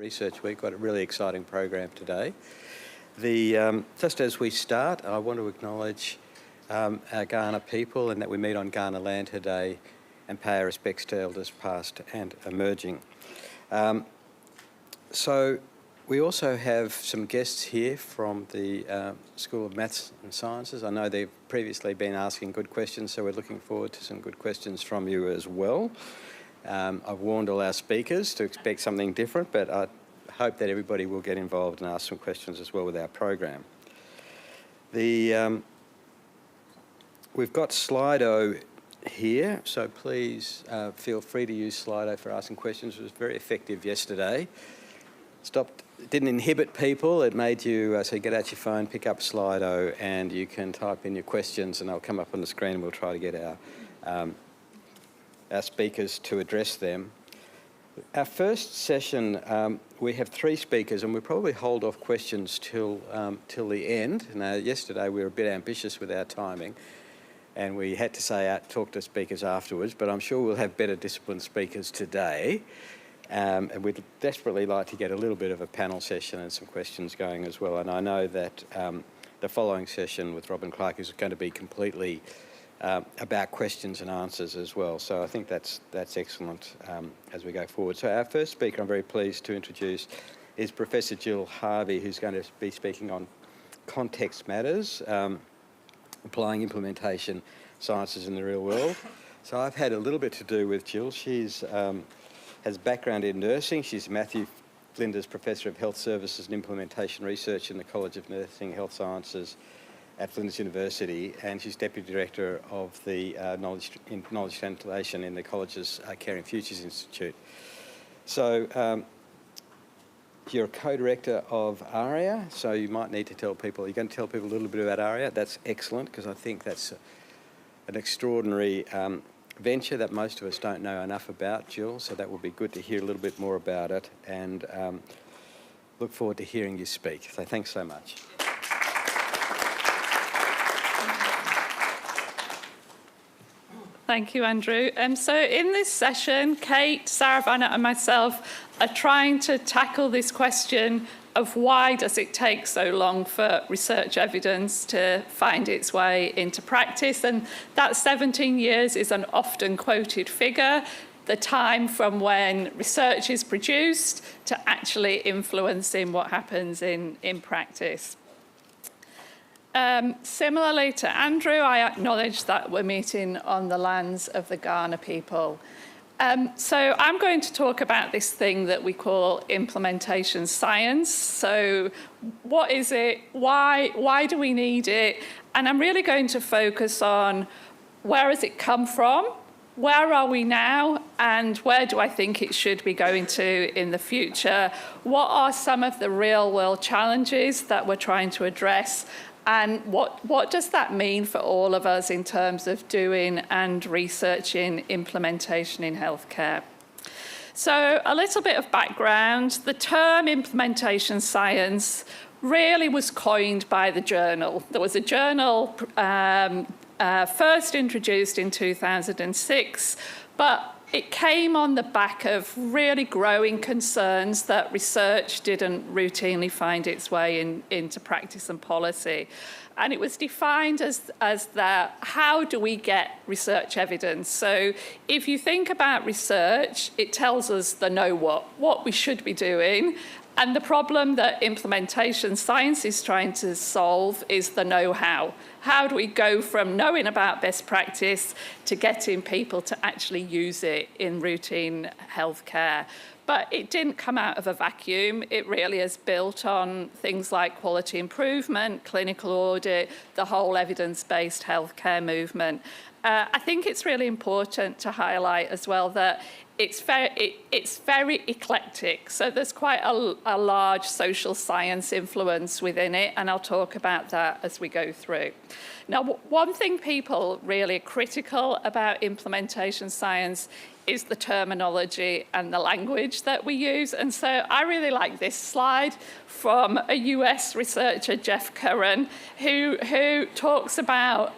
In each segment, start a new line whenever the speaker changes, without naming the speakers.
Research Week. Got a really exciting program today. Just as we start, I want to acknowledge our Kaurna people and that we meet on Kaurna land today and pay our respects to elders past and emerging. So we also have some guests here from the School of Maths and Sciences. I know they've previously been asking good questions, so we're looking forward to some good questions from you as well. I've warned all our speakers to expect something different, but I hope that everybody will get involved and ask some questions as well with our program. We've got Slido here, so please feel free to use Slido for asking questions. It was very effective yesterday. Didn't inhibit people. It made you, so you get out your phone, pick up Slido, and you can type in your questions and they'll come up on the screen and we'll try to get our speakers to address them. Our first session, we have 3 speakers and we'll probably hold off questions till the end. Now, yesterday we were a bit ambitious with our timing and we had to talk to speakers afterwards, but I'm sure we'll have better disciplined speakers today. And we'd desperately like to get a little bit of a panel session and some questions going as well. And I know that the following session with Robin Clark is going to be completely about questions and answers as well. So I think that's excellent as we go forward. So our first speaker I'm very pleased to introduce is Professor Jill Harvey, who's going to be speaking on context matters, applying implementation sciences in the real world. So I've had a little bit to do with Jill. She's has background in nursing. She's Matthew Flinders Professor of Health Services and Implementation Research in the College of Nursing and Health Sciences at Flinders University, and she's Deputy Director of the Knowledge Translation in the college's Caring Futures Institute. So you're a co-director of ARIA, so you might need to tell people, you're going to tell people a little bit about ARIA. That's excellent, because I think that's an extraordinary venture that most of us don't know enough about, Jill, so that would be good to hear a little bit more about it, and look forward to hearing you speak. So thanks so much.
Thank you, Andrew. So in this session, Kate, Sarah Vanna and myself are trying to tackle this question of why does it take so long for research evidence to find its way into practice. And that 17 years is an often quoted figure, the time from when research is produced to actually influencing what happens in practice. Similarly to Andrew, I acknowledge that we're meeting on the lands of the Kaurna people. So I'm going to talk about this thing that we call implementation science. So what is it? Why do we need it? And I'm really going to focus on where has it come from? Where are we now? And where do I think it should be going to in the future? What are some of the real world challenges that we're trying to address? And what does that mean for all of us in terms of doing and researching implementation in healthcare? So a little bit of background. The term implementation science really was coined by the journal. There was a journal first introduced in 2006, but it came on the back of really growing concerns that research didn't routinely find its way into practice and policy. And it was defined as how do we get research evidence? So if you think about research, it tells us the know what we should be doing. And the problem that implementation science is trying to solve is the know-how. How do we go from knowing about best practice to getting people to actually use it in routine healthcare? But it didn't come out of a vacuum. It really is built on things like quality improvement, clinical audit, the whole evidence-based healthcare movement. I think it's really important to highlight as well that it's very eclectic. So there's quite a large social science influence within it, and I'll talk about that as we go through. Now, one thing people really are critical about implementation science is the terminology and the language that we use. And so I really like this slide from a US researcher, Jeff Curran, who talks about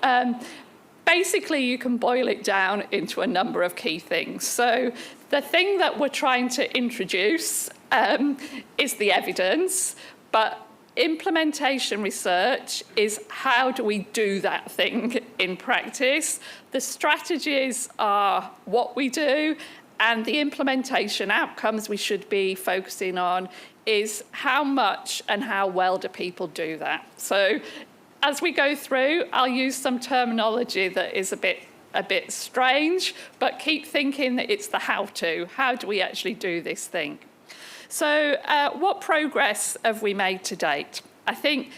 basically, you can boil it down into a number of key things. So the thing that we're trying to introduce is the evidence, but implementation research is how do we do that thing in practice. The strategies are what we do, and the implementation outcomes we should be focusing on is how much and how well do people do that. So as we go through, I'll use some terminology that is a bit strange, but keep thinking that it's the how to. How do we actually do this thing? So what progress have we made to date? I think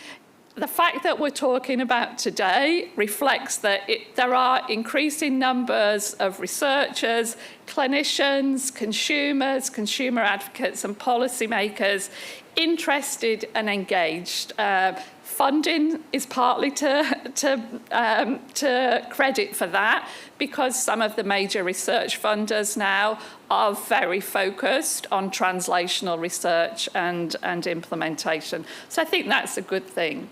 the fact that we're talking about today reflects that there are increasing numbers of researchers, clinicians, consumers, consumer advocates and policymakers interested and engaged. Funding is partly to credit for that, because some of the major research funders now are very focused on translational research and implementation. So I think that's a good thing.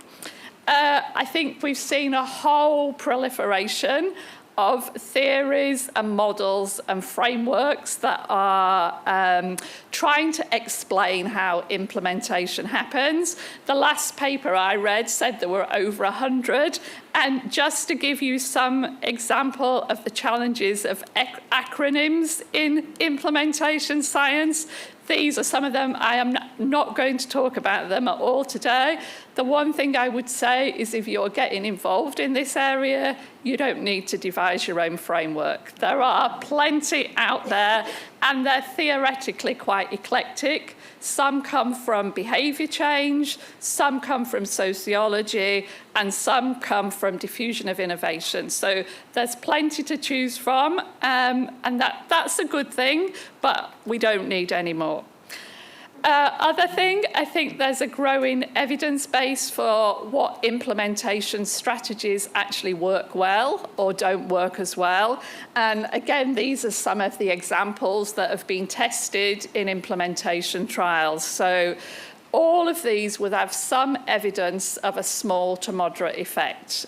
I think we've seen a whole proliferation of theories and models and frameworks that are trying to explain how implementation happens. The last paper I read said there were over 100. And just to give you some example of the challenges of acronyms in implementation science, these are some of them. I am not going to talk about them at all today. The one thing I would say is if you're getting involved in this area, you don't need to devise your own framework. There are plenty out there, and they're theoretically quite eclectic. Some come from behaviour change, some come from sociology, and some come from diffusion of innovation. So there's plenty to choose from, and that's a good thing, but we don't need any more. Other thing, I think there's a growing evidence base for what implementation strategies actually work well or don't work as well. And again, these are some of the examples that have been tested in implementation trials. So all of these would have some evidence of a small to moderate effect.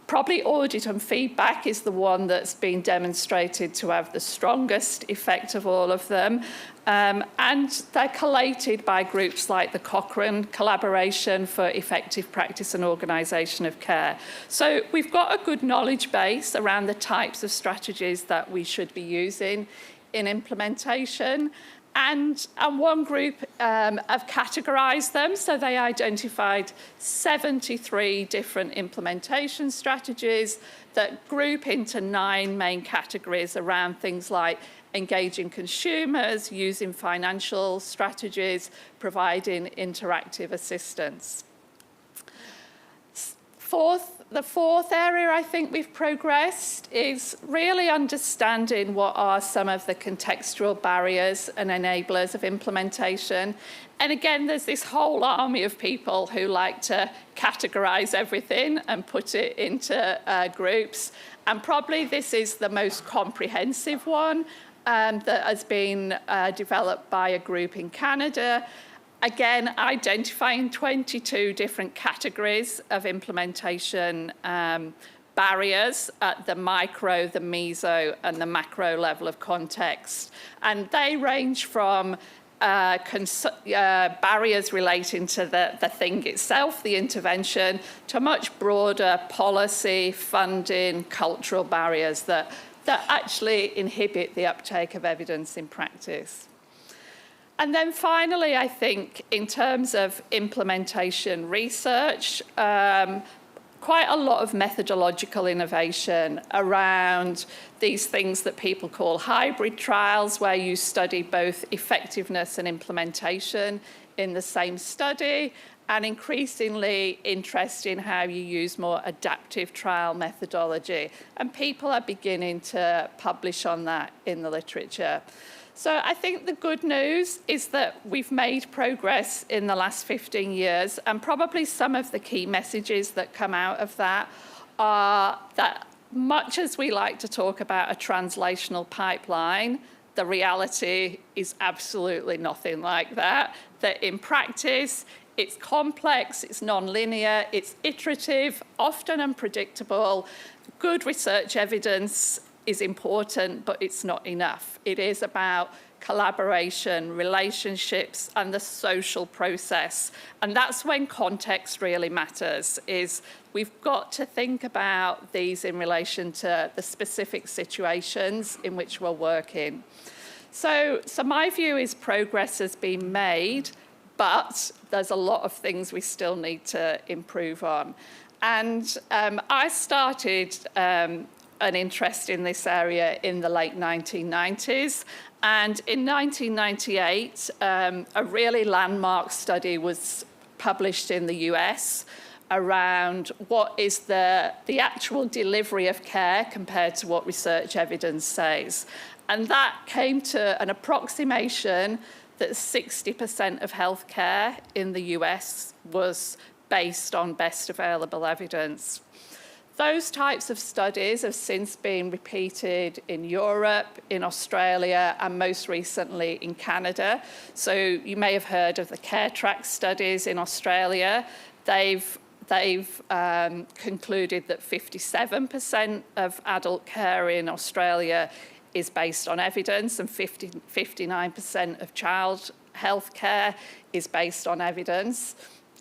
Probably audit and feedback is the one that's been demonstrated to have the strongest effect of all of them. And they're collated by groups like the Cochrane Collaboration for Effective Practice and Organisation of Care. So we've got a good knowledge base around the types of strategies that we should be using in implementation. And one group have categorised them, so they identified 73 different implementation strategies that group into 9 main categories around things like engaging consumers, using financial strategies, providing interactive assistance. The fourth area I think we've progressed is really understanding what are some of the contextual barriers and enablers of implementation. And again, there's this whole army of people who like to categorise everything and put it into groups. And probably this is the most comprehensive one that has been developed by a group in Canada. Again, identifying 22 different categories of implementation barriers at the micro, the meso, and the macro level of context. And they range from barriers relating to the thing itself, the intervention, to much broader policy, funding, cultural barriers that actually inhibit the uptake of evidence in practice. And then finally, I think, in terms of implementation research, quite a lot of methodological innovation around these things that people call hybrid trials, where you study both effectiveness and implementation in the same study, and increasingly interest in how you use more adaptive trial methodology. And people are beginning to publish on that in the literature. So I think the good news is that we've made progress in the last 15 years, and probably some of the key messages that come out of that are that much as we like to talk about a translational pipeline, the reality is absolutely nothing like that. That in practice, it's complex, it's non-linear, it's iterative, often unpredictable. Good research evidence is important, but it's not enough. It is about collaboration, relationships, and the social process. And that's when context really matters, is we've got to think about these in relation to the specific situations in which we're working. So my view is progress has been made, but there's a lot of things we still need to improve on. And I started an interest in this area in the late 1990s. And in 1998, a really landmark study was published in the US around what is the actual delivery of care compared to what research evidence says. And that came to an approximation that 60% of healthcare in the US was based on best available evidence. Those types of studies have since been repeated in Europe, in Australia, and most recently in Canada. So you may have heard of the Care Track studies in Australia. They've concluded that 57% of adult care in Australia is based on evidence, and 59% of child health care is based on evidence.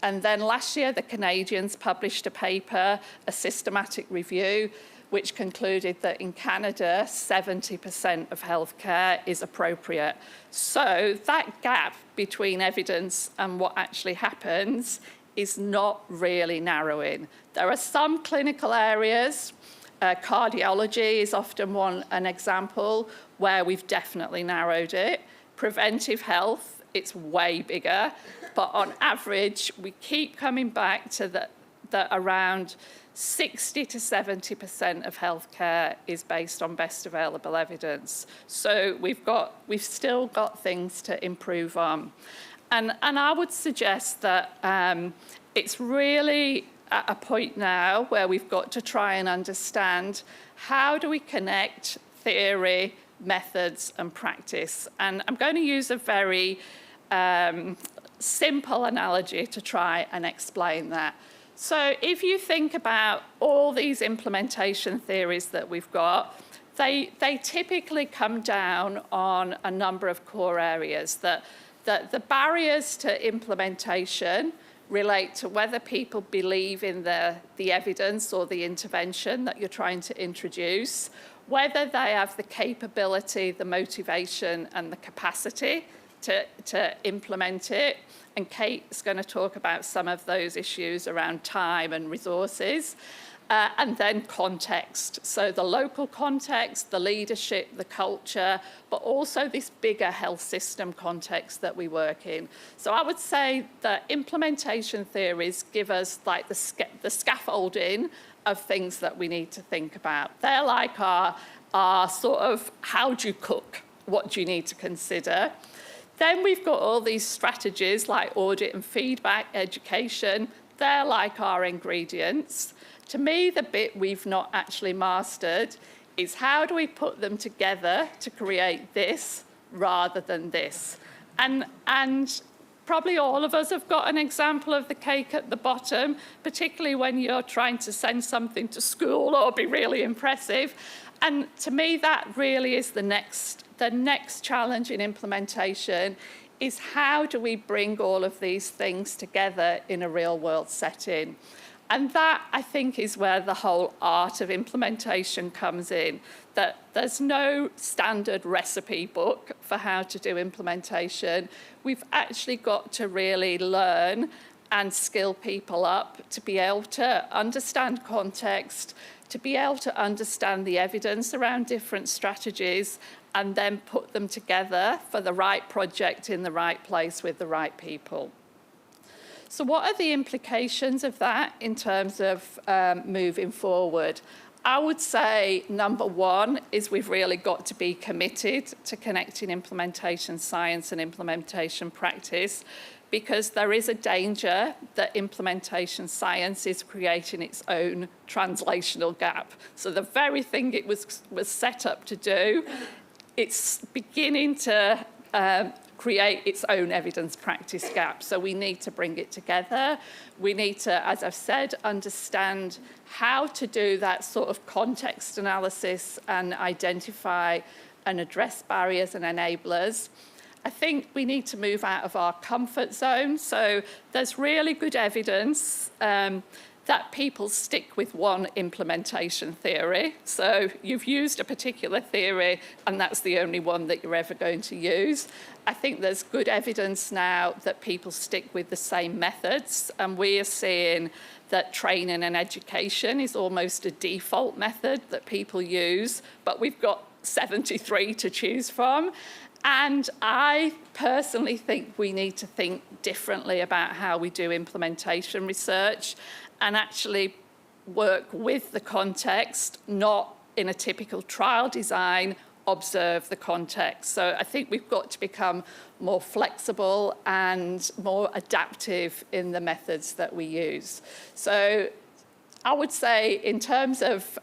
And then last year, the Canadians published a paper, a systematic review, which concluded that in Canada, 70% of healthcare is appropriate. So that gap between evidence and what actually happens is not really narrowing. There are some clinical areas, cardiology is often an example where we've definitely narrowed it. Preventive health, it's way bigger. But on average, we keep coming back to that around 60 to 70% of healthcare is based on best available evidence. So we've still got things to improve on. And I would suggest that it's really at a point now where we've got to try and understand how do we connect theory, methods, and practice. And I'm going to use a very simple analogy to try and explain that. So if you think about all these implementation theories that we've got, they typically come down on a number of core areas. That the barriers to implementation relate to whether people believe in the evidence or the intervention that you're trying to introduce, whether they have the capability, the motivation, and the capacity to implement it. And Kate's going to talk about some of those issues around time and resources. And then context. So the local context, the leadership, the culture, but also this bigger health system context that we work in. So I would say that implementation theories give us like the scaffolding of things that we need to think about. They're like our sort of, how do you cook? What do you need to consider? Then we've got all these strategies like audit and feedback, education. They're like our ingredients. To me, the bit we've not actually mastered is how do we put them together to create this rather than this? And probably all of us have got an example of the cake at the bottom, particularly when you're trying to send something to school or be really impressive. And to me, that really is the next challenge in implementation, is how do we bring all of these things together in a real world setting? And that, I think, is where the whole art of implementation comes in, that there's no standard recipe book for how to do implementation. We've actually got to really learn and skill people up to be able to understand context, to be able to understand the evidence around different strategies, and then put them together for the right project in the right place with the right people. So what are the implications of that in terms of moving forward? I would say number one is we've really got to be committed to connecting implementation science and implementation practice, because there is a danger that implementation science is creating its own translational gap. So the very thing it was set up to do, it's beginning to create its own evidence practice gap. So we need to bring it together. We need to, as I've said, understand how to do that sort of context analysis and identify and address barriers and enablers. I think we need to move out of our comfort zone. So there's really good evidence that people stick with one implementation theory. So you've used a particular theory and that's the only one that you're ever going to use. I think there's good evidence now that people stick with the same methods, and we are seeing that training and education is almost a default method that people use, but we've got 73 to choose from. And I personally think we need to think differently about how we do implementation research and actually work with the context, not in a typical trial design, observe the context. So I think we've got to become more flexible and more adaptive in the methods that we use. So I would say in terms of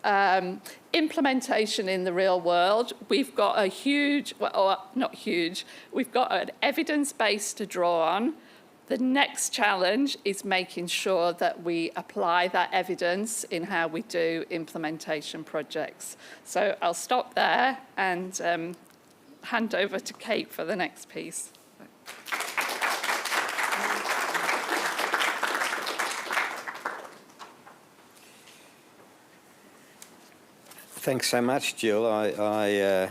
implementation in the real world, we've got a huge, well, not huge, we've got an evidence base to draw on. The next challenge is making sure that we apply that evidence in how we do implementation projects. So I'll stop there and hand over to Kate for the next piece.
Thanks so much, Jill. I'm going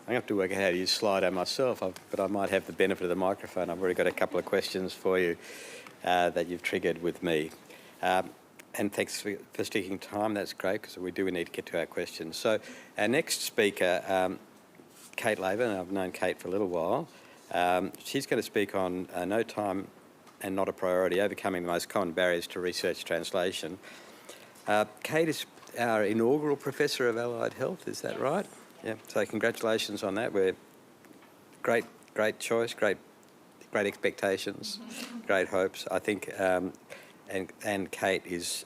to have to work out how to use Slido myself, but I might have the benefit of the microphone. I've already got a couple of questions for you that you've triggered with me. And thanks for sticking time. That's great, because we do need to get to our questions. So our next speaker, Kate Laver, and I've known Kate for a little while. She's going to speak on No Time and Not a Priority, Overcoming the Most Common Barriers to Research Translation. Kate is our inaugural Professor of Allied Health, is that right? Yeah, so congratulations on that. We're great choice, great expectations, great hopes. I think, and Kate is,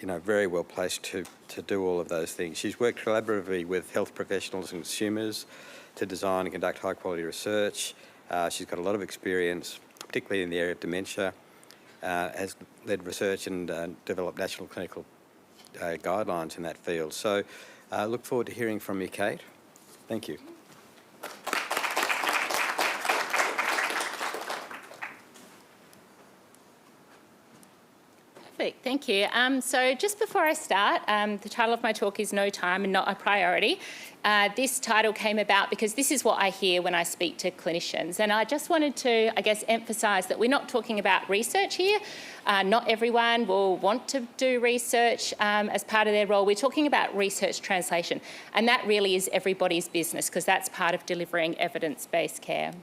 very well placed to do all of those things. She's worked collaboratively with health professionals and consumers to design and conduct high quality research. She's got a lot of experience, particularly in the area of dementia, has led research and developed national clinical guidelines in that field. So I look forward to hearing from you, Kate. Thank you.
Perfect, thank you. So just before I start, the title of my talk is No Time and Not a Priority. This title came about because this is what I hear when I speak to clinicians. And I just wanted to, emphasise that we're not talking about research here. Not everyone will want to do research as part of their role. We're talking about research translation. And that really is everybody's business, because that's part of delivering evidence-based care.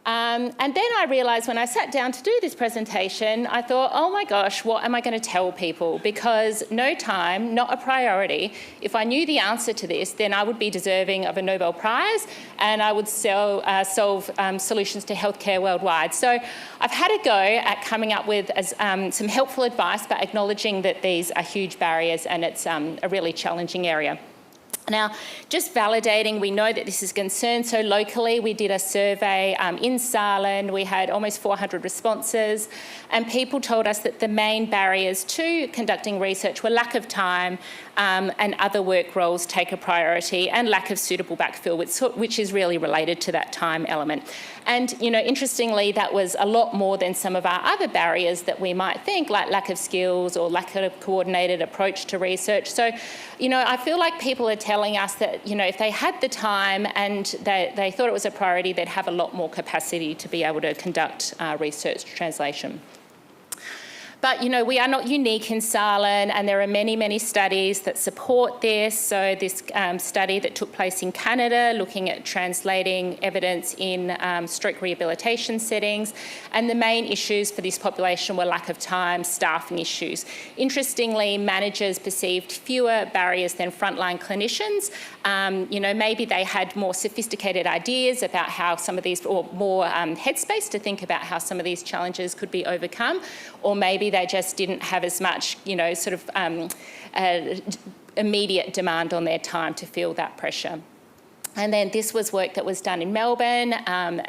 And then I realised when I sat down to do this presentation, I thought, oh my gosh, what am I going to tell people? Because no time, not a priority. If I knew the answer to this, then I would be deserving of a Nobel Prize and I would solve solutions to healthcare worldwide. So I've had a go at coming up with some helpful advice, but acknowledging that these are huge barriers and it's a really challenging area. Now, just validating, we know that this is a concern. So locally, we did a survey in SALHN. We had almost 400 responses, and people told us that the main barriers to conducting research were lack of time and other work roles take a priority, and lack of suitable backfill, which is really related to that time element. And, interestingly, that was a lot more than some of our other barriers that we might think, like lack of skills or lack of coordinated approach to research. So, I feel like people are telling us that, if they had the time and they thought it was a priority, they'd have a lot more capacity to be able to conduct research translation. But, we are not unique in SALHN, and there are many, many studies that support this. So this study that took place in Canada, looking at translating evidence in stroke rehabilitation settings, and the main issues for this population were lack of time, staffing issues. Interestingly, managers perceived fewer barriers than frontline clinicians. Maybe they had more sophisticated ideas about how some of these, or more headspace to think about how some of these challenges could be overcome, or maybe they just didn't have as much, immediate demand on their time to feel that pressure. And then this was work that was done in Melbourne.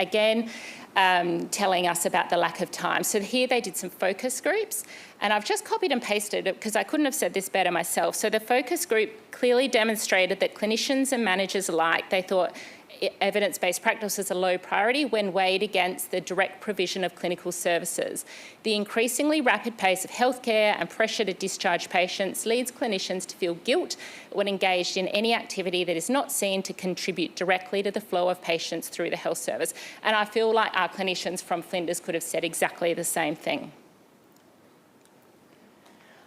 Again, telling us about the lack of time. So here they did some focus groups, and I've just copied and pasted it because I couldn't have said this better myself. So the focus group clearly demonstrated that clinicians and managers alike, they thought evidence-based practice is a low priority when weighed against the direct provision of clinical services. The increasingly rapid pace of healthcare and pressure to discharge patients leads clinicians to feel guilt when engaged in any activity that is not seen to contribute directly to the flow of patients through the health service. And I feel like our clinicians from Flinders could have said exactly the same thing.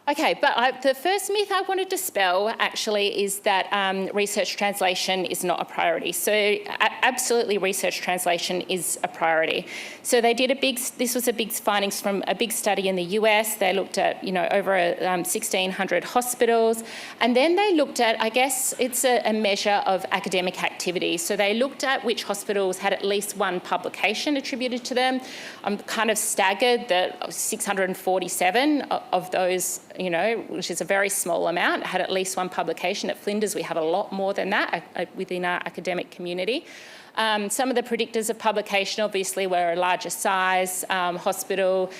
Okay, but the first myth I want to dispel actually is that research translation is not a priority. So absolutely research translation is a priority. So they did this was a big findings from a big study in the US. They looked at, over 1,600 hospitals. And then they looked at, I guess it's a measure of academic activity. So they looked at which hospitals had at least one publication attributed to them. I'm kind of staggered that 647 of those, which is a very small amount, had at least one publication. At Flinders, we have a lot more than that within our academic community. Some of the predictors of publication obviously were a larger size, hospital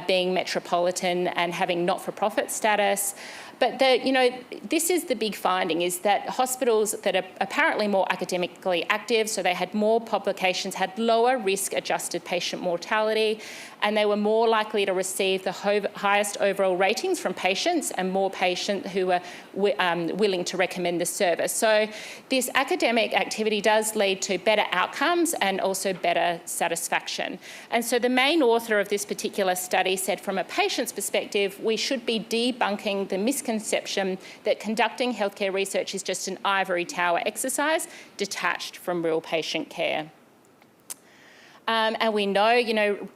being metropolitan and having not-for-profit status. But this is the big finding, is that hospitals that are apparently more academically active, so they had more publications, had lower risk-adjusted patient mortality, and they were more likely to receive the highest overall ratings from patients and more patients who were willing to recommend the service. So this academic activity does lead to better outcomes and also better satisfaction. And so the main author of this particular study said, from a patient's perspective, we should be debunking the misconception that conducting healthcare research is just an ivory tower exercise detached from real patient care. And we know,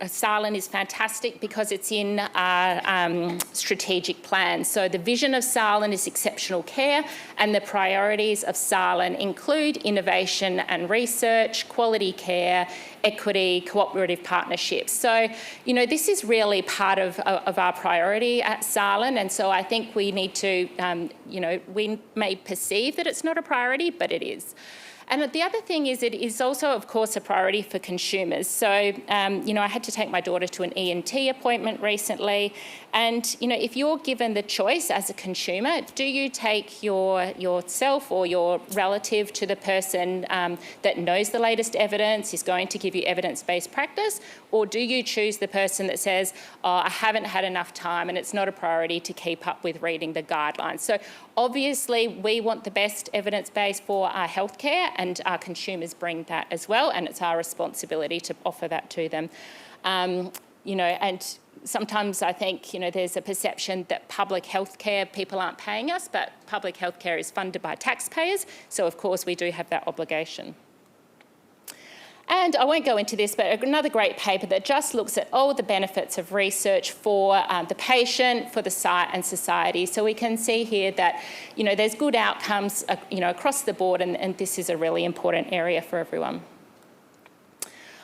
SALHN is fantastic because it's in our strategic plan. So the vision of SALHN is exceptional care, and the priorities of SALHN include innovation and research, quality care, equity, cooperative partnerships. So, this is really part of our priority at SALHN, and so I think we need to, we may perceive that it's not a priority, but it is. And the other thing is it is also, of course, a priority for consumers. So, I had to take my daughter to an ENT appointment recently. And, if you're given the choice as a consumer, do you take yourself or your relative to the person that knows the latest evidence, is going to give you evidence-based practice? Or do you choose the person that says, oh, I haven't had enough time and it's not a priority to keep up with reading the guidelines? So obviously we want the best evidence-based for our healthcare, and our consumers bring that as well, and it's our responsibility to offer that to them. And sometimes I think, there's a perception that public healthcare people aren't paying us, but public healthcare is funded by taxpayers, so of course we do have that obligation. And I won't go into this, but another great paper that just looks at all the benefits of research for the patient, for the site and society. So we can see here that, there's good outcomes, across the board, and this is a really important area for everyone.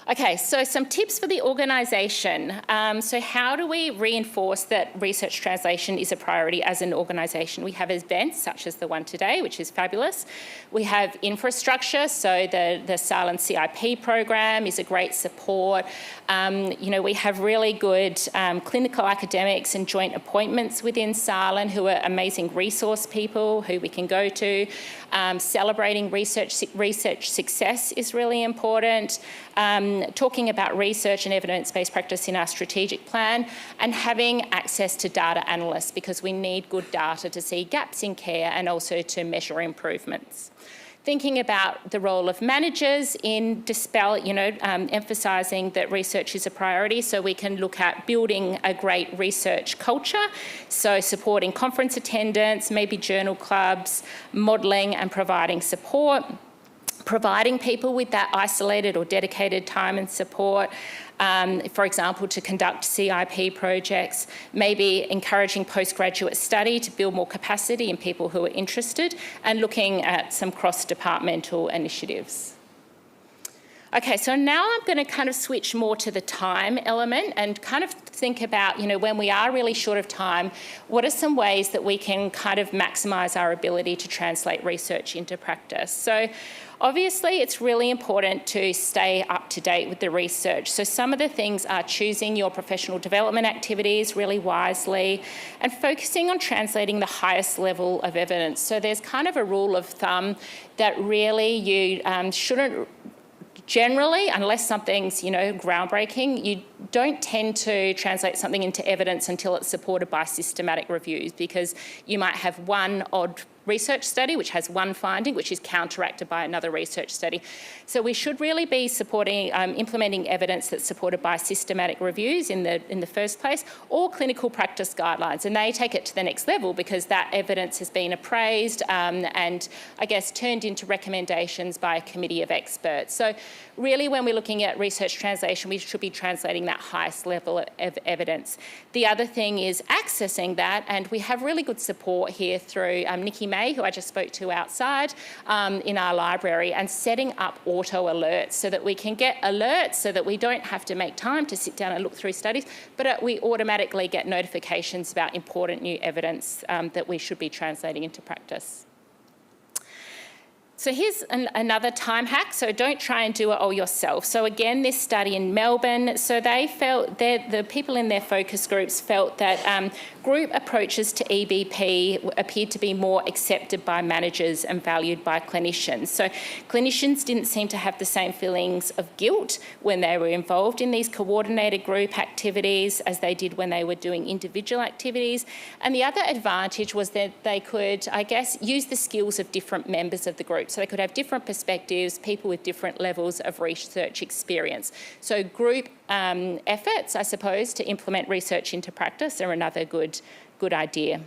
Okay, so some tips for the organisation. So how do we reinforce that research translation is a priority as an organisation? We have events such as the one today, which is fabulous. We have infrastructure, so the SALHN CIP program is a great support. We have really good clinical academics and joint appointments within SALHN who are amazing resource people who we can go to. Celebrating research success is really important. Talking about research and evidence-based practice in our strategic plan, and having access to data analysts, because we need good data to see gaps in care and also to measure improvements. Thinking about the role of managers in emphasising that research is a priority, so we can look at building a great research culture, so supporting conference attendance, maybe journal clubs, modelling and providing support. Providing people with that isolated or dedicated time and support, for example, to conduct CIP projects, maybe encouraging postgraduate study to build more capacity in people who are interested, and looking at some cross-departmental initiatives. Okay, so now I'm going to kind of switch more to the time element and kind of think about, when we are really short of time, what are some ways that we can kind of maximise our ability to translate research into practice? So obviously, it's really important to stay up to date with the research. So some of the things are choosing your professional development activities really wisely and focusing on translating the highest level of evidence. So there's kind of a rule of thumb that really you shouldn't generally, unless something's, groundbreaking, you don't tend to translate something into evidence until it's supported by systematic reviews, because you might have one odd research study which has one finding which is counteracted by another research study. So we should really be supporting, implementing evidence that's supported by systematic reviews in the first place, or clinical practice guidelines, and they take it to the next level because that evidence has been appraised and I guess turned into recommendations by a committee of experts. So really, when we're looking at research translation, we should be translating that highest level of evidence. The other thing is accessing that, and we have really good support here through Nikki May, who I just spoke to outside in our library, and setting up auto alerts so that we can get alerts so that we don't have to make time to sit down and look through studies, but we automatically get notifications about important new evidence that we should be translating into practice. So here's another time hack. So don't try and do it all yourself. So again, this study in Melbourne, so they felt that the people in their focus groups felt that group approaches to EBP appeared to be more accepted by managers and valued by clinicians. So clinicians didn't seem to have the same feelings of guilt when they were involved in these coordinated group activities as they did when they were doing individual activities. And the other advantage was that they could, I guess, use the skills of different members of the group. So they could have different perspectives, people with different levels of research experience. So group efforts, I suppose, to implement research into practice are another good idea.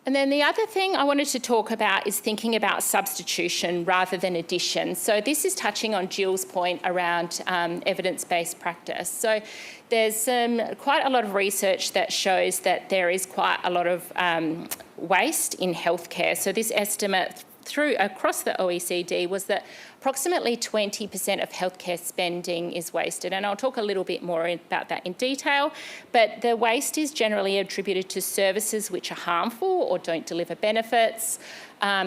And then the other thing I wanted to talk about is thinking about substitution rather than addition. So this is touching on Jill's point around evidence-based practice. So there's quite a lot of research that shows that there is quite a lot of waste in healthcare. So this estimate across the OECD was that approximately 20% of healthcare spending is wasted. And I'll talk a little bit more about that in detail. But the waste is generally attributed to services which are harmful or don't deliver benefits,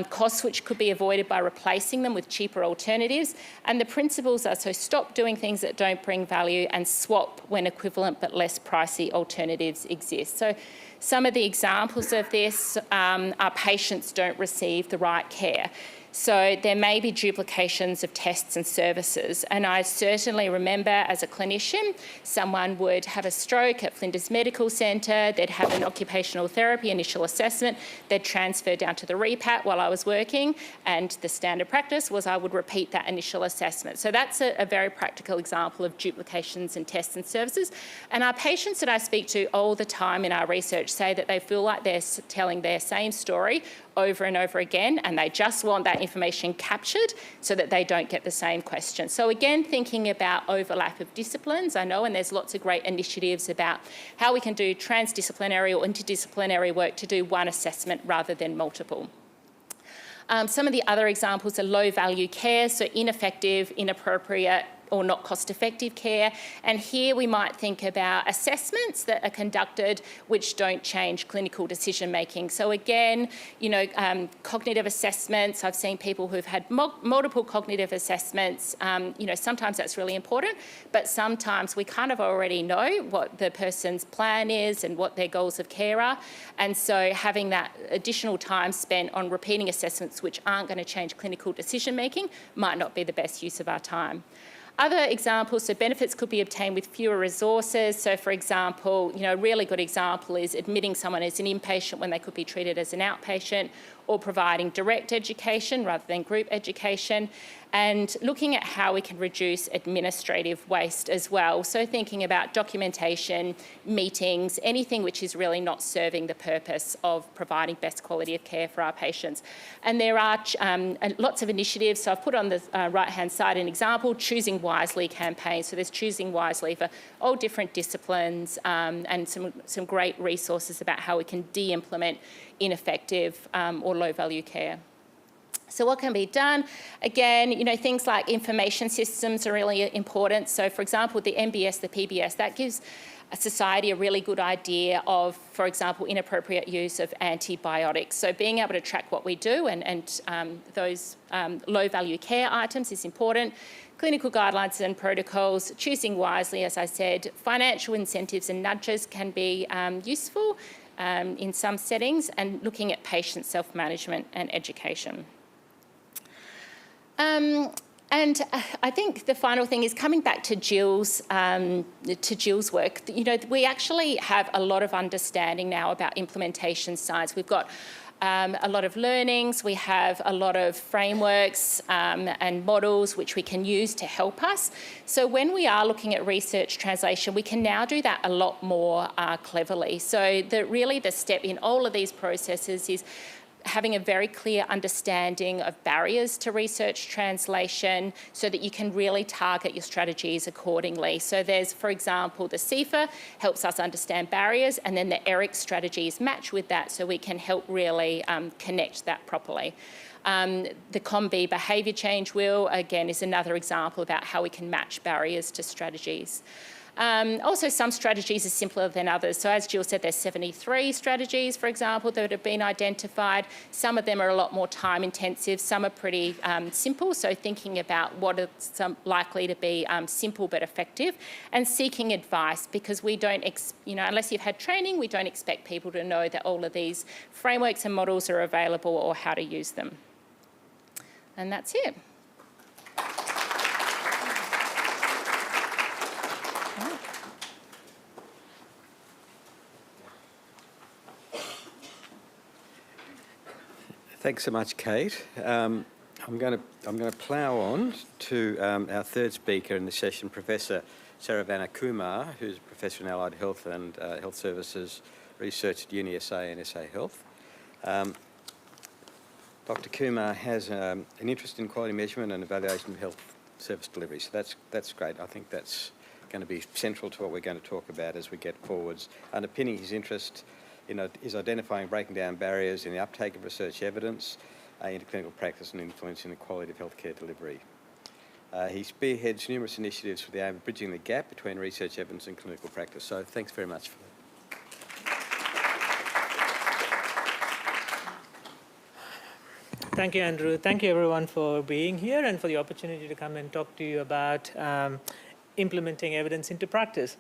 costs which could be avoided by replacing them with cheaper alternatives. And the principles are, so stop doing things that don't bring value and swap when equivalent but less pricey alternatives exist. So some of the examples of this are patients don't receive the right care. So there may be duplications of tests and services. And I certainly remember as a clinician, someone would have a stroke at Flinders Medical Centre, they'd have an occupational therapy initial assessment, they'd transfer down to the repat while I was working, and the standard practice was I would repeat that initial assessment. So that's a very practical example of duplications in tests and services. And our patients that I speak to all the time in our research say that they feel like they're telling their same story over and over again, and they just want that information captured so that they don't get the same question. So again, thinking about overlap of disciplines, I know, and there's lots of great initiatives about how we can do transdisciplinary or interdisciplinary work to do one assessment rather than multiple. Some of the other examples are low value care, so ineffective, inappropriate, or not cost-effective care. And here we might think about assessments that are conducted which don't change clinical decision-making. So again, cognitive assessments, I've seen people who've had multiple cognitive assessments. Sometimes that's really important, but sometimes we kind of already know what the person's plan is and what their goals of care are. And so having that additional time spent on repeating assessments which aren't going to change clinical decision-making might not be the best use of our time. Other examples, so benefits could be obtained with fewer resources. So for example, a really good example is admitting someone as an inpatient when they could be treated as an outpatient, or providing direct education rather than group education, and looking at how we can reduce administrative waste as well. So thinking about documentation, meetings, anything which is really not serving the purpose of providing best quality of care for our patients. And there are lots of initiatives. So I've put on the right-hand side an example, Choosing Wisely campaign. So there's Choosing Wisely for all different disciplines, and some great resources about how we can de-implement ineffective or low-value care. So what can be done? Again, things like information systems are really important. So for example, the MBS, the PBS, that gives a society a really good idea of, for example, inappropriate use of antibiotics. So being able to track what we do and those low-value care items is important. Clinical guidelines and protocols, choosing wisely, as I said. Financial incentives and nudges can be useful in some settings, and looking at patient self-management and education. And I think the final thing is coming back to Jill's work. We actually have a lot of understanding now about implementation science. We've got a lot of learnings. We have a lot of frameworks and models which we can use to help us. So when we are looking at research translation, we can now do that a lot more cleverly. So really the step in all of these processes is having a very clear understanding of barriers to research translation so that you can really target your strategies accordingly. So there's, for example, the CIFA helps us understand barriers, and then the ERIC strategies match with that so we can help really connect that properly. The COM-B behaviour change wheel, again, is another example about how we can match barriers to strategies. Also, some strategies are simpler than others. So as Jill said, there's 73 strategies, for example, that have been identified. Some of them are a lot more time intensive. Some are pretty simple. So thinking about what are some likely to be simple but effective, and seeking advice, because we don't, unless you've had training, we don't expect people to know that all of these frameworks and models are available or how to use them. And that's it.
Thanks so much, Kate. I'm going to plough on to our third speaker in the session, Professor Saravana Kumar, who's a Professor in Allied Health and Health Services Research at UniSA and SA Health. Dr. Kumar has an interest in quality measurement and evaluation of health service delivery, so that's great. I think that's going to be central to what we're going to talk about as we get forwards. Underpinning his interest is identifying and breaking down barriers in the uptake of research evidence into clinical practice and influencing the quality of healthcare delivery. He spearheads numerous initiatives with the aim of bridging the gap between research evidence and clinical practice. So thanks very much for that.
Thank you, Andrew. Thank you, everyone, for being here and for the opportunity to come and talk to you about implementing evidence into practice.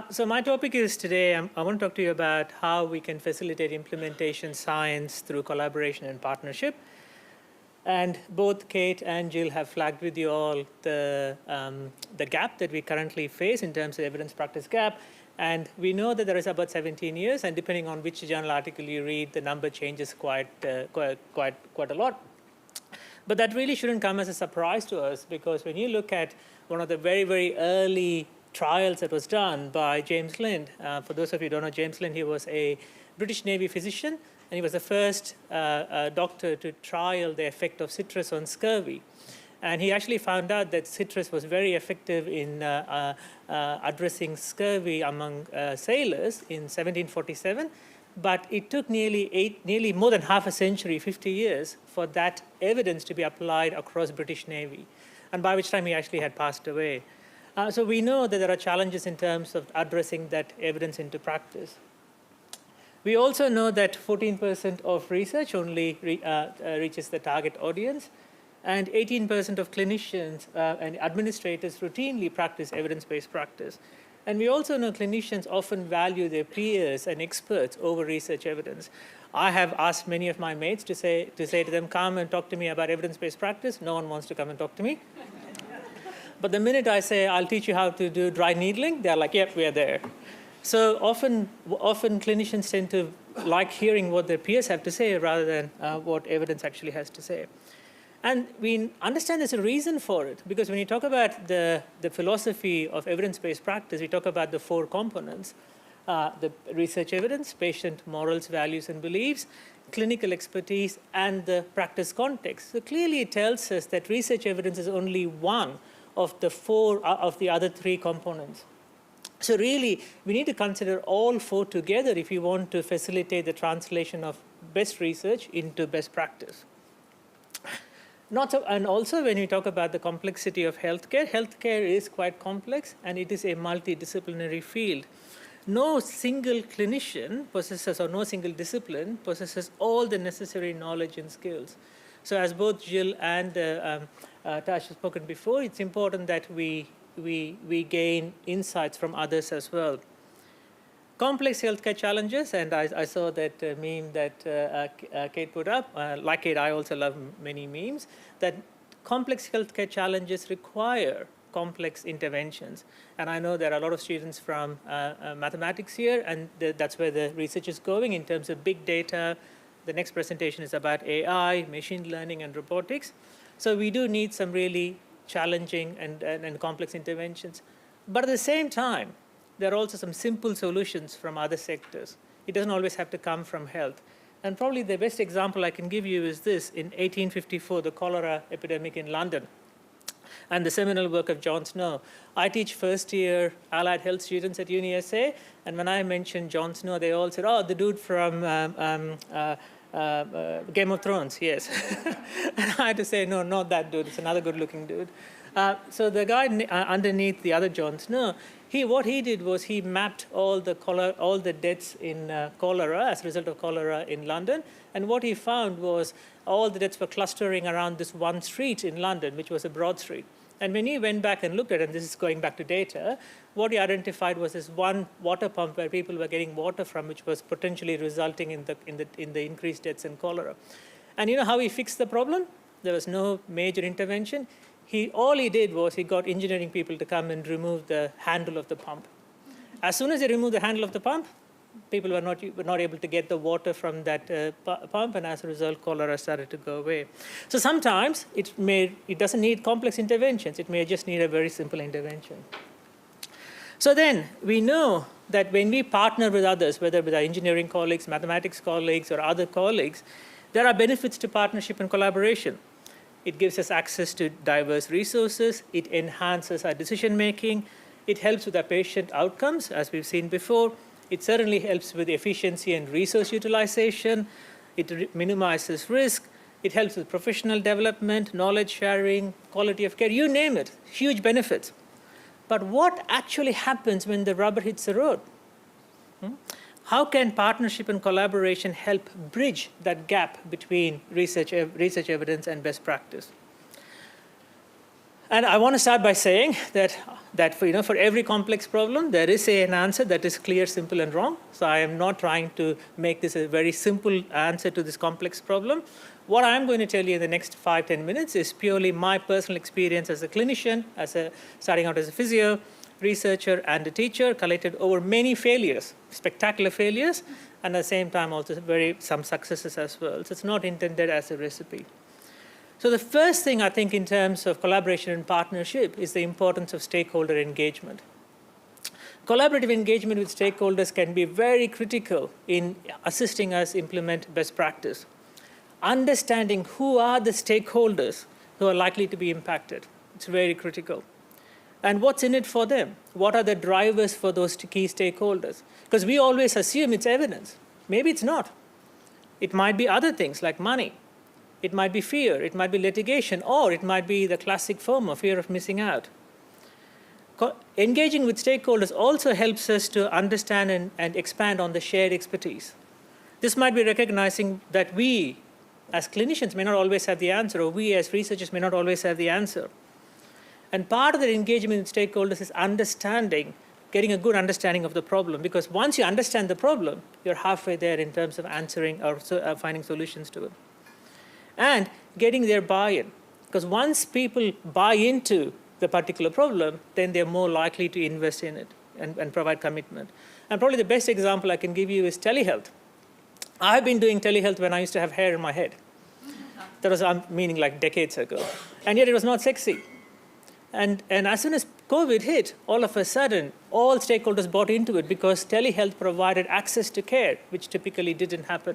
So my topic is today, I want to talk to you about how we can facilitate implementation science through collaboration and partnership. And both Kate and Jill have flagged with you all the gap that we currently face in terms of evidence practice gap. And we know that there is about 17 years, and depending on which journal article you read, the number changes quite a lot. But that really shouldn't come as a surprise to us, because when you look at one of the very, very early trials that was done by James Lind. For those of you who don't know James Lind, he was a British Navy physician, and he was the first doctor to trial the effect of citrus on scurvy. And he actually found out that citrus was very effective in addressing scurvy among sailors in 1747. But it took nearly more than half a century, 50 years, for that evidence to be applied across British Navy, and by which time he actually had passed away. So we know that there are challenges in terms of addressing that evidence into practice. We also know that 14% of research only reaches the target audience, and 18% of clinicians and administrators routinely practice evidence-based practice. And we also know clinicians often value their peers and experts over research evidence. I have asked many of my mates to say to them, come and talk to me about evidence-based practice. No one wants to come and talk to me. But the minute I say, I'll teach you how to do dry needling, they're like, yep, we're there. So often clinicians tend to like hearing what their peers have to say rather than what evidence actually has to say. And we understand there's a reason for it, because when you talk about the philosophy of evidence-based practice, we talk about the 4 components: the research evidence, patient morals, values, and beliefs, clinical expertise, and the practice context. So clearly it tells us that research evidence is only one of the 4 of the other 3 components. So really, we need to consider all 4 together if you want to facilitate the translation of best research into best practice. And also when we talk about the complexity of healthcare, healthcare is quite complex and it is a multidisciplinary field. No single clinician possesses, or no single discipline possesses all the necessary knowledge and skills. So as both Jill and Tash have spoken before, it's important that we gain insights from others as well. Complex healthcare challenges, and I saw that meme that Kate put up. Like Kate, I also love many memes, that complex healthcare challenges require complex interventions. And I know there are a lot of students from mathematics here, and that's where the research is going in terms of big data. The next presentation is about AI, machine learning, and robotics. So we do need some really challenging and complex interventions. But at the same time, there are also some simple solutions from other sectors. It doesn't always have to come from health. And probably the best example I can give you is this. In 1854, the cholera epidemic in London, and the seminal work of John Snow. I teach first-year allied health students at UniSA, and when I mentioned John Snow, they all said, oh, the dude from Game of Thrones, yes. And I had to say, no, not that dude. It's another good-looking dude. So the guy underneath the other Jon Snow, what he did was he mapped all the deaths in cholera as a result of cholera in London. And what he found was all the deaths were clustering around this one street in London, which was a Broad Street. And when he went back and looked at it, and this is going back to data, what he identified was this one water pump where people were getting water from, which was potentially resulting in the increased deaths in cholera. And you know how he fixed the problem? There was no major intervention. All he did was he got engineering people to come and remove the handle of the pump. As soon as they removed the handle of the pump, people were not able to get the water from that pump, and as a result, cholera started to go away. So sometimes it doesn't need complex interventions. It may just need a very simple intervention. So then we know that when we partner with others, whether with our engineering colleagues, mathematics colleagues, or other colleagues, there are benefits to partnership and collaboration. It gives us access to diverse resources. It enhances our decision making. It helps with our patient outcomes, as we've seen before. It certainly helps with efficiency and resource utilization. It minimizes risk. It helps with professional development, knowledge sharing, quality of care, you name it, huge benefits. But what actually happens when the rubber hits the road? How can partnership and collaboration help bridge that gap between research evidence and best practice? And I want to start by saying that for every complex problem, there is an answer that is clear, simple, and wrong. So I am not trying to make this a very simple answer to this complex problem. What I'm going to tell you in the next 5-10 minutes is purely my personal experience as a clinician, starting out as a physio, researcher, and a teacher, collected over many failures, spectacular failures, and at the same time also some successes as well. So it's not intended as a recipe. So the first thing I think in terms of collaboration and partnership is the importance of stakeholder engagement. Collaborative engagement with stakeholders can be very critical in assisting us implement best practice. Understanding who are the stakeholders who are likely to be impacted, it's very critical. And what's in it for them? What are the drivers for those key stakeholders? Because we always assume it's evidence. Maybe it's not. It might be other things like money. It might be fear. It might be litigation. Or it might be the classic FOMO, fear of missing out. Engaging with stakeholders also helps us to understand and expand on the shared expertise. This might be recognizing that we, as clinicians, may not always have the answer, or we as researchers may not always have the answer. And part of the engagement with stakeholders is getting a good understanding of the problem. Because once you understand the problem, you're halfway there in terms of answering or finding solutions to it. And getting their buy-in. Because once people buy into the particular problem, then they're more likely to invest in it and provide commitment. And probably the best example I can give you is telehealth. I've been doing telehealth when I used to have hair in my head. That was, meaning like decades ago. And yet it was not sexy. And as soon as COVID hit, all of a sudden, all stakeholders bought into it because telehealth provided access to care, which typically didn't happen.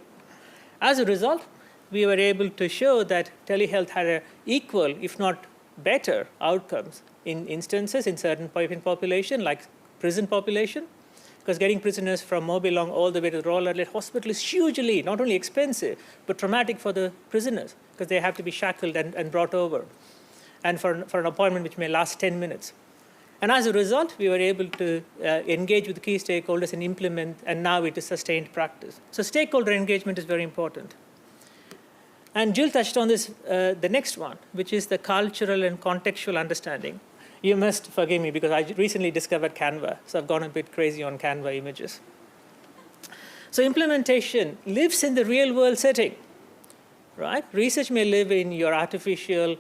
As a result, we were able to show that telehealth had equal, if not better, outcomes in instances in certain population, like prison population, because getting prisoners from Mobilong all the way to the Royal Adelaide Hospital is hugely, not only expensive, but traumatic for the prisoners, because they have to be shackled and brought over, and for an appointment which may last 10 minutes. And as a result, we were able to engage with key stakeholders and implement, and now it is sustained practice. So stakeholder engagement is very important. And Jill touched on this, the next one, which is the cultural and contextual understanding. You must forgive me because I recently discovered Canva, so I've gone a bit crazy on Canva images. So implementation lives in the real world setting, right? Research may live in your artificial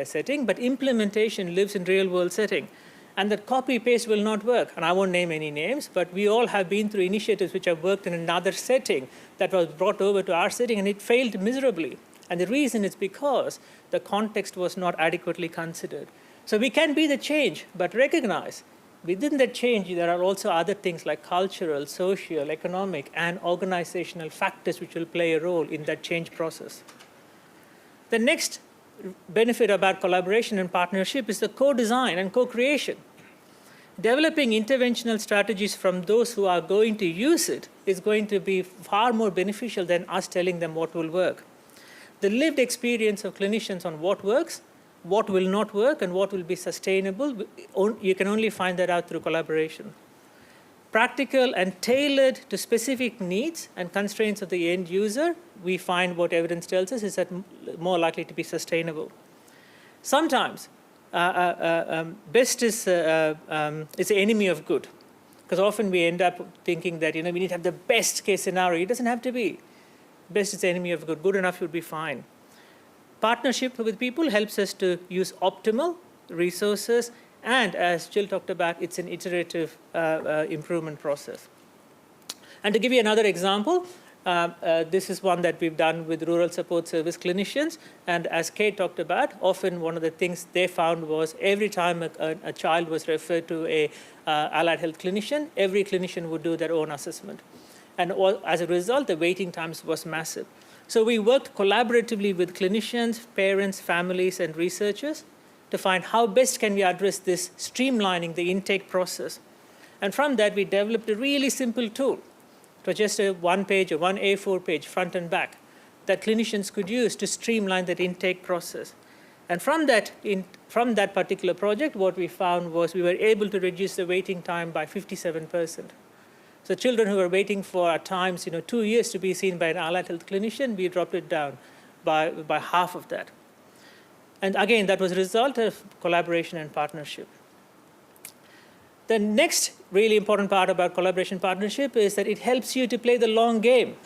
setting, but implementation lives in real world setting. And that copy-paste will not work. And I won't name any names, but we all have been through initiatives which have worked in another setting that was brought over to our setting, and it failed miserably. And the reason is because the context was not adequately considered. So we can be the change, but recognize within that change, there are also other things like cultural, social, economic, and organizational factors which will play a role in that change process. The next benefit about collaboration and partnership is the co-design and co-creation. Developing interventional strategies from those who are going to use it is going to be far more beneficial than us telling them what will work. The lived experience of clinicians on what works, what will not work, and what will be sustainable, you can only find that out through collaboration. Practical and tailored to specific needs and constraints of the end user, we find what evidence tells us is that more likely to be sustainable. Sometimes, best is the enemy of good, because often we end up thinking that we need to have the best case scenario. It doesn't have to be. Best is the enemy of good. Good enough would be fine. Partnership with people helps us to use optimal resources, and as Jill talked about, it's an iterative improvement process. And to give you another example, this is one that we've done with rural support service clinicians. And as Kate talked about, often one of the things they found was every time a child was referred to a allied health clinician, every clinician would do their own assessment. And as a result, the waiting times was massive. So we worked collaboratively with clinicians, parents, families, and researchers to find how best can we address this, streamlining the intake process. And from that, we developed a really simple tool. It was just a one-page or one A4 page, front and back, that clinicians could use to streamline that intake process. And from that particular project, what we found was we were able to reduce the waiting time by 57%. So children who were waiting for, at times, 2 years to be seen by an allied health clinician, we dropped it down by half of that. And again, that was a result of collaboration and partnership. The next really important part about collaboration partnership is that it helps you to play the long game.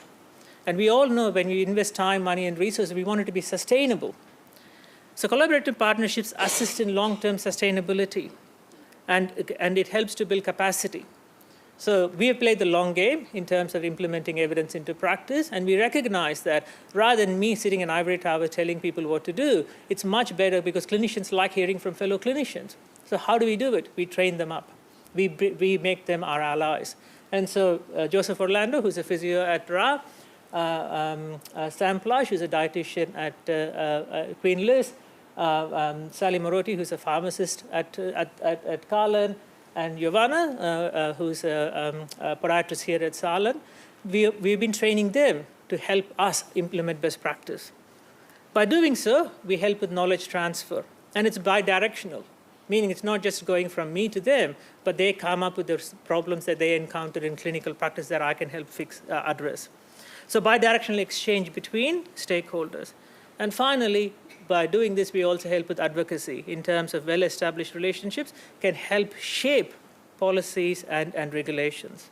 And we all know when you invest time, money, and resources, we want it to be sustainable. So collaborative partnerships assist in long-term sustainability, and it helps to build capacity. So we have played the long game in terms of implementing evidence into practice, and we recognize that rather than me sitting in ivory tower telling people what to do, it's much better because clinicians like hearing from fellow clinicians. So how do we do it? We train them up. We make them our allies. And so Joseph Orlando, who's a physio at RA, Sam Plush, who's a dietitian at Queen Liz, Sally Morotti, who's a pharmacist at Carlin, and Giovanna, who's a podiatrist here at SALHN, we've been training them to help us implement best practice. By doing so, we help with knowledge transfer, and it's bi-directional, meaning it's not just going from me to them, but they come up with the problems that they encountered in clinical practice that I can help address. So bi-directional exchange between stakeholders. And finally, by doing this, we also help with advocacy in terms of well-established relationships, can help shape policies and regulations.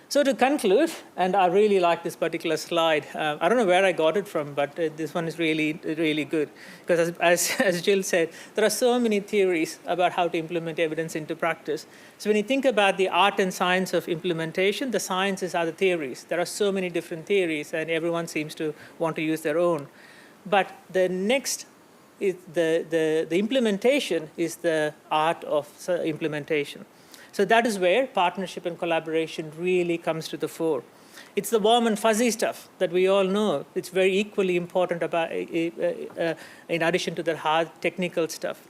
So to conclude, and I really like this particular slide. I don't know where I got it from, but this one is really, really good. Because as Jill said, there are so many theories about how to implement evidence into practice. So when you think about the art and science of implementation, the sciences are the theories. There are so many different theories, and everyone seems to want to use their own. But the next is the implementation is the art of implementation. So that is where partnership and collaboration really comes to the fore. It's the warm and fuzzy stuff that we all know. It's very equally important about, in addition to the hard technical stuff.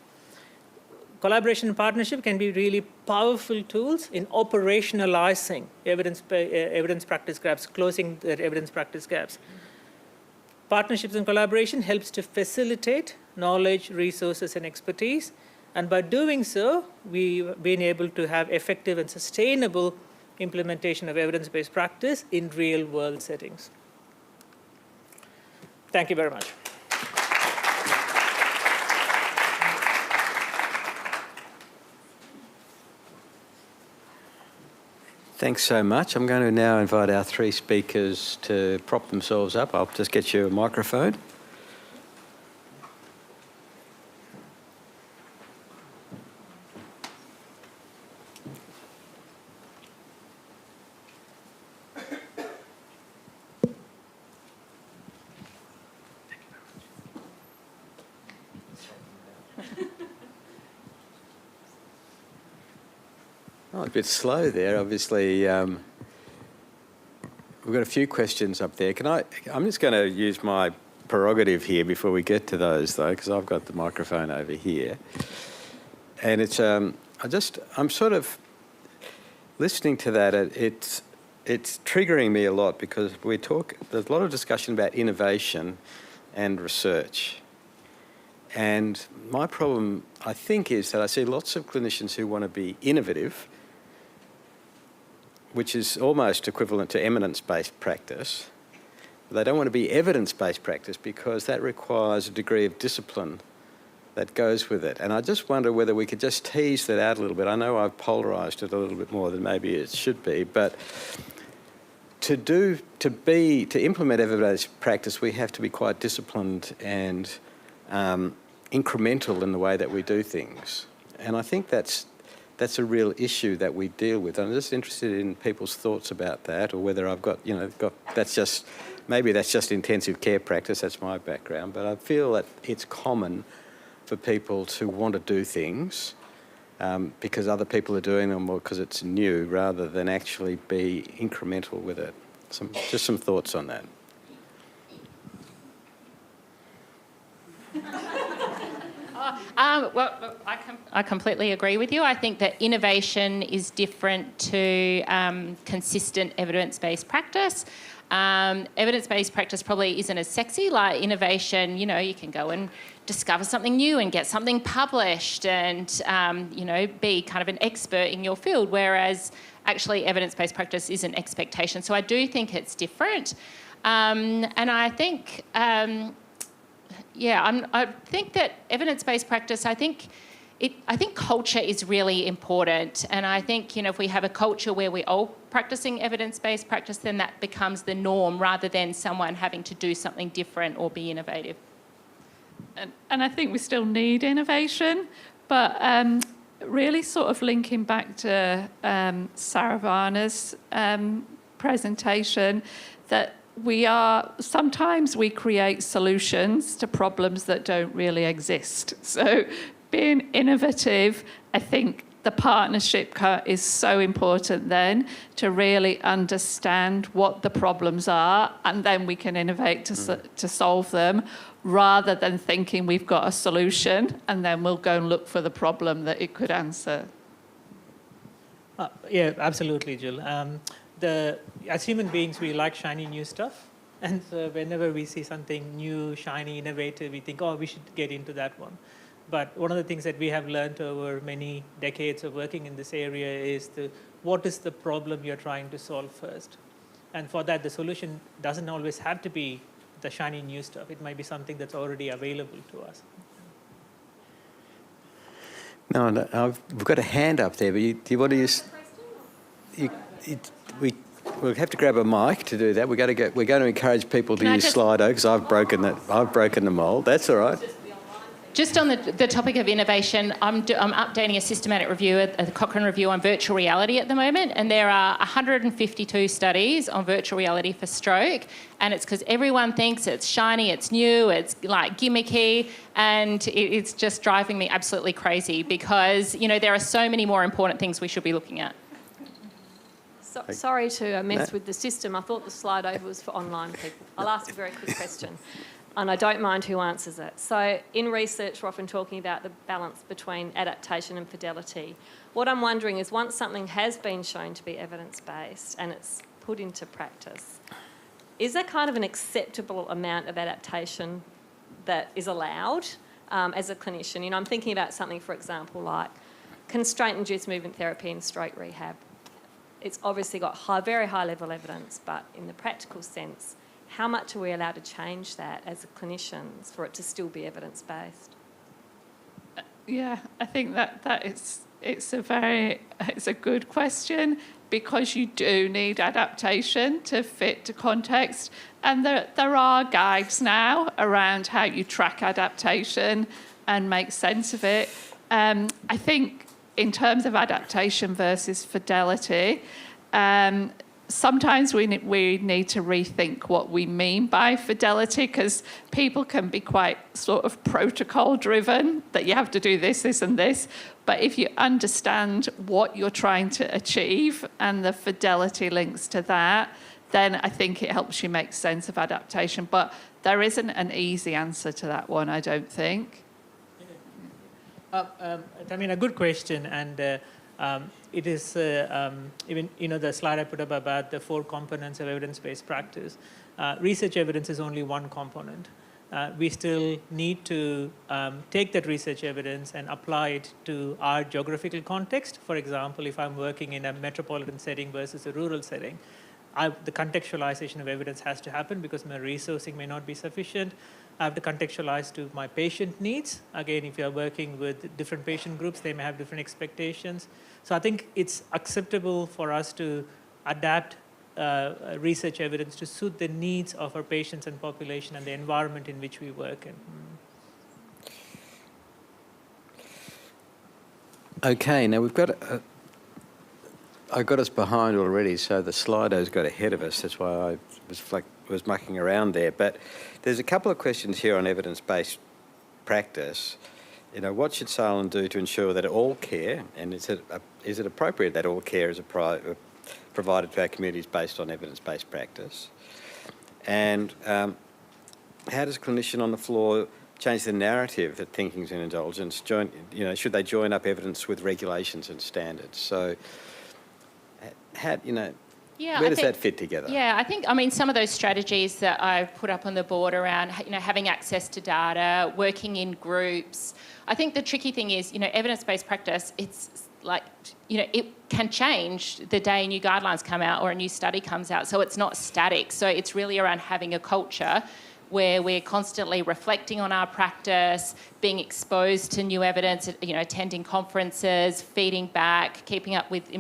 collaboration and partnership can be really powerful tools in operationalizing evidence practice gaps, closing the evidence practice gaps. Partnerships and collaboration helps to facilitate knowledge, resources, and expertise. And by doing so, we've been able to have effective and sustainable implementation of evidence-based practice in real-world settings. Thank you very much.
Thanks so much. I'm going to now invite our three speakers to prop themselves up. I'll just get you a microphone. Oh, a bit slow there. Obviously, we've got a few questions up there. I'm just going to use my prerogative here before we get to those, though, because I've got the microphone over here. And it's, I'm sort of listening to that. It's triggering me a lot because there's a lot of discussion about innovation and research. And my problem, I think, is that I see lots of clinicians who want to be innovative, which is almost equivalent to eminence-based practice. They don't want to be evidence-based practice because that requires a degree of discipline that goes with it. And I just wonder whether we could just tease that out a little bit. I know I've polarised it a little bit more than maybe it should be, but to implement evidence-based practice, we have to be quite disciplined and incremental in the way that we do things. And I think that's a real issue that we deal with. I'm just interested in people's thoughts about that, or whether I've got maybe that's just intensive care practice, that's my background, but I feel that it's common for people to want to do things because other people are doing them or because it's new, rather than actually be incremental with it. Just some thoughts on that.
Well, I completely agree with you. I think that innovation is different to consistent evidence-based practice. Evidence-based practice probably isn't as sexy. Like innovation, you can go and discover something new and get something published and, be kind of an expert in your field, whereas actually evidence-based practice is an expectation. So I do think it's different. And I think... I think that evidence-based practice, I think culture is really important. And I think, if we have a culture where we're all practicing evidence-based practice, then that becomes the norm rather than someone having to do something different or be innovative.
And I think we still need innovation, but really sort of linking back to Saravana's presentation, that sometimes we create solutions to problems that don't really exist. So being innovative, I think the partnership is so important then to really understand what the problems are, and then we can innovate to solve them, rather than thinking we've got a solution and then we'll go and look for the problem that it could answer.
Yeah, absolutely, Jill. As human beings, we like shiny new stuff. And so whenever we see something new, shiny, innovative, we think, we should get into that one. But one of the things that we have learned over many decades of working in this area is what is the problem you're trying to solve first? And for that, the solution doesn't always have to be the shiny new stuff. It might be something that's already available to us.
No, we've got a hand up there, but do you want to use... We'll have to grab a mic to do that. We're going to encourage people to use Slido because I've broken the mould. That's all right.
Just on the topic of innovation, I'm updating a systematic review, a Cochrane review on virtual reality at the moment, and there are 152 studies on virtual reality for stroke, and it's because everyone thinks it's shiny, it's new, it's like gimmicky, and it's just driving me absolutely crazy because, there are so many more important things we should be looking at.
Sorry to mess with the system. I thought the Slido was for online people. I'll ask a very quick question. and I don't mind who answers it. So in research, we're often talking about the balance between adaptation and fidelity. What I'm wondering is, once something has been shown to be evidence-based and it's put into practice, is there kind of an acceptable amount of adaptation that is allowed as a clinician? You know, I'm thinking about something, for example, like constraint-induced movement therapy and stroke rehab. It's obviously got very high level evidence, but in the practical sense, how much are we allowed to change that as clinicians for it to still be evidence-based?
Yeah, I think it's a good question, because you do need adaptation to fit to context, and there are guides now around how you track adaptation and make sense of it. I think in terms of adaptation versus fidelity, sometimes we need to rethink what we mean by fidelity, because people can be quite sort of protocol driven, that you have to do this, this and this. But if you understand what you're trying to achieve and the fidelity links to that, then I think it helps you make sense of adaptation. But there isn't an easy answer to that one, I don't think.
I mean, a good question, and it is even, you know, the slide I put up about the 4 components of evidence-based practice. Research evidence is only one component. We still need to take that research evidence and apply it to our geographical context. For example, if I'm working in a metropolitan setting versus a rural setting, the contextualization of evidence has to happen, because my resourcing may not be sufficient. I have to contextualize to my patient needs. Again, if you're working with different patient groups, they may have different expectations. So I think it's acceptable for us to adapt research evidence to suit the needs of our patients and population and the environment in which we work in.
Okay, now we've got I got us behind already, so the Slido's got ahead of us. That's why I was mucking around there. But there's a couple of questions here on evidence-based practice. You know, what should SALHN do to ensure that all care, and is it appropriate that all care is provided to our communities based on evidence-based practice? And how does a clinician on the floor change the narrative that thinking's an indulgence? Should they join up evidence with regulations and standards? So, where does that fit together?
Yeah, I think, some of those strategies that I've put up on the board around, having access to data, working in groups. I think the tricky thing is, evidence-based practice, it's like, it can change the day new guidelines come out or a new study comes out. So it's not static. So it's really around having a culture where we're constantly reflecting on our practice, being exposed to new evidence, attending conferences, feeding back, keeping up with,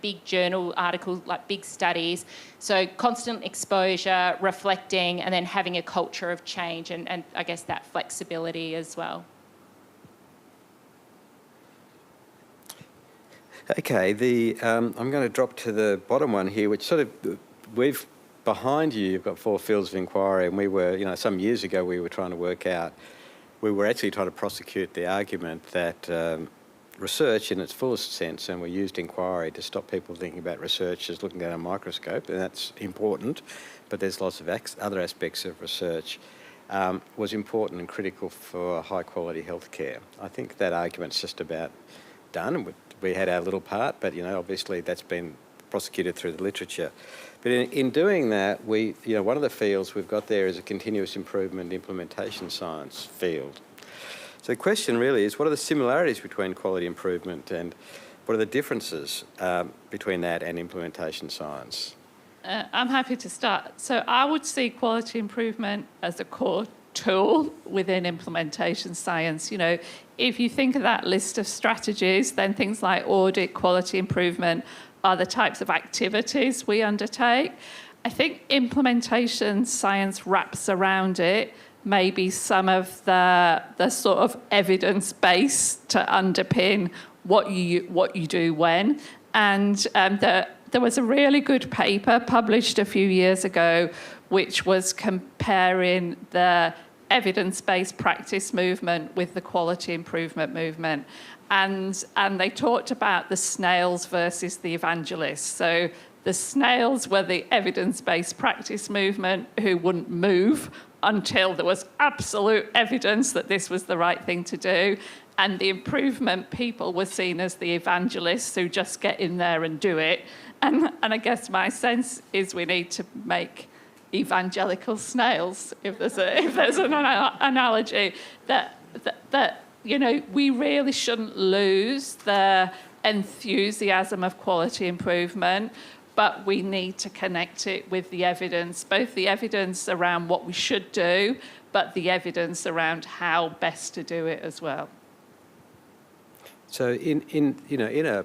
big journal articles, like big studies. So constant exposure, reflecting, and then having a culture of change and I guess that flexibility as well.
Okay, I'm going to drop to the bottom one here, which sort of, behind you've got 4 fields of inquiry, and we were, some years ago we were trying to work out, we were actually trying to prosecute the argument that research in its fullest sense, and we used inquiry to stop people thinking about research as looking at a microscope, and that's important, but there's lots of other aspects of research, was important and critical for high quality healthcare. I think that argument's just about done, and we had our little part, but obviously that's been prosecuted through the literature. But in doing that, one of the fields we've got there is a continuous improvement implementation science field. So the question really is, what are the similarities between quality improvement and what are the differences between that and implementation science?
I'm happy to start. So I would see quality improvement as a core tool within implementation science. If you think of that list of strategies, then things like audit, quality improvement are the types of activities we undertake. I think implementation science wraps around it maybe some of the sort of evidence base to underpin what you do when. And there was a really good paper published a few years ago which was comparing the evidence-based practice movement with the quality improvement movement. And they talked about the snails versus the evangelists. So The snails were the evidence-based practice movement who wouldn't move until there was absolute evidence that this was the right thing to do. And the improvement people were seen as the evangelists who just get in there and do it. And I guess my sense is we need to make evangelical snails, if there's an analogy, that you know, we really shouldn't lose the enthusiasm of quality improvement, but we need to connect it with the evidence, both the evidence around what we should do, but the evidence around how best to do it as well.
So in a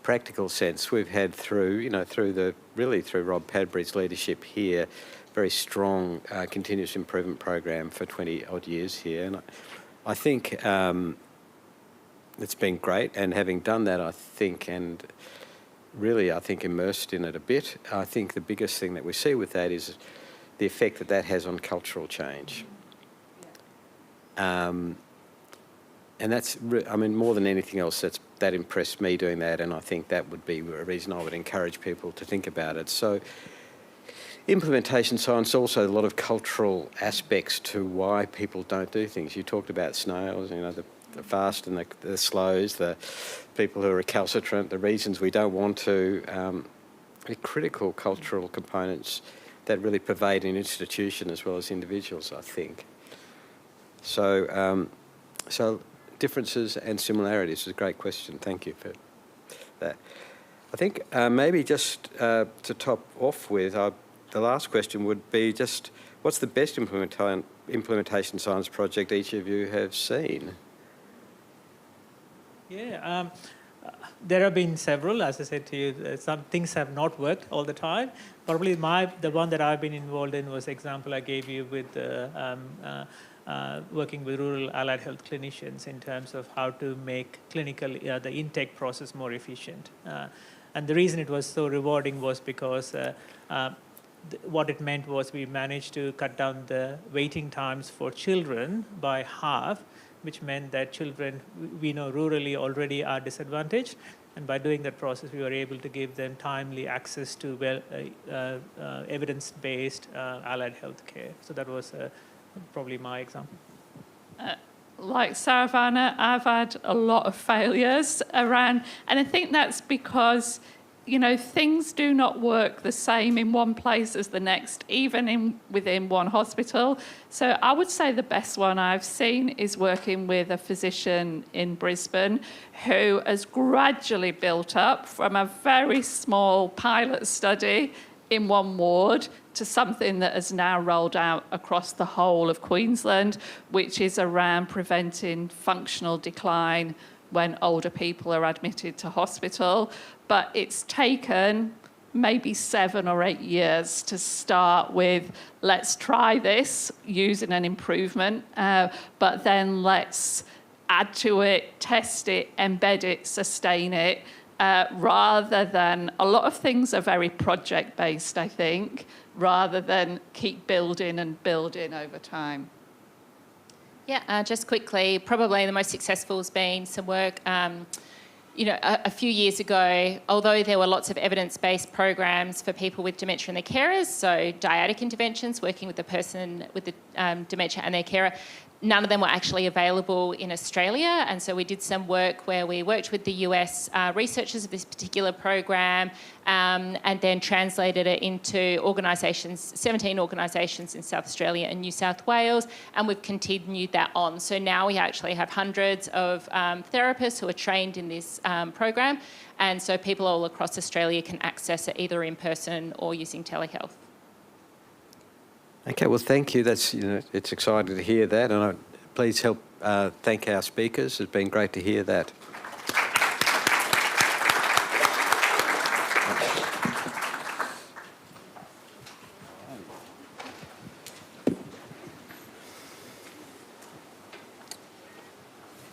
practical sense, we've had through Rob Padbury's leadership here, very strong continuous improvement program for 20 odd years here, and I think it's been great. And having done that, I think immersed in it a bit, I think the biggest thing that we see with that is the effect that has on cultural change. And that's, more than anything else, that impressed me doing that, and I think that would be a reason I would encourage people to think about it. So implementation science, also a lot of cultural aspects to why people don't do things. You talked about snails, the fast and the slows, the people who are recalcitrant, the reasons we don't want to, critical cultural components that really pervade an institution as well as individuals, I think. So differences and similarities is a great question. Thank you for that. I think maybe just to top off with, the last question would be just, what's the best implementation science project each of you have seen?
Yeah, there have been several. As I said to you, some things have not worked all the time. Probably the one that I've been involved in was the example I gave you with working with rural allied health clinicians in terms of how to make the intake process more efficient. And the reason it was so rewarding was because what it meant was we managed to cut down the waiting times for children by half, which meant that children, we know rurally already are disadvantaged. And by doing that process, we were able to give them timely access to evidence-based allied health care. So that was probably my example.
Like Saravana, I've had a lot of failures around, and I think that's because, things do not work the same in one place as the next, even within one hospital. So I would say the best one I've seen is working with a physician in Brisbane who has gradually built up from a very small pilot study in one ward to something that has now rolled out across the whole of Queensland, which is around preventing functional decline when older people are admitted to hospital. But it's taken maybe 7 or 8 years to start with, let's try this using an improvement, but then let's add to it, test it, embed it, sustain it, rather than, a lot of things are very project-based, I think, rather than keep building and building over time.
Yeah, just quickly, probably the most successful has been some work, a few years ago, although there were lots of evidence-based programs for people with dementia and their carers, so dyadic interventions, working with the person with the dementia and their carer, none of them were actually available in Australia. And so we did some work where we worked with the US researchers of this particular program and then translated it into 17 organisations in South Australia and New South Wales. And we've continued that on. So now we actually have hundreds of therapists who are trained in this program. And so people all across Australia can access it either in person or using telehealth.
Okay, well, thank you. That's, it's exciting to hear that, and please help thank our speakers. It's been great to hear that.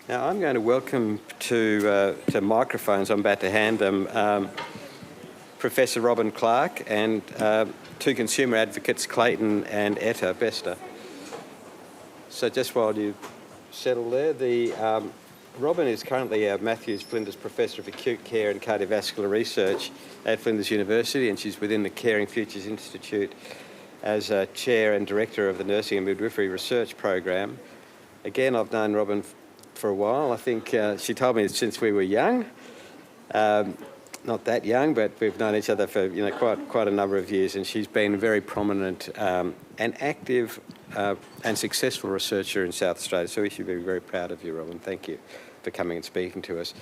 Now, I'm going to welcome to microphones. I'm about to hand them Professor Robin Clark and two consumer advocates, Clayton and Etta Bester. So just while you settle there, Robin is currently a Matthews Flinders Professor of Acute Care and Cardiovascular Research at Flinders University, and she's within the Caring Futures Institute as Chair and Director of the Nursing and Midwifery Research Program. Again, I've known Robin for a while. I think she told me since we were young. Not that young, but we've known each other for quite a number of years, and she's been a very prominent and active and successful researcher in South Australia. So we should be very proud of you, Robin. Thank you for coming and speaking to us.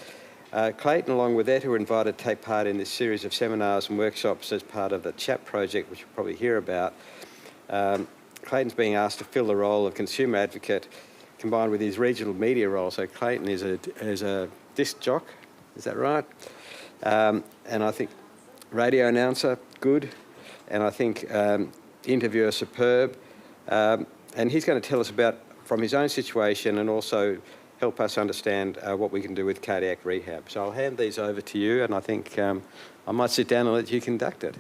Clayton, along with Etta, were invited to take part in this series of seminars and workshops as part of the CHAP project, which you'll probably hear about. Clayton's being asked to fill the role of consumer advocate combined with his regional media role. So Clayton is a disc jock, is that right? And I think radio announcer, good. And I think interviewer, superb. And he's going to tell us about from his own situation and also help us understand what we can do with cardiac rehab. So I'll hand these over to you, and I think I might sit down and let you conduct it.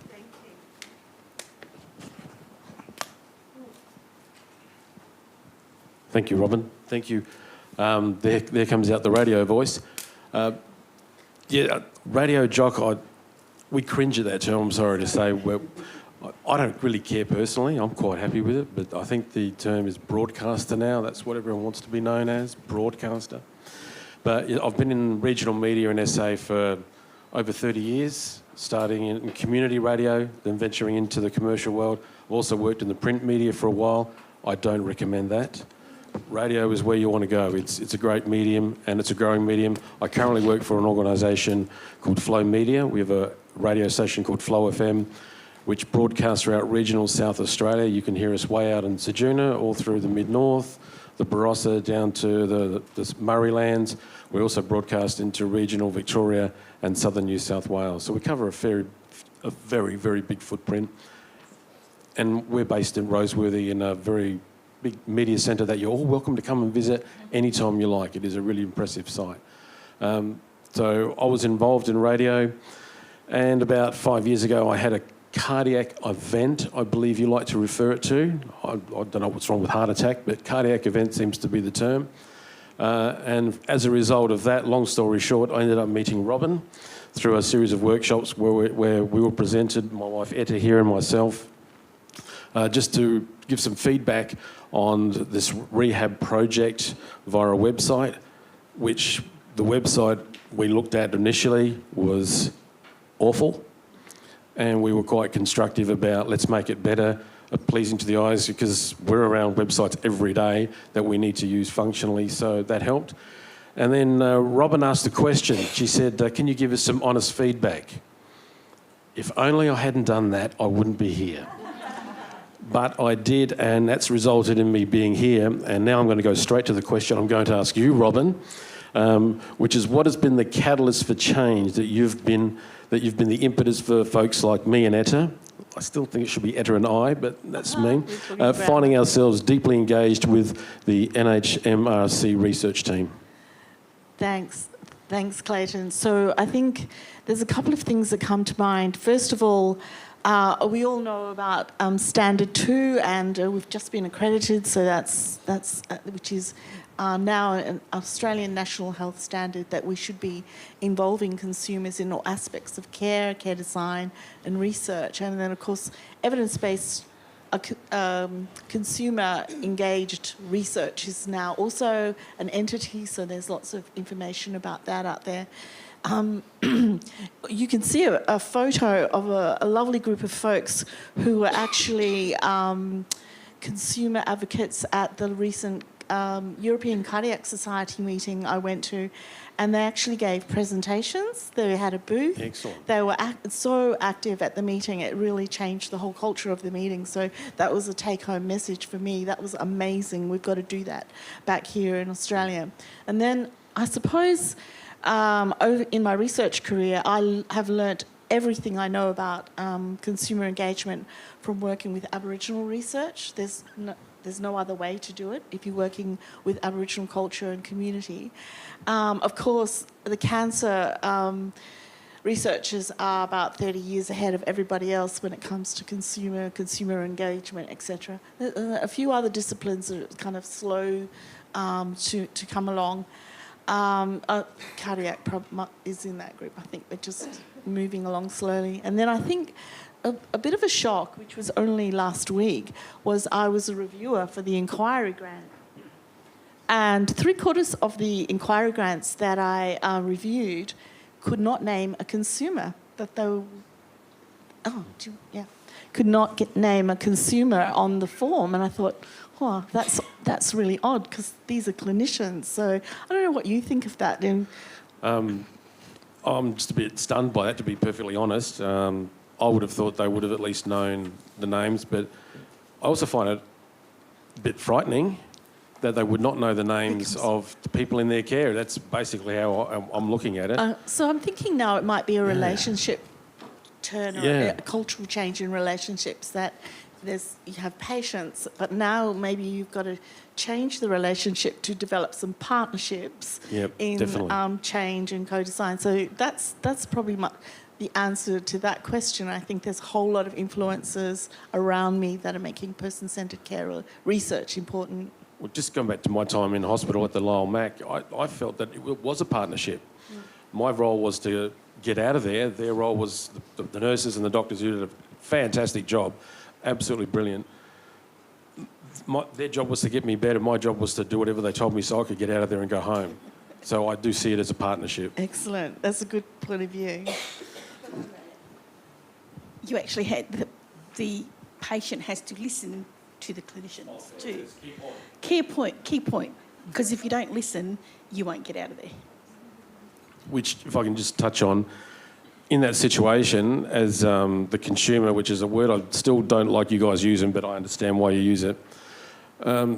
Thank you, Robin. Thank you. There comes out the radio voice. Radio jock, we cringe at that term, I'm sorry to say. I don't really care personally. I'm quite happy with it, but I think the term is broadcaster now. That's what everyone wants to be known as, broadcaster. But I've been in regional media in SA for over 30 years, starting in community radio, then venturing into the commercial world. I've also worked in the print media for a while. I don't recommend that. Radio is where you want to go. It's a great medium and it's a growing medium. I currently work for an organisation called Flow Media. We have a radio station called Flow FM, which broadcasts throughout regional South Australia. You can hear us way out in Ceduna, all through the mid-north, the Barossa, down to the Murraylands. We also broadcast into regional Victoria and southern New South Wales. So we cover a very, very big footprint. And we're based in Roseworthy in a very big media centre that you're all welcome to come and visit anytime you like. It is a really impressive site. So I was involved in radio, and about 5 years ago I had a cardiac event, I believe you like to refer it to. I don't know what's wrong with heart attack, but cardiac event seems to be the term. And as a result of that, long story short, I ended up meeting Robin through a series of workshops where we were presented, my wife Etta here and myself, just to give some feedback on this rehab project via a website, which the website we looked at initially was awful. And we were quite constructive about let's make it better, pleasing to the eyes, because we're around websites every day that we need to use functionally, so that helped. And then Robin asked a question. She said, can you give us some honest feedback? If only I hadn't done that, I wouldn't be here. But I did, and that's resulted in me being here. And now I'm going to go straight to the question I'm going to ask you, Robin, which is what has been the catalyst for change that you've been the impetus for folks like me and Etta? I still think it should be Etta and I, but that's me. Finding ourselves deeply engaged with the NHMRC research team.
Thanks, Clayton. So I think there's a couple of things that come to mind. First of all, we all know about Standard 2, and we've just been accredited, so that's which is now an Australian national health standard that we should be involving consumers in all aspects of care design and research. And then, of course, evidence-based consumer-engaged research is now also an entity, so there's lots of information about that out there. You can see a photo of a lovely group of folks who were actually consumer advocates at the recent European Cardiac Society meeting I went to, and they actually gave presentations. They had a booth.
Excellent.
They were so active at the meeting, it really changed the whole culture of the meeting. So that was a take-home message for me. That was amazing. We've got to do that back here in Australia. And then I suppose in my research career, I have learnt everything I know about consumer engagement from working with Aboriginal research. There's no other way to do it if you're working with Aboriginal culture and community. Of course, the cancer researchers are about 30 years ahead of everybody else when it comes to consumer engagement, etc. A few other disciplines are kind of slow to come along. Cardiac problem is in that group. I think we're just moving along slowly. And then I think a bit of a shock, which was only last week, was I was a reviewer for the inquiry grant. And 3/4 of the inquiry grants that I reviewed could not name a consumer that they were, could not name a consumer on the form. And I thought, oh, that's really odd because these are clinicians. So I don't know what you think of that. And
I'm just a bit stunned by that, to be perfectly honest. I would have thought they would have at least known the names, but I also find it a bit frightening that they would not know the names of the people in their care. That's basically how I'm looking at it.
So I'm thinking now it might be a relationship turn or a cultural change in relationships, that you have patients, but now maybe you've got to change the relationship to develop some partnerships in
definitely.
Change and co-design. So that's probably the answer to that question. I think there's a whole lot of influences around me that are making person-centred care research important.
Well, just going back to my time in hospital at the Lowell Mac, I felt that it was a partnership. My role was to get out of there. Their role was the nurses and the doctors who did a fantastic job, absolutely brilliant. Their job was to get me better. My job was to do whatever they told me so I could get out of there and go home. So I do see it as a partnership.
Excellent. That's a good point of view.
You actually had the patient has to listen to the clinicians too. Key point. Because if you don't listen, you won't get out of there.
Which, if I can just touch on, in that situation, as the consumer, which is a word I still don't like you guys using, but I understand why you use it, I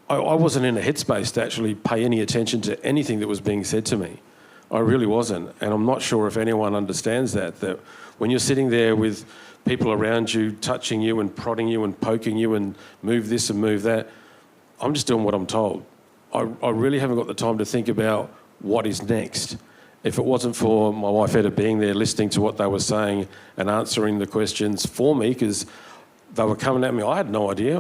wasn't in a headspace to actually pay any attention to anything that was being said to me. I really wasn't. And I'm not sure if anyone understands that when you're sitting there with people around you touching you and prodding you and poking you and move this and move that, I'm just doing what I'm told. I really haven't got the time to think about what is next. If it wasn't for my wife Etta being there listening to what they were saying and answering the questions for me, because they were coming at me, I had no idea.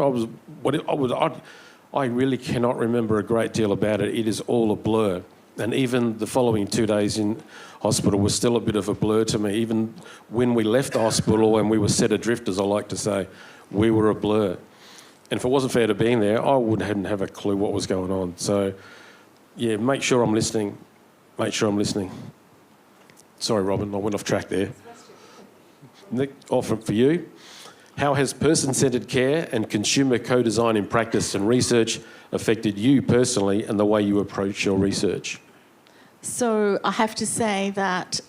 I really cannot remember a great deal about it. It is all a blur. And even the following 2 days in hospital was still a bit of a blur to me. Even when we left the hospital and we were set adrift, as I like to say, we were a blur. And if it wasn't for Etta being there, I wouldn't have a clue what was going on. So, yeah, make sure I'm listening. Make sure I'm listening. Sorry, Robin, I went off track there. Nick, for you. How has person-centred care and consumer co-design in practice and research affected you personally and the way you approach your research?
So I have to say that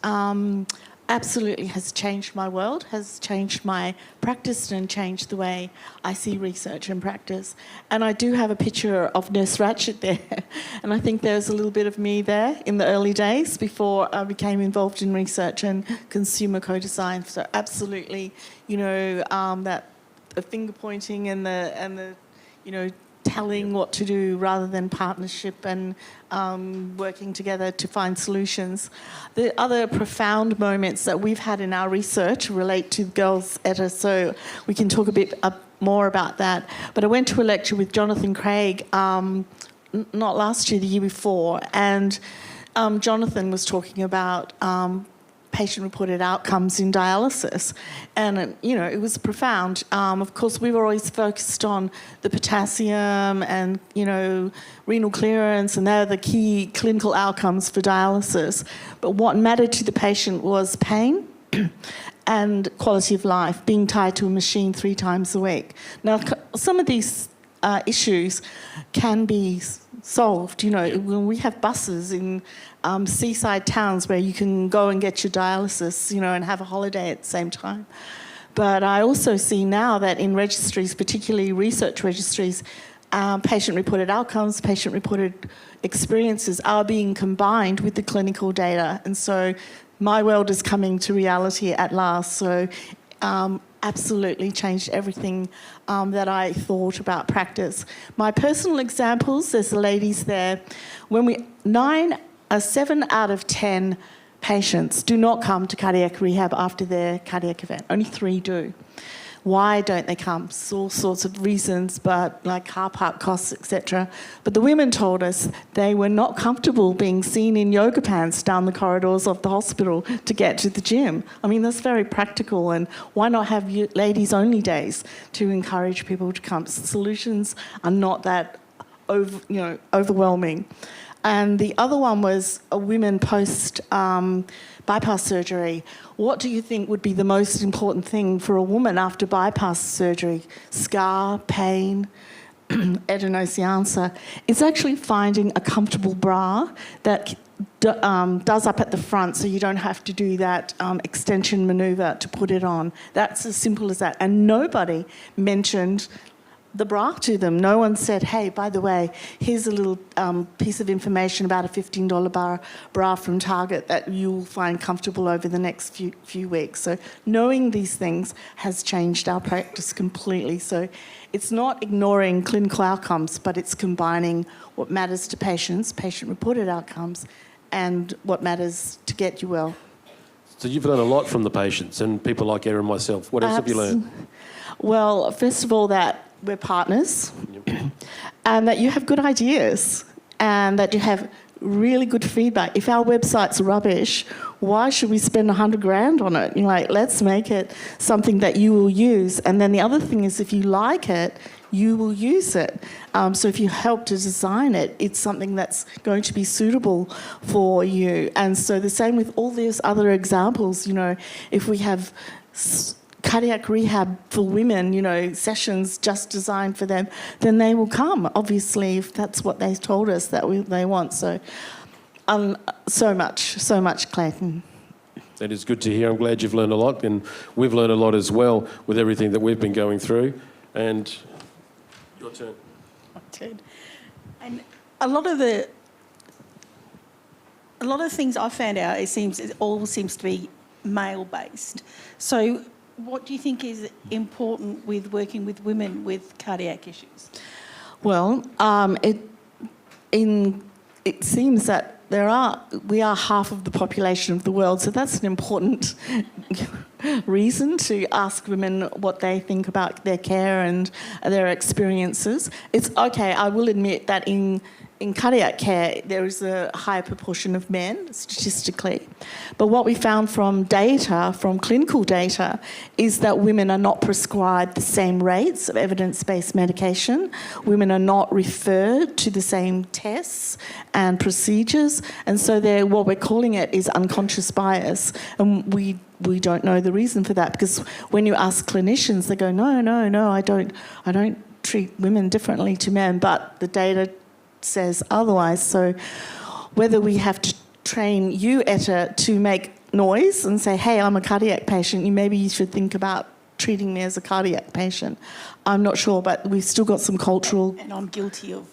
absolutely has changed my world, has changed my practice and changed the way I see research and practice. And I do have a picture of Nurse Ratchet there. And I think there's a little bit of me there in the early days before I became involved in research and consumer co-design. So absolutely, that the finger pointing and the telling what to do rather than partnership and working together to find solutions. The other profound moments that we've had in our research relate to girls' ETA, so we can talk a bit more about that. But I went to a lecture with Jonathan Craig, not last year, the year before, and Jonathan was talking about patient-reported outcomes in dialysis. And, it was profound. Of course, we were always focused on the potassium and, renal clearance, and they're the key clinical outcomes for dialysis. But what mattered to the patient was pain and quality of life, being tied to a machine 3 times a week. Now, some of these issues can be solved. When we have buses in seaside towns where you can go and get your dialysis, and have a holiday at the same time. But I also see now that in registries, particularly research registries, patient-reported outcomes, patient-reported experiences are being combined with the clinical data. And so my world is coming to reality at last. So absolutely changed everything that I thought about practice. My personal examples, there's the ladies there. 7 out of 10 patients do not come to cardiac rehab after their cardiac event. Only 3 do. Why don't they come? All sorts of reasons, but like car park costs, etc. But the women told us they were not comfortable being seen in yoga pants down the corridors of the hospital to get to the gym. I mean, that's very practical, and why not have ladies only days to encourage people to come? Solutions are not that overwhelming. And the other one was a women post bypass surgery. What do you think would be the most important thing for a woman after bypass surgery? Scar, pain? Eda knows the answer. It's actually finding a comfortable bra that does up at the front so you don't have to do that extension manoeuvre to put it on. That's as simple as that. And nobody mentioned the bra to them. No one said, hey, by the way, here's a little piece of information about a $15 bra from Target that you'll find comfortable over the next few weeks. So knowing these things has changed our practice completely. So it's not ignoring clinical outcomes, but it's combining what matters to patients, patient-reported outcomes, and what matters to get you well.
So you've learned a lot from the patients and people like Eda and myself. What else have you learned?
Well, first of all, that we're partners, and that you have good ideas, and that you have really good feedback. If our website's rubbish, why should we spend $100,000 on it? Let's make it something that you will use. And then the other thing is, if you like it, you will use it. So if you help to design it, it's something that's going to be suitable for you. And so the same with all these other examples. If we have cardiac rehab for women, sessions just designed for them, then they will come, obviously, if that's what they told us that they want. So so much, Clayton.
That is good to hear. I'm glad you've learned a lot, and we've learned a lot as well with everything that we've been going through. And your turn.
My turn. And a lot of the things I found out, it all seems to be male-based. So what do you think is important with working with women with cardiac issues?
Well, it seems that we are half of the population of the world, so that's an important reason to ask women what they think about their care and their experiences. It's okay, I will admit that in cardiac care, there is a higher proportion of men, statistically. But what we found from clinical data, is that women are not prescribed the same rates of evidence-based medication. Women are not referred to the same tests and procedures. And so what we're calling it is unconscious bias. And we don't know the reason for that, because when you ask clinicians, they go, no, I don't treat women differently to men, but the data says otherwise. So whether we have to train you, Etta, to make noise and say, hey, I'm a cardiac patient, maybe you should think about treating me as a cardiac patient. I'm not sure, but we've still got some cultural...
And I'm guilty of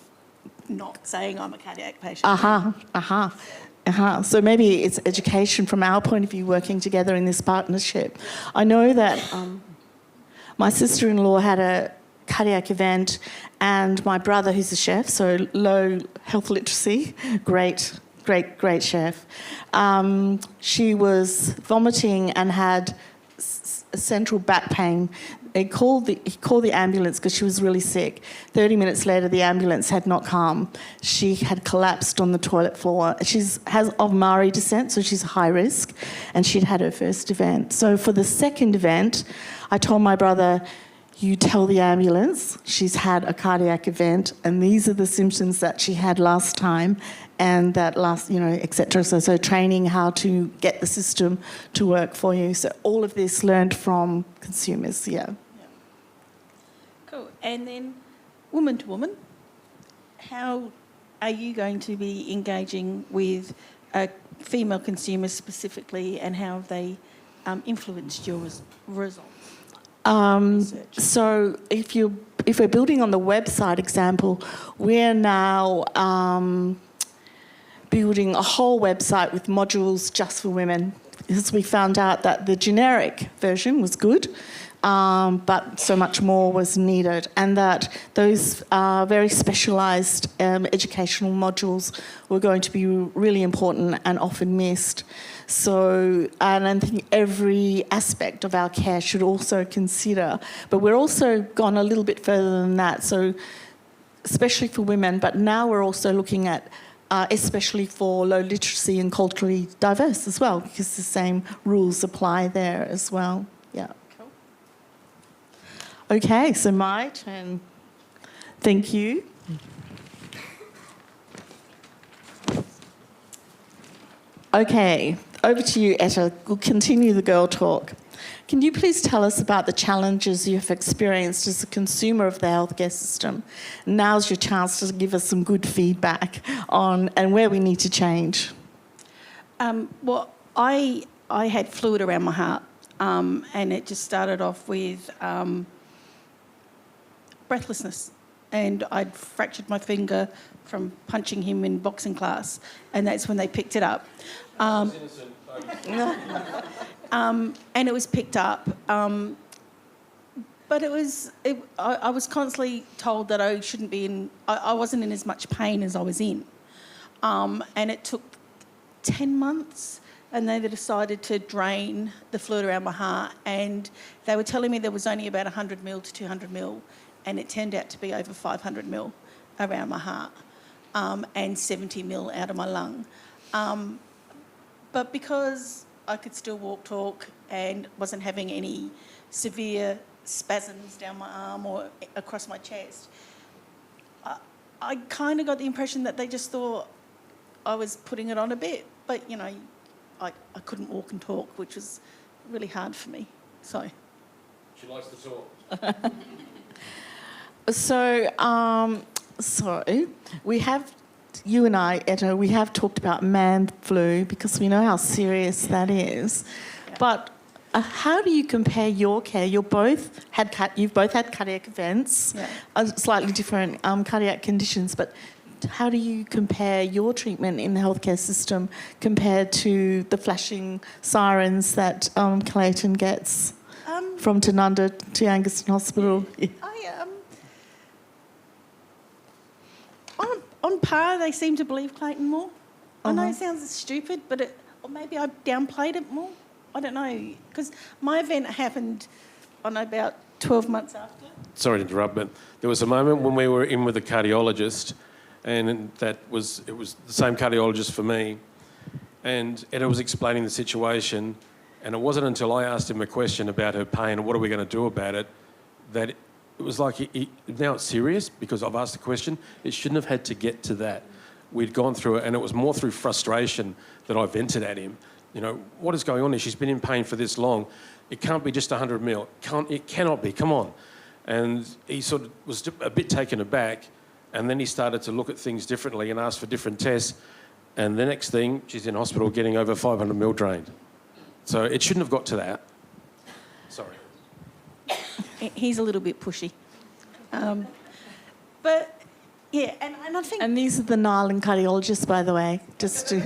not saying I'm a cardiac patient.
So maybe it's education from our point of view, working together in this partnership. I know that my sister-in-law had a cardiac event, and my brother, who's a chef, so low health literacy, great chef. She was vomiting and had central back pain. He called the ambulance because she was really sick. 30 minutes later, the ambulance had not come. She had collapsed on the toilet floor. She's of Maori descent, so she's high risk, and she'd had her first event. So for the second event, I told my brother, you tell the ambulance she's had a cardiac event, and these are the symptoms that she had last time, and that etc. So training how to get the system to work for you. So all of this learned from consumers, yeah.
Cool. And then woman to woman, how are you going to be engaging with female consumers specifically, and how have they influenced your results?
So if we're building on the website example, we're now building a whole website with modules just for women, because we found out that the generic version was good, but so much more was needed, and that those very specialised educational modules were going to be really important and often missed. So, and I think every aspect of our care should also consider, but we're also gone a little bit further than that. So, especially for women, but now we're also looking at especially for low literacy and culturally diverse as well, because the same rules apply there as well. Yeah.
Cool.
Okay, so my turn. Thank you. Okay, over to you, Etta. We'll continue the girl talk. Can you please tell us about the challenges you've experienced as a consumer of the healthcare system? Now's your chance to give us some good feedback on and where we need to change.
Well, I had fluid around my heart, and it just started off with breathlessness. And I'd fractured my finger from punching him in boxing class, and that's when they picked it up. And it was picked up, but I was constantly told that I shouldn't be in. I wasn't in as much pain as I was in, and it took 10 months, and they decided to drain the fluid around my heart, and they were telling me there was only about 100 mil to 200 mil, and it turned out to be over 500 mil around my heart, and 70 mil out of my lung. But because I could still walk, talk, and wasn't having any severe spasms down my arm or across my chest, I kind of got the impression that they just thought I was putting it on a bit. But, you know, I couldn't walk and talk, which was really hard for me. So.
She likes to talk.
So we have, you and I, Etta, we have talked about man flu because we know how serious that is.
Yeah.
But how do you compare your care? You've both had cardiac events,
Yeah.
Slightly different cardiac conditions, but how do you compare your treatment in the healthcare system compared to the flashing sirens that Clayton gets from Tanunda to Angaston Hospital? Yeah.
On par, they seem to believe Clayton more. I know it sounds stupid, but or maybe I downplayed it more. I don't know, because my event happened on about 12 months after.
Sorry to interrupt, but there was a moment when we were in with a cardiologist, and it was the same cardiologist for me, and Etta was explaining the situation, and it wasn't until I asked him a question about her pain and what are we going to do about it, that it was like, now it's serious because I've asked the question. It shouldn't have had to get to that. We'd gone through it, and it was more through frustration that I vented at him. You know, what is going on here? She's been in pain for this long. It can't be just 100 mil. It cannot be. Come on. And he sort of was a bit taken aback, and then he started to look at things differently and ask for different tests. And the next thing, she's in hospital getting over 500 mil drained. So it shouldn't have got to that. Sorry.
He's a little bit pushy. But, yeah, and I think...
And these are the Nyland cardiologists, by the way, just to...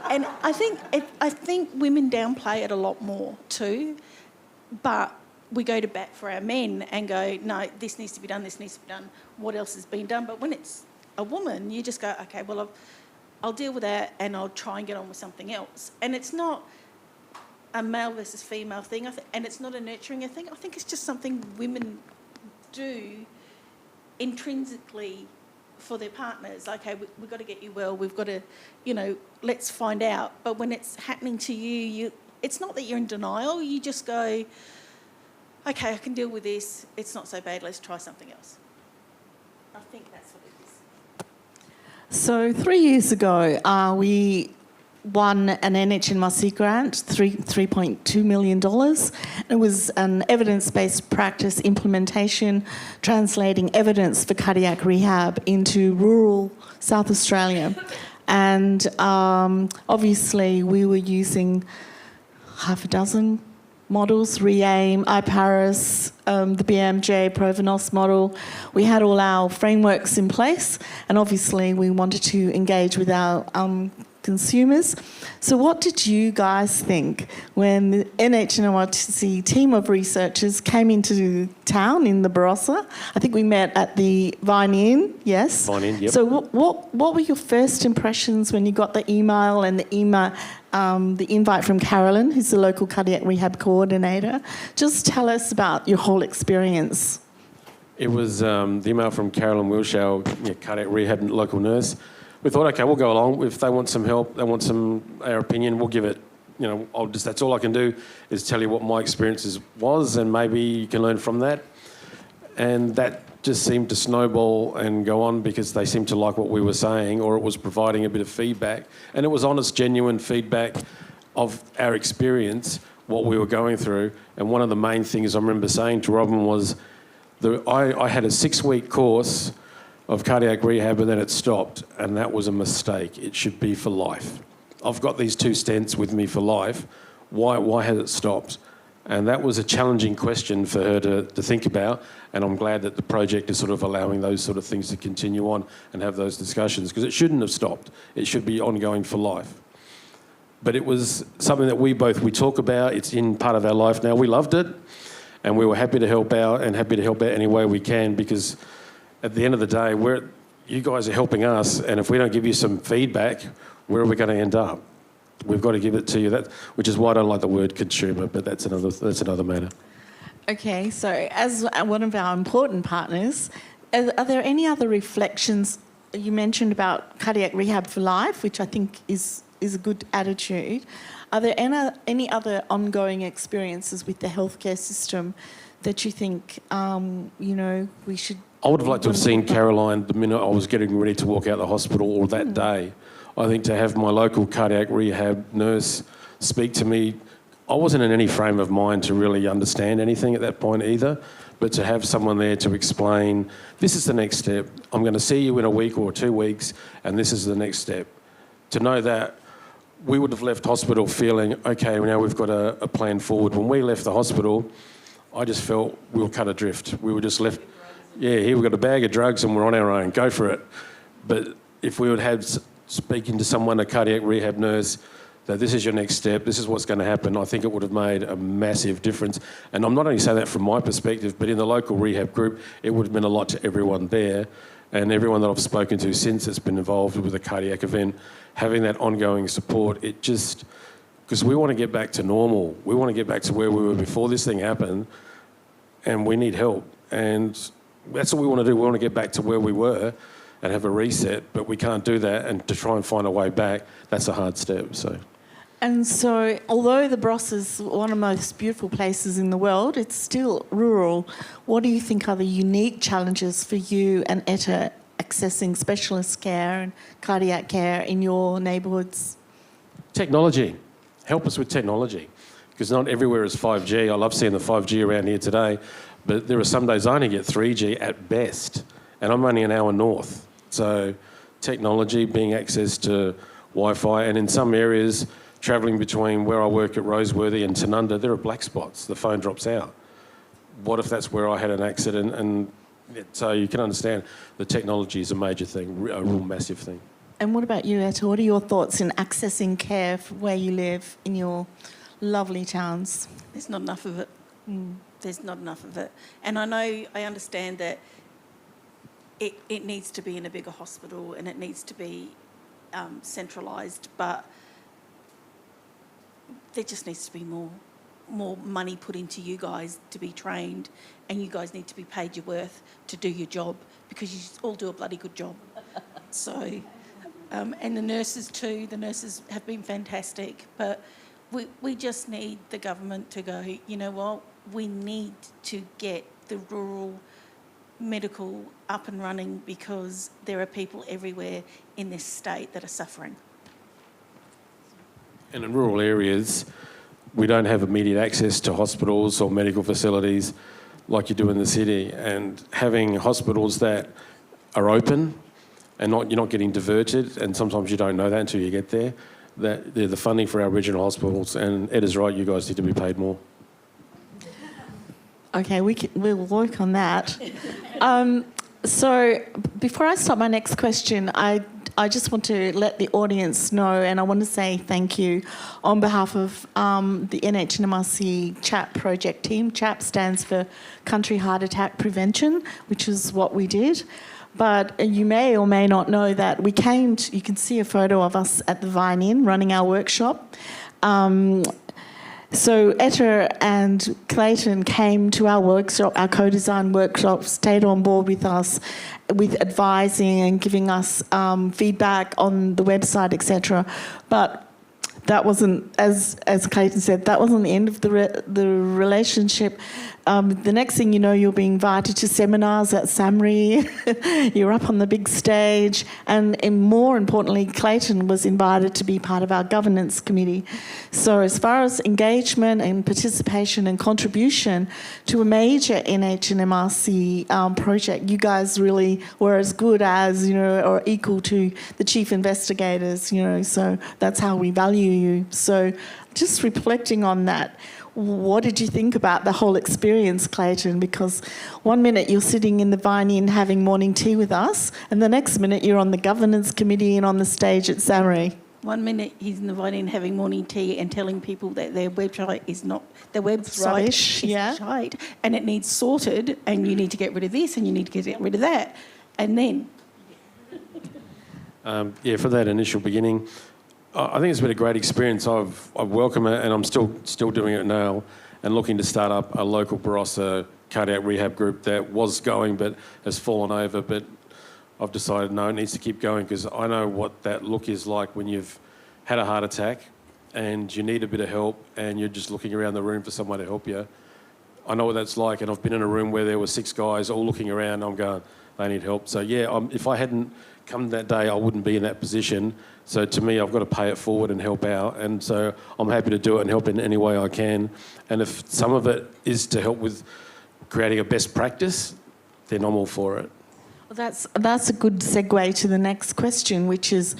And I think women downplay it a lot more too, but we go to bat for our men and go, no, this needs to be done, this needs to be done, what else has been done? But when it's a woman, you just go, okay, well, I'll deal with that and I'll try and get on with something else. And it's not a male versus female thing, and it's not a nurturing thing. I think it's just something women do intrinsically for their partners. Okay, we've got to get you well, we've got to, you know, let's find out. But when it's happening to you, it's not that you're in denial, you just go, okay, I can deal with this, it's not so bad, let's try something else. I think that's what it is.
So 3 years ago, we won an NHMRC grant, $3.2 million. It was an evidence-based practice implementation, translating evidence for cardiac rehab into rural South Australia. And obviously we were using half a dozen models, REAIM, IPARIS, the BMJ, Provenance model. We had all our frameworks in place, and obviously we wanted to engage with our consumers. So what did you guys think when the NHMRC team of researchers came into town in the Barossa? I think we met at the Vine Inn, yes?
Vine Inn, yep.
So what were your first impressions when you got the email and the email the invite from Carolyn, who's the local cardiac rehab coordinator. Just tell us about your whole experience.
It was the email from Carolyn Wilshaw, cardiac rehab local nurse. We thought, okay, we'll go along. If they want some help, they want our opinion, we'll give it. That's all I can do is tell you what my experiences was, and maybe you can learn from that. And that just seemed to snowball and go on because they seemed to like what we were saying, or it was providing a bit of feedback. And it was honest, genuine feedback of our experience, what we were going through. And one of the main things I remember saying to Robin was, I had a 6-week course of cardiac rehab and then it stopped, and that was a mistake. It should be for life. I've got these 2 stents with me for life. Why has it stopped? And that was a challenging question for her to think about, and I'm glad that the project is sort of allowing those sort of things to continue on and have those discussions, because it shouldn't have stopped. It should be ongoing for life. But it was something that we talk about. It's in part of our life now. We loved it, and we were happy to help out any way we can, because at the end of the day, you guys are helping us, and if we don't give you some feedback, where are we going to end up? We've got to give it to you, which is why I don't like the word consumer, but that's another matter.
Okay, so as one of our important partners, are there any other reflections? You mentioned about cardiac rehab for life, which I think is a good attitude. Are there any other ongoing experiences with the healthcare system that you think, we should...
I would have liked to have seen Caroline the minute I was getting ready to walk out the hospital, or that day. I think to have my local cardiac rehab nurse speak to me, I wasn't in any frame of mind to really understand anything at that point either, but to have someone there to explain, this is the next step, I'm going to see you in a week or 2 weeks, and this is the next step. To know that, we would have left hospital feeling, okay, now we've got a plan forward. When we left the hospital, I just felt we were cut adrift. We were just left, here we've got a bag of drugs and we're on our own, go for it. But if we would have speaking to someone, a cardiac rehab nurse, that this is your next step, this is what's going to happen, I think it would have made a massive difference. And I'm not only saying that from my perspective, but in the local rehab group, it would have meant a lot to everyone there. And everyone that I've spoken to since it's been involved with a cardiac event, having that ongoing support, because we want to get back to normal. We want to get back to where we were before this thing happened, and we need help. And that's what we want to do. We want to get back to where we were and have a reset, but we can't do that, and to try and find a way back, that's a hard step.
And so, although the Bros is one of the most beautiful places in the world, it's still rural. What do you think are the unique challenges for you and Etta accessing specialist care and cardiac care in your neighbourhoods?
Technology. Help us with technology, because not everywhere is 5G. I love seeing the 5G around here today, but there are some days I only get 3G at best, and I'm only an hour north. So technology, being access to Wi-Fi, and in some areas, travelling between where I work at Roseworthy and Tanunda, there are black spots. The phone drops out. What if that's where I had an accident? And so you can understand the technology is a major thing, a real massive thing.
And what about you, Etta? What are your thoughts in accessing care for where you live in your lovely towns?
There's not enough of it. There's not enough of it. And I understand that it needs to be in a bigger hospital and it needs to be centralised, but there just needs to be more money put into you guys to be trained, and you guys need to be paid your worth to do your job, because you all do a bloody good job. So, and the nurses too, the nurses have been fantastic, but we just need the government to go, you know what, we need to get the rural medical up and running, because there are people everywhere in this state that are suffering.
And in rural areas, we don't have immediate access to hospitals or medical facilities like you do in the city. And having hospitals that are open and you're not getting diverted, and sometimes you don't know that until you get there, that they're the funding for our regional hospitals. And Ed is right, you guys need to be paid more.
Okay, we'll work on that. So before I start my next question, I just want to let the audience know, and I want to say thank you on behalf of the NHMRC CHAP project team. CHAP stands for Country Heart Attack Prevention, which is what we did. But you may or may not know that we came to, you can see a photo of us at the Vine Inn running our workshop. So Etta and Clayton came to our workshop, our co-design workshop, stayed on board with us with advising and giving us feedback on the website, etc. But that wasn't, as Clayton said, that wasn't the end of the relationship. The next thing you know, you'll be invited to seminars at SAMRI. You're up on the big stage. And more importantly, Clayton was invited to be part of our governance committee. So as far as engagement and participation and contribution to a major NHMRC project, you guys really were as good as, or equal to the chief investigators, so that's how we value you. So just reflecting on that, what did you think about the whole experience, Clayton? Because one minute you're sitting in the Vine Inn having morning tea with us, and the next minute you're on the governance committee and on the stage at SAMRI.
1 minute he's in the Vine Inn having morning tea and telling people that their website is not, their website
Rubbish,
is shite and it needs sorted and you need to get rid of this and you need to get rid of that. And then...
for that initial beginning, I think it's been a great experience. I've welcomed it, and I'm still doing it now, and looking to start up a local Barossa cardiac rehab group that was going but has fallen over. But I've decided no, it needs to keep going, because I know what that look is like when you've had a heart attack and you need a bit of help and you're just looking around the room for someone to help you. I know what that's like, and I've been in a room where there were 6 guys all looking around and I'm going, they need help. So if I hadn't come that day, I wouldn't be in that position. So to me, I've got to pay it forward and help out. And so I'm happy to do it and help in any way I can. And if some of it is to help with creating a best practice, then I'm all for it.
Well, that's a good segue to the next question, which is,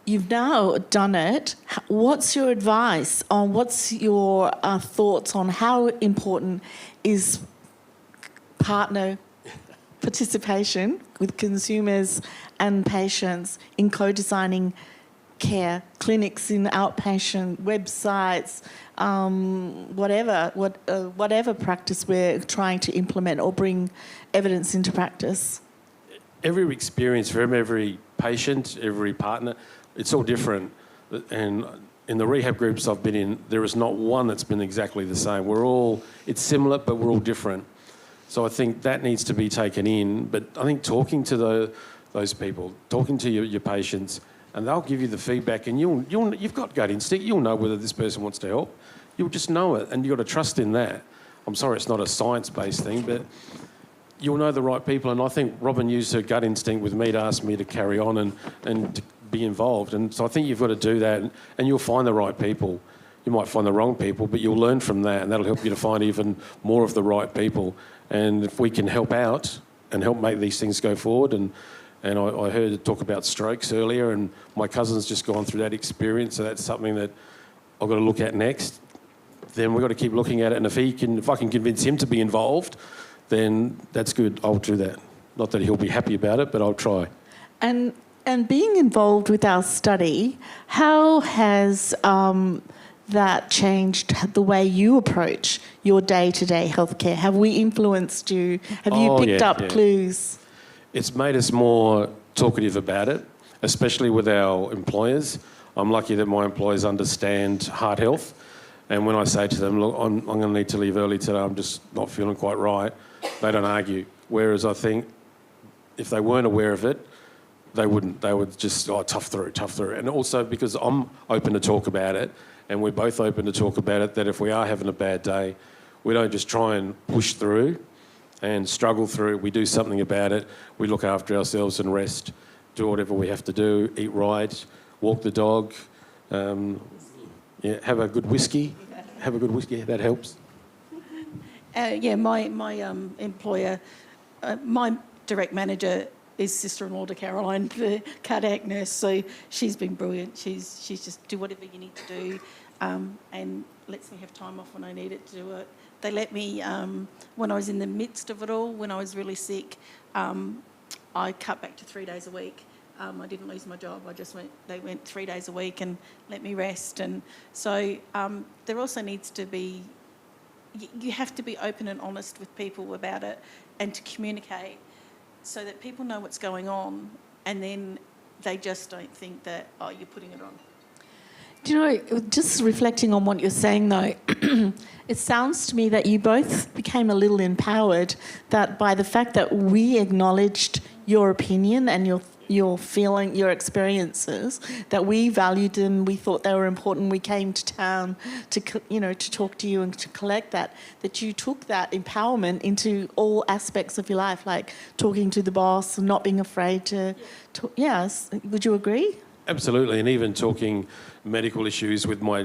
you've now done it. What's your advice on, what's your thoughts on how important is partner participation with consumers and patients in co-designing care, clinics in outpatient, websites, whatever practice we're trying to implement or bring evidence into practice?
Every experience for every patient, every partner, it's all different. And in the rehab groups I've been in, there is not one that's been exactly the same. It's similar, but we're all different. So I think that needs to be taken in. But I think talking to those people, talking to your patients, and they'll give you the feedback, and you've got gut instinct. You'll know whether this person wants to help. You'll just know it, and you've got to trust in that. I'm sorry it's not a science-based thing, but you'll know the right people. And I think Robin used her gut instinct with me to ask me to carry on and to be involved. And so I think you've got to do that, and you'll find the right people. You might find the wrong people, but you'll learn from that, and that'll help you to find even more of the right people. And if we can help out and help make these things go forward, and I heard her talk about strokes earlier, and my cousin's just gone through that experience, so that's something that I've got to look at next. Then we've got to keep looking at it, and if I can convince him to be involved, then that's good. I'll do that. Not that he'll be happy about it, but I'll try. And
being involved with our study, how has that changed the way you approach your day-to-day healthcare? Have we influenced you? Have you picked up clues?
It's made us more talkative about it, especially with our employers. I'm lucky that my employers understand heart health. And when I say to them, look, I'm going to need to leave early today, I'm just not feeling quite right, they don't argue. Whereas I think if they weren't aware of it, they wouldn't. They would just, tough through. And also because I'm open to talk about it, and we're both open to talk about it, that if we are having a bad day, we don't just try and push through and struggle through. We do something about it. We look after ourselves and rest, do whatever we have to do, eat right, walk the dog, have a good whiskey. Have a good whiskey, that helps.
My employer, my direct manager is sister-in-law to Caroline, the cardiac nurse, so she's been brilliant. She's just do whatever you need to do, and lets me have time off when I need it to do it. They let me, when I was in the midst of it all, when I was really sick, I cut back to 3 days a week. I didn't lose my job. They went 3 days a week and let me rest. And so there also needs to be, you have to be open and honest with people about it and to communicate. so that people know what's going on, and then they just don't think that, oh, you're putting it on.
Do you know, just reflecting on what you're saying though, it sounds to me that you both became a little empowered that by the fact that we acknowledged your opinion and your feeling, your experiences, that we valued them, we thought they were important, we came to town to talk to you and to collect that you took that empowerment into all aspects of your life, like talking to the boss and not being afraid to talk. Yes, would you agree?
Absolutely, and even talking medical issues with my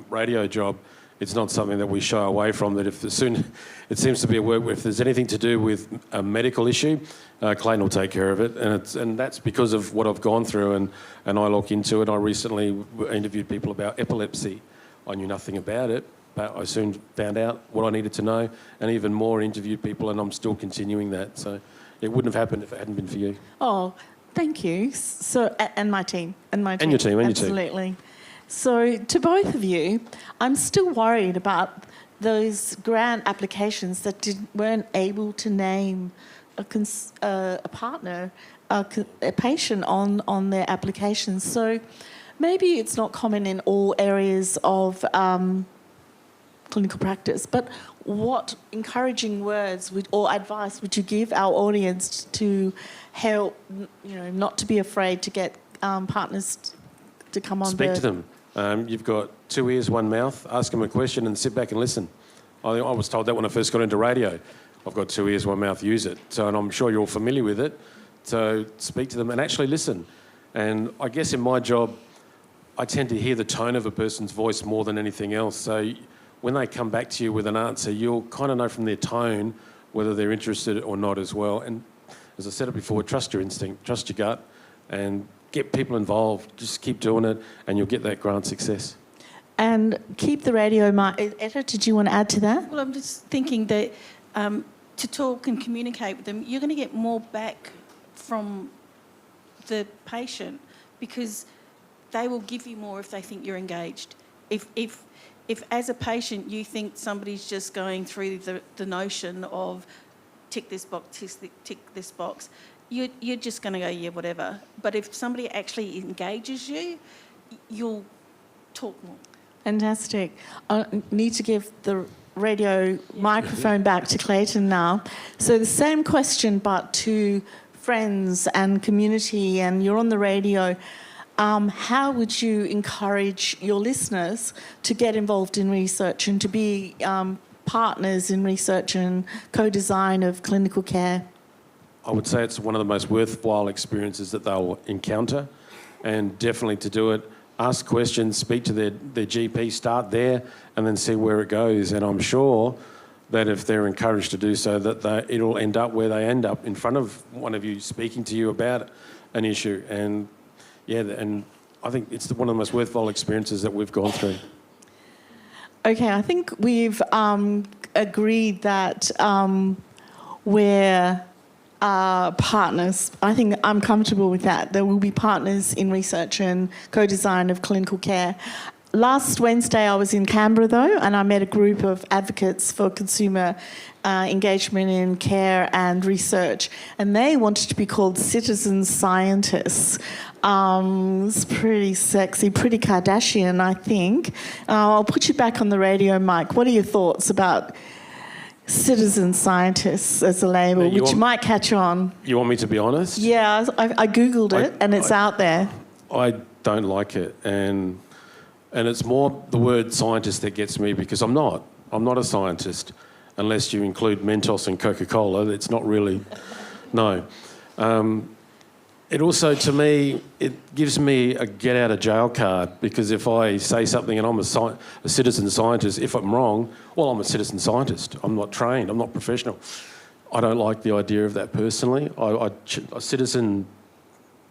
radio job, it's not something that we shy away from. That it seems to be a work where if there's anything to do with a medical issue, Clayton will take care of it, and that's because of what I've gone through, and I look into it. I recently interviewed people about epilepsy. I knew nothing about it, but I soon found out what I needed to know, and even more interviewed people, and I'm still continuing that. So it wouldn't have happened if it hadn't been for you.
Oh, thank you. So, and my team. And
your team.
Absolutely. So to both of you, I'm still worried about those grant applications that weren't able to name a partner, a patient on their applications. So maybe it's not common in all areas of clinical practice, but what encouraging words or advice would you give our audience to help, not to be afraid to get partners to come on board?
Speak to them. You've got 2 ears, 1 mouth. Ask them a question and sit back and listen. I was told that when I first got into radio. I've got 2 ears, 1 mouth, use it. So, and I'm sure you're all familiar with it. So speak to them and actually listen. And I guess in my job, I tend to hear the tone of a person's voice more than anything else. So when they come back to you with an answer, you'll kind of know from their tone whether they're interested or not as well. And as I said it before, trust your instinct, trust your gut, and get people involved. Just keep doing it and you'll get that grant success.
And keep the radio mic. Etta, did you want to add to that?
Well, I'm just thinking that to talk and communicate with them, you're going to get more back from the patient because they will give you more if they think you're engaged. If as a patient you think somebody's just going through the notion of tick this box, tick this box, you're just going to go, yeah, whatever. But if somebody actually engages you, you'll talk more.
Fantastic. I need to give the radio microphone back to Clayton now. So the same question, but to friends and community, and you're on the radio. How would you encourage your listeners to get involved in research and to be partners in research and co-design of clinical care?
I would say it's one of the most worthwhile experiences that they'll encounter, and definitely to do it, ask questions, speak to their GP, start there and then see where it goes. And I'm sure that if they're encouraged to do so, that it'll end up where they end up, in front of one of you, speaking to you about an issue. And yeah, and I think it's one of the most worthwhile experiences that we've gone through.
Okay, I think we've agreed that we're partners. I think I'm comfortable with that. There will be partners in research and co-design of clinical care. Last Wednesday I was in Canberra though, and I met a group of advocates for consumer engagement in care and research, and they wanted to be called citizen scientists. It's pretty sexy, pretty Kardashian, I think. I'll put you back on the radio, Mike. What are your thoughts about citizen scientists as a label, which might catch on?
You want me to be honest?
Yeah, I Googled it and it's out there.
I don't like it, and it's more the word scientist that gets me, because I'm not a scientist unless you include Mentos and Coca-Cola. It's not really, no. It also, to me, it gives me a get out of jail card, because if I say something and I'm a citizen scientist, if I'm wrong, well, I'm a citizen scientist. I'm not trained, I'm not professional. I don't like the idea of that personally. A citizen,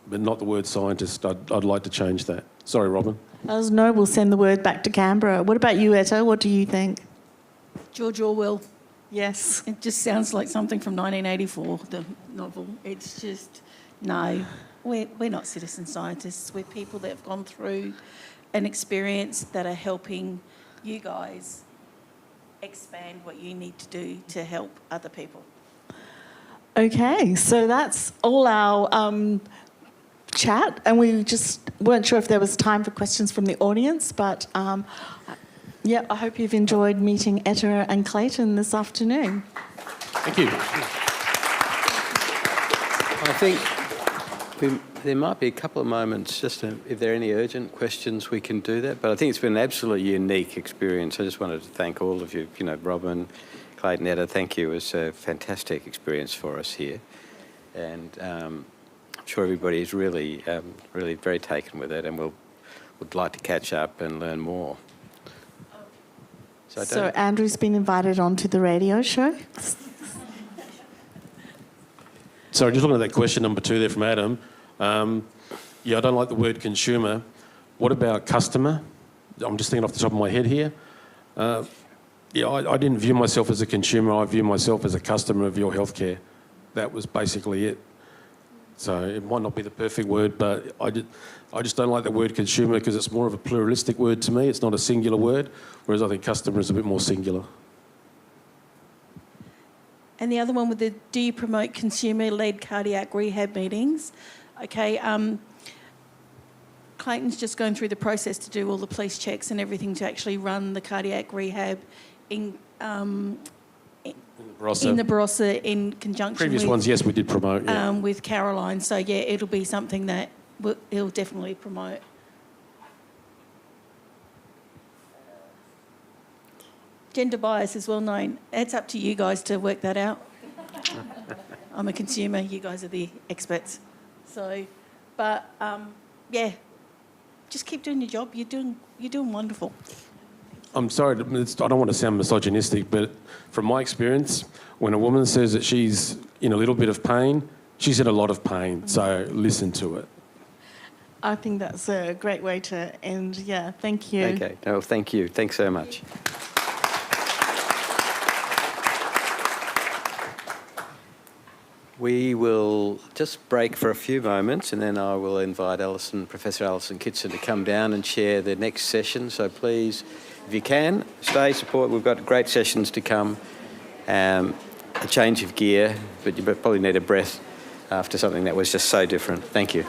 but not the word scientist. I'd like to change that. Sorry, Robin.
As no, we'll send the word back to Canberra. What about you, Etta? What do you think?
George Orwell.
Yes.
It just sounds like something from 1984, the novel. It's just, no, we're not citizen scientists. We're people that have gone through an experience that are helping you guys expand what you need to do to help other people.
Okay, so that's all our chat, and we just weren't sure if there was time for questions from the audience, but yeah, I hope you've enjoyed meeting Etta and Clayton this afternoon.
Thank you.
I think there might be a couple of moments, just if there are any urgent questions, we can do that. But I think it's been an absolutely unique experience. I just wanted to thank all of you, Robin, Clayton, Etta, thank you. It was a fantastic experience for us here. And I'm sure everybody is really, really very taken with it and would like to catch up and learn more.
So Andrew's been invited onto the radio show.
Sorry, just looking at that question number 2 there from Adam. Yeah, I don't like the word consumer. What about customer? I'm just thinking off the top of my head here. Yeah, I didn't view myself as a consumer. I view myself as a customer of your healthcare. That was basically it. So it might not be the perfect word, but I just don't like the word consumer because it's more of a pluralistic word to me. It's not a singular word, whereas I think customer is a bit more singular.
And the other one with the, do you promote consumer-led cardiac rehab meetings? Okay, Clayton's just going through the process to do all the police checks and everything to actually run the cardiac rehab in the Barossa in conjunction
Previous
with,
ones, yes, we did promote. Yeah.
with Caroline. So, yeah, it'll be something that he'll definitely promote. Gender bias is well known. It's up to you guys to work that out. I'm a consumer. You guys are the experts. So, but yeah, just keep doing your job. You're doing wonderful.
I'm sorry, I don't want to sound misogynistic, but from my experience, when a woman says that she's in a little bit of pain, she's in a lot of pain. So listen to it.
I think that's a great way to end. Yeah, thank you.
Okay, no, thank you. Thanks so much. We will just break for a few moments and then I will invite Professor Alison Kitson to come down and chair the next session. So please, if you can, stay, support. We've got great sessions to come. A change of gear, but you probably need a breath after something that was just so different. Thank you.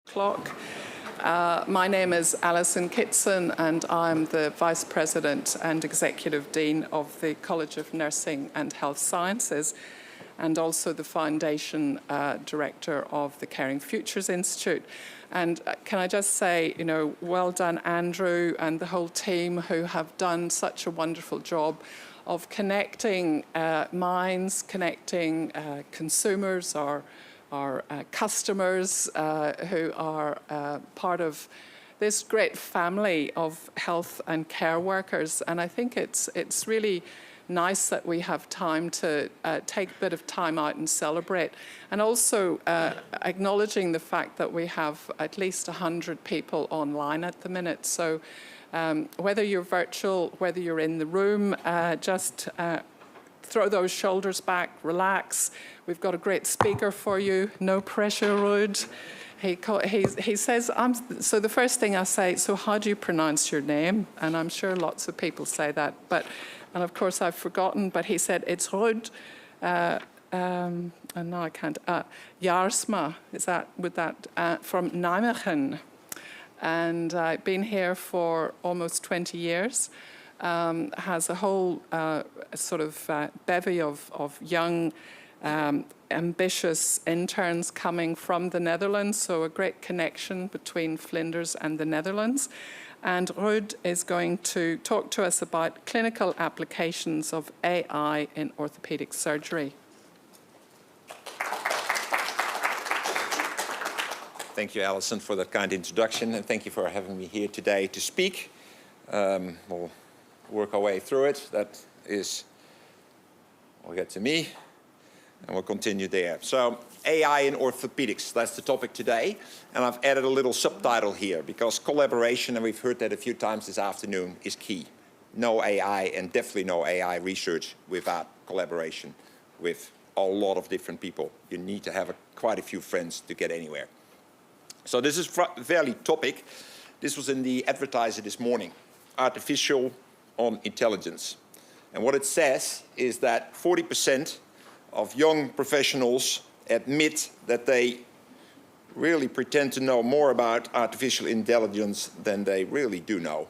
o'clock. My name is Alison Kitson and I'm the Vice President and Executive Dean of the College of Nursing and Health Sciences and also the Foundation Director of the Caring Futures Institute. And can I just say, you know, well done Andrew and the whole team who have done such a wonderful job of connecting minds, connecting consumers, our customers who are part of this great family of health and care workers. And I think it's really nice that we have time to take a bit of time out and celebrate. And also acknowledging the fact that we have at least 100 people online at the minute. So whether you're virtual, whether you're in the room, just throw those shoulders back, relax. We've got a great speaker for you. No pressure, Ruud. He says, so the first thing I say, so how do you pronounce your name? And I'm sure lots of people say that, and of course I've forgotten, but he said, it's Ruud, and now I can't, Jaarsma, from Nijmegen. And I've been here for almost 20 years. Has a whole sort of bevy of young, ambitious interns coming from the Netherlands, so a great connection between Flinders and the Netherlands. And Ruud is going to talk to us about clinical applications of AI in orthopedic surgery.
Thank you, Alison, for that kind introduction, and thank you for having me here today to speak. We'll work our way through it. That is, we'll get to me, and we'll continue there. So, AI in orthopedics, that's the topic today. And I've added a little subtitle here, because collaboration, and we've heard that a few times this afternoon, is key. No AI, and definitely no AI research without collaboration with a lot of different people. You need to have quite a few friends to get anywhere. So this is fairly topic. This was in the advertiser this morning, artificial on intelligence. And what it says is that 40% of young professionals admit that they really pretend to know more about artificial intelligence than they really do know.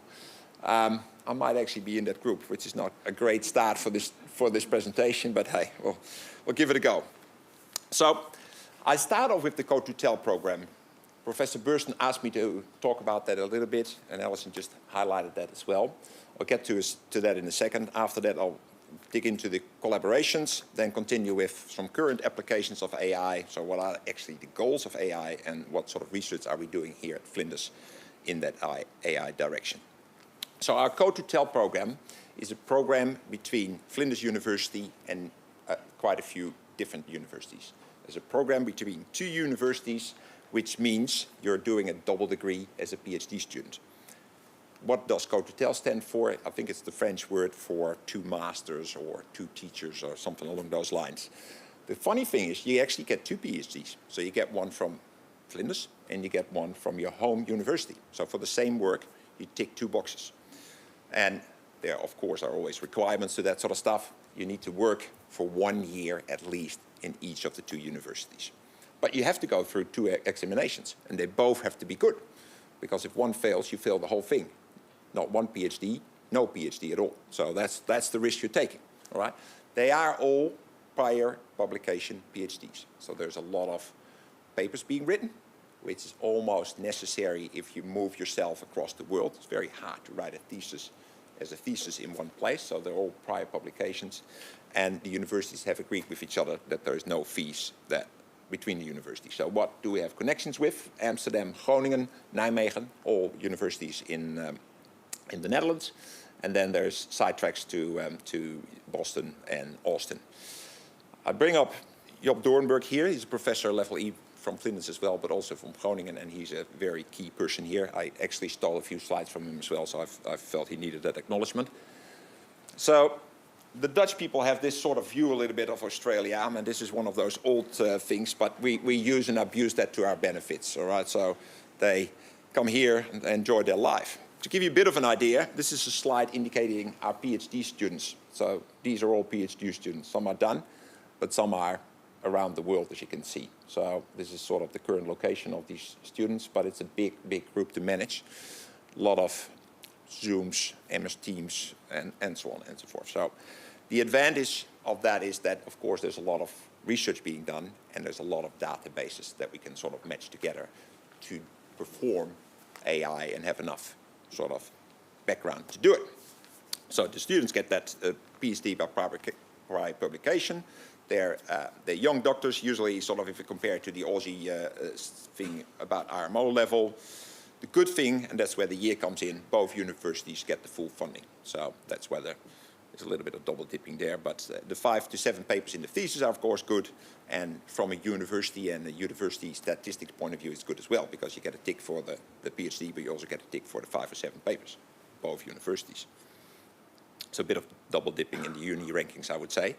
I might actually be in that group, which is not a great start for this presentation, but hey, we'll give it a go. So I start off with the Code to Tell program. Professor Burston asked me to talk about that a little bit, and Alison just highlighted that as well. I'll get to that in a second. After that, I'll dig into the collaborations, then continue with some current applications of AI. So what are actually the goals of AI, and what sort of research are we doing here at Flinders in that AI direction? So our Code to Tell program is a program between Flinders University and quite a few different universities. There's a program between 2 universities, which means you're doing a double degree as a PhD student. What does Code to Tell stand for? I think it's the French word for 2 masters or 2 teachers or something along those lines. The funny thing is you actually get 2 PhDs. So you get one from Flinders and you get one from your home university. So for the same work, you tick 2 boxes. And there, of course, are always requirements to that sort of stuff. You need to work for 1 year at least in each of the 2 universities. But you have to go through 2 examinations, and they both have to be good. Because if one fails, you fail the whole thing. Not 1 PhD, no PhD at all. So that's the risk you're taking, all right? They are all prior publication PhDs. So there's a lot of papers being written, which is almost necessary if you move yourself across the world. It's very hard to write a thesis as a thesis in one place, so they're all prior publications. And the universities have agreed with each other that there is no fees between the universities. So what do we have connections with? Amsterdam, Groningen, Nijmegen, all universities in the Netherlands. And then there's side tracks to Boston and Austin. I bring up Job Doornberg here. He's a professor level E from Flinders as well, but also from Groningen, and he's a very key person here. I actually stole a few slides from him as well, so I felt he needed that acknowledgement. So the Dutch people have this sort of view a little bit of Australia, and this is one of those old things, but we use and abuse that to our benefits, all right? So they come here and enjoy their life. To give you a bit of an idea, this is a slide indicating our PhD students. So these are all PhD students. Some are done, but some are around the world, as you can see. So this is sort of the current location of these students, but it's a big, big group to manage. A lot of Zooms, MS Teams, and so on and so forth. So the advantage of that is that, of course, there's a lot of research being done, and there's a lot of databases that we can sort of match together to perform AI and have enough sort of background to do it. So the students get that PhD by publication. They're young doctors, usually sort of if you compare it to the Aussie thing about RMO level. The good thing, and that's where the year comes in, both universities get the full funding. So that's where there's a little bit of double dipping there, but the 5 to 7 papers in the thesis are of course good, and from a university and a university statistics point of view it's good as well, because you get a tick for the PhD, but you also get a tick for the 5 or 7 papers, both universities. So a bit of double dipping in the uni rankings, I would say.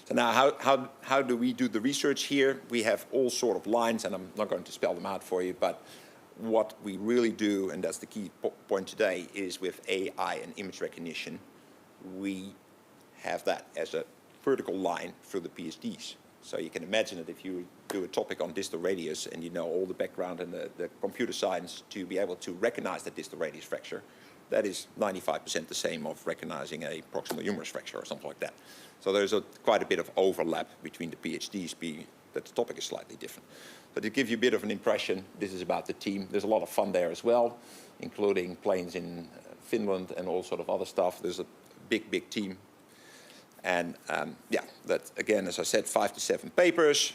So now how do we do the research here? We have all sort of lines, and I'm not going to spell them out for you, but what we really do, and that's the key point today, is with AI and image recognition, we have that as a vertical line through the PhDs. So you can imagine that if you do a topic on distal radius and you know all the background and the computer science to be able to recognize the distal radius fracture, that is 95% the same of recognizing a proximal humerus fracture or something like that. So there's quite a bit of overlap between the PhDs, being that the topic is slightly different. But to give you a bit of an impression, this is about the team. There's a lot of fun there as well, including planes in Finland and all sort of other stuff. There's a big, big team. And yeah, that again, as I said, 5 to 7 papers.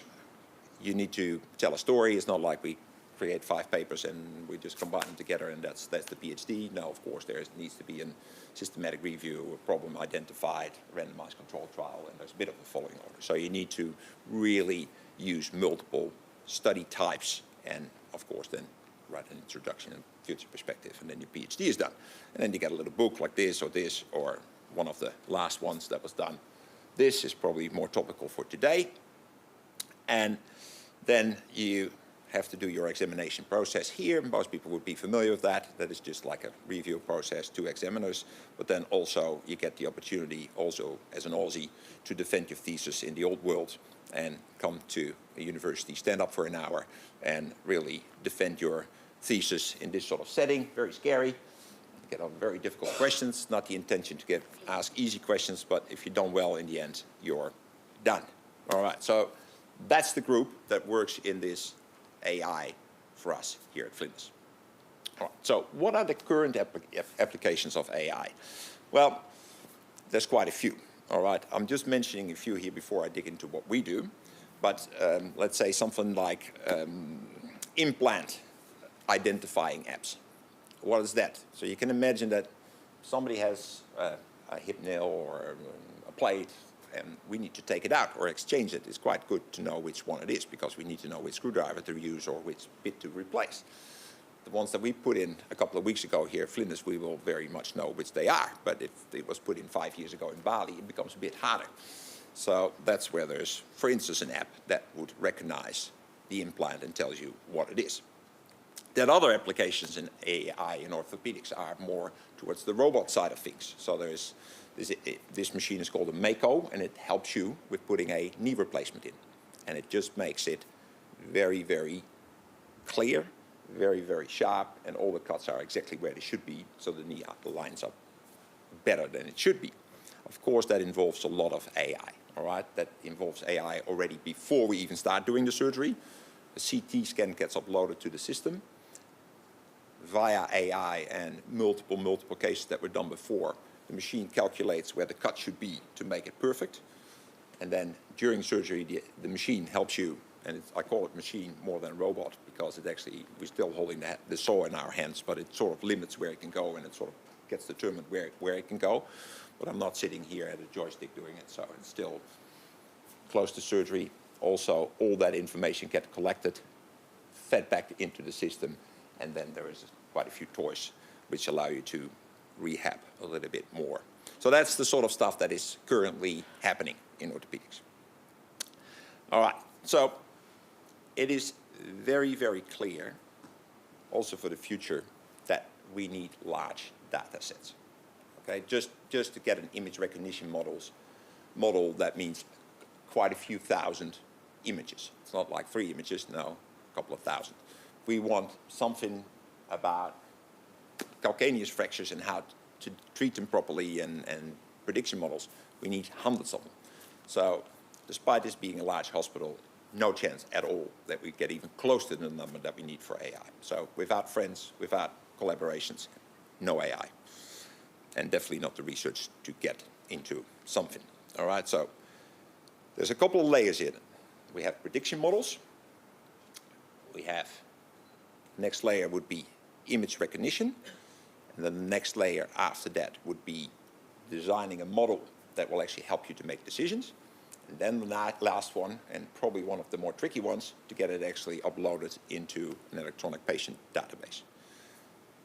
You need to tell a story. It's not like we create 5 papers and we just combine them together and that's the PhD. No, of course, there needs to be a systematic review, a problem identified, randomized control trial, and there's a bit of a following order. So you need to really use multiple study types and, of course, then write an introduction and future perspective, and then your PhD is done. And then you get a little book like this, or one of the last ones that was done. This is probably more topical for today. And then you have to do your examination process here. Most people would be familiar with that. That is just like a review process, 2 examiners. But then also you get the opportunity also as an Aussie to defend your thesis in the old world and come to a university, stand up for an hour and really defend your thesis in this sort of setting. Very scary. Get on very difficult questions. Not the intention to ask easy questions, but if you've done well in the end, you're done. All right, so that's the group that works in this AI for us here at Flinders. All right, so what are the current applications of AI? Well, there's quite a few. All right, I'm just mentioning a few here before I dig into what we do. But let's say something like implant identifying apps. What is that? So you can imagine that somebody has a hip nail or a plate, and we need to take it out or exchange it. It's quite good to know which one it is, because we need to know which screwdriver to use or which bit to replace. The ones that we put in a couple of weeks ago here at Flinders, we will very much know which they are. But if it was put in 5 years ago in Bali, it becomes a bit harder. So that's where there's, for instance, an app that would recognize the implant and tells you what it is. Then other applications in AI in orthopedics are more towards the robot side of things. So there's this machine is called a Mako, and it helps you with putting a knee replacement in. And it just makes it very, very clear, very, very sharp, and all the cuts are exactly where they should be, so the knee lines up better than it should be. Of course, that involves a lot of AI, all right? That involves AI already before we even start doing the surgery. A CT scan gets uploaded to the system via AI and multiple cases that were done before. The machine calculates where the cut should be to make it perfect. And then during surgery, the machine helps you, and I call it machine more than robot, because it actually, we're still holding the saw in our hands, but it sort of limits where it can go, and it sort of gets determined where it can go. But I'm not sitting here at a joystick doing it, so it's still close to surgery. Also, all that information gets collected, fed back into the system, and then there is quite a few toys which allow you to rehab a little bit more. So that's the sort of stuff that is currently happening in orthopedics. All right, so it is very, very clear, also for the future, that we need large data sets. Okay, just to get an image recognition model, that means quite a few thousand images. It's not like 3 images, no, a couple of thousand. We want something about calcaneus fractures and how to treat them properly and prediction models. We need hundreds of them. So despite this being a large hospital, no chance at all that we get even close to the number that we need for AI. So without friends, without collaborations, no AI. And definitely not the research to get into something. All right, so there's a couple of layers here. We have prediction models. We have, next layer would be image recognition. And then the next layer after that would be designing a model that will actually help you to make decisions. And then the last one, and probably one of the more tricky ones, to get it actually uploaded into an electronic patient database.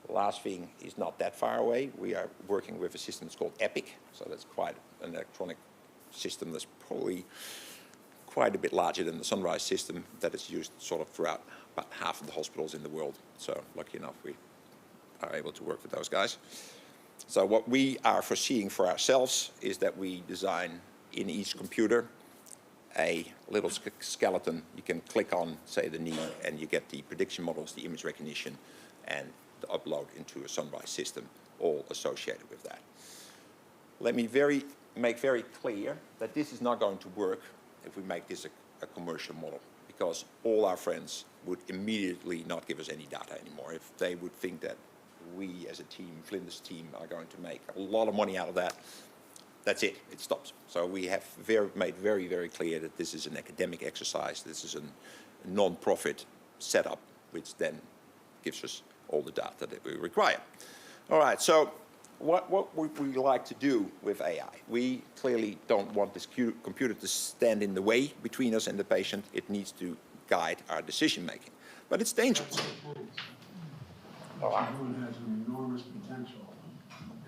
The last thing is not that far away. We are working with a system that's called EPIC. So that's quite an electronic system that's probably quite a bit larger than the Sunrise system that is used sort of throughout about half of the hospitals in the world. So lucky enough, we are able to work with those guys. So what we are foreseeing for ourselves is that we design in each computer a little skeleton you can click on, say, the knee, and you get the prediction models, the image recognition, and the upload into a Sunrise system, all associated with that. Let me make very clear that this is not going to work if we make this a commercial model, because all our friends would immediately not give us any data anymore. If they would think that we as a team, Flinders team, are going to make a lot of money out of that, that's it, it stops. So we have made very, very clear that this is an academic exercise, this is a non-profit setup, which then gives us all the data that we require. All right, so what would we like to do with AI? We clearly don't want this computer to stand in the way between us and the patient. It needs to guide our decision making, but it's dangerous.
Everyone has an enormous potential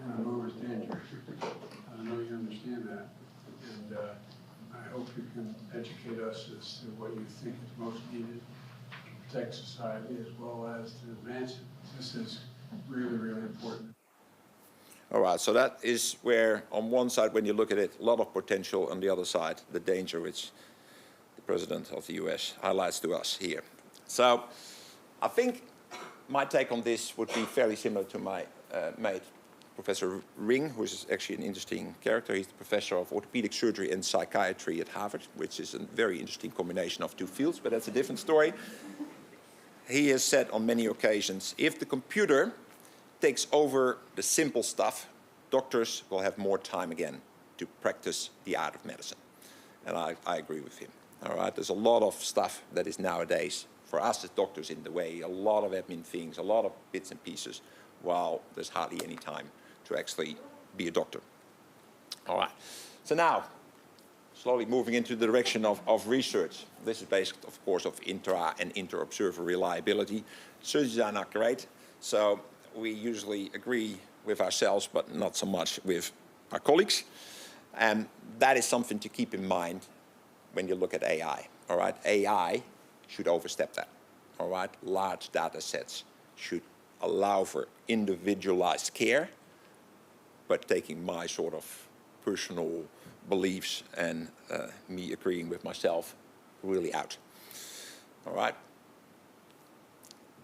and enormous danger. I know you understand that, and I hope you can educate us as to what you think is most needed to protect society as well as to advance it. This is really, really important.
All right, so that is where, on one side, when you look at it, a lot of potential, on the other side, the danger which the President of the US highlights to us here. So I think my take on this would be fairly similar to my mate, Professor Ring, who is actually an interesting character. He's the professor of orthopedic surgery and psychiatry at Harvard, which is a very interesting combination of two fields, but that's a different story. He has said on many occasions, if the computer takes over the simple stuff, doctors will have more time again to practice the art of medicine. And I agree with him. All right, there's a lot of stuff that is nowadays, for us as doctors, in the way, a lot of admin things, a lot of bits and pieces, while there's hardly any time to actually be a doctor. All right, so now, slowly moving into the direction of research. This is based, of course, of intra and inter-observer reliability. Surgeons are not great, so we usually agree with ourselves, but not so much with our colleagues. And that is something to keep in mind when you look at AI. All right, AI should overstep that. All right, large data sets should allow for individualized care, but taking my sort of personal beliefs and me agreeing with myself really out. All right.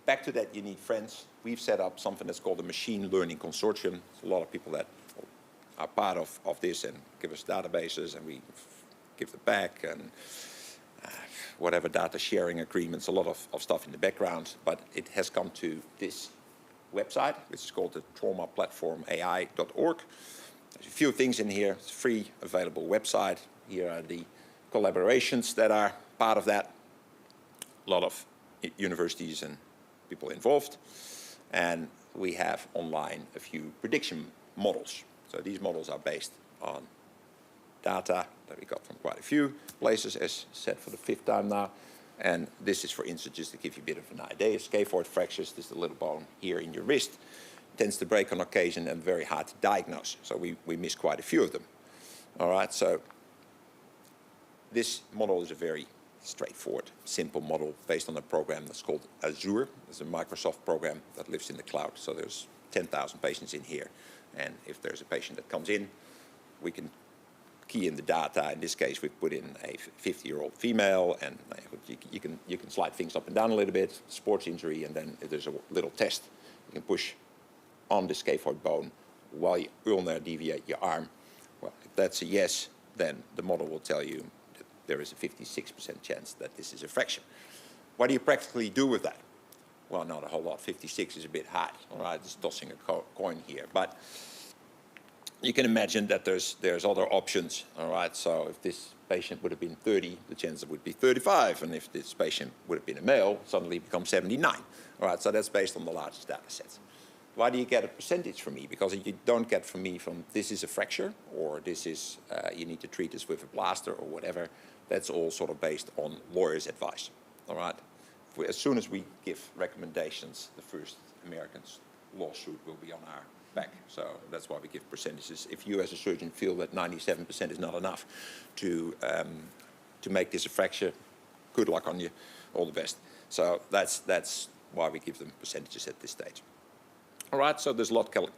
Back to that, you need friends. We've set up something that's called a machine learning consortium. There's a lot of people that are part of this and give us databases, and we give them back, and whatever data sharing agreements, a lot of stuff in the background. But it has come to this website, which is called the traumaplatformai.org. There's a few things in here. It's a free, available website. Here are the collaborations that are part of that. A lot of universities and people involved. And we have online a few prediction models. So these models are based on data that we got from quite a few places, as said for the 5th time now. And this is, for instance, just to give you a bit of an idea, scaphoid fractures, this is the little bone here in your wrist, tends to break on occasion and very hard to diagnose. So we miss quite a few of them. All right, so this model is a very straightforward, simple model based on a program that's called Azure. It's a Microsoft program that lives in the cloud. So there's 10,000 patients in here. And if there's a patient that comes in, we can key in the data. In this case, we've put in a 50-year-old female, and you can slide things up and down a little bit, sports injury, and then there's a little test. You can push on the scaphoid bone while you ulnar deviate your arm. Well, if that's a yes, then the model will tell you that there is a 56% chance that this is a fracture. What do you practically do with that? Well, not a whole lot. 56 is a bit hard, all right? It's tossing a coin here. But you can imagine that there's other options, all right? So if this patient would have been 30, the chance would be 35. And if this patient would have been a male, suddenly it becomes 79. All right, so that's based on the largest data sets. Why do you get a percentage from me? Because you don't get from me from this is a fracture, or this is, you need to treat this with a plaster or whatever. That's all sort of based on lawyers' advice, all right? As soon as we give recommendations, the first American lawsuit will be on our back. So that's why we give percentages. If you as a surgeon feel that 97% is not enough to make this a fracture, good luck on you, all the best. So that's why we give them percentages at this stage. All right, so there's a lot of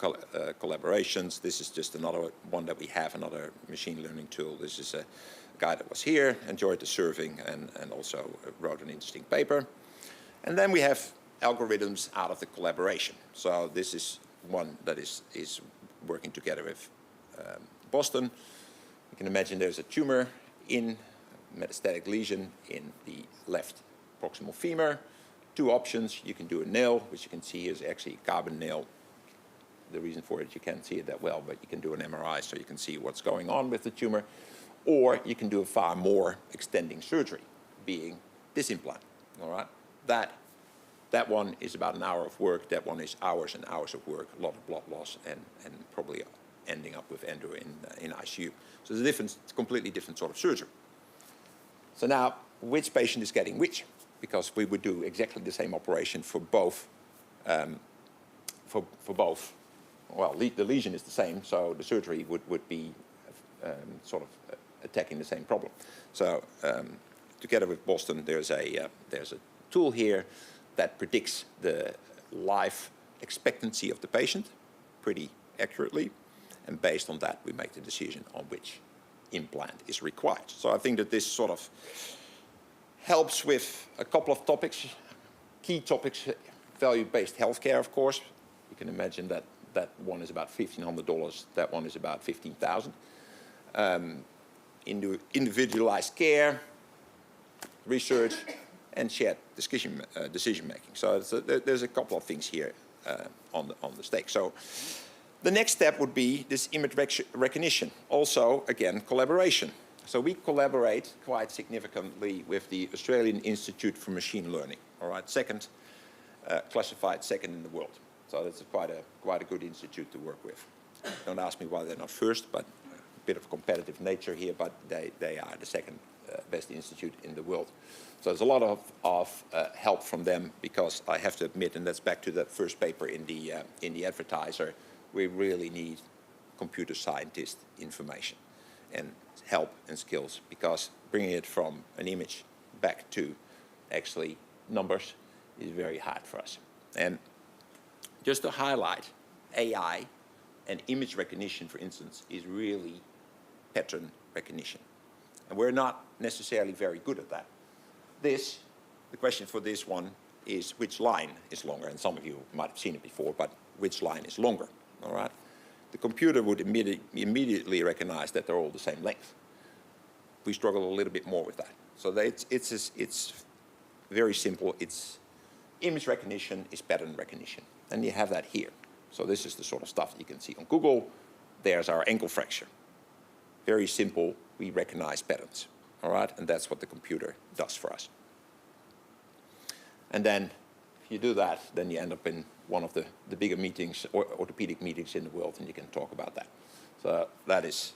collaborations. This is just another one that we have, another machine learning tool. This is a guy that was here, enjoyed the surveying, and also wrote an interesting paper. And then we have algorithms out of the collaboration. So this is one that is working together with Boston. You can imagine there's a tumor metastatic lesion in the left proximal femur. Two options. You can do a nail, which you can see is actually a carbon nail. The reason for it, you can't see it that well, but you can do an MRI so you can see what's going on with the tumor. Or you can do a far more extending surgery, being this implant, all right? That one is about an hour of work. That one is hours and hours of work, a lot of blood loss, and probably ending up with endo in ICU. So it's a completely different sort of surgery. So now, which patient is getting which? Because we would do exactly the same operation for both. For both. Well, the lesion is the same, so the surgery would be sort of attacking the same problem. So together with Boston, there's a tool here that predicts the life expectancy of the patient pretty accurately, and based on that, we make the decision on which implant is required. So I think that this sort of helps with a couple of topics, key topics, value-based healthcare, of course. You can imagine that one is about $1,500, that one is about $15,000. Individualized care, research, and shared decision-making. So there's a couple of things here on the stake. So the next step would be this image recognition. Also, again, collaboration. So we collaborate quite significantly with the Australian Institute for Machine Learning. All right, classified second in the world. So that's quite a good institute to work with. Don't ask me why they're not first, but a bit of competitive nature here, but they are the second best institute in the world. So there's a lot of help from them, because I have to admit, and that's back to that first paper in the Advertiser, we really need computer scientist information and help and skills, because bringing it from an image back to actually numbers is very hard for us. And just to highlight, AI and image recognition, for instance, is really pattern recognition. And we're not necessarily very good at that. The question for this one is which line is longer, and some of you might have seen it before, but which line is longer, all right? The computer would immediately recognize that they're all the same length. We struggle a little bit more with that. So it's very simple. It's image recognition is pattern recognition. And you have that here. So this is the sort of stuff you can see on Google. There's our ankle fracture. Very simple. We recognize patterns, all right? And that's what the computer does for us. And then if you do that, then you end up in one of the bigger meetings, or orthopedic meetings in the world, and you can talk about that. So that is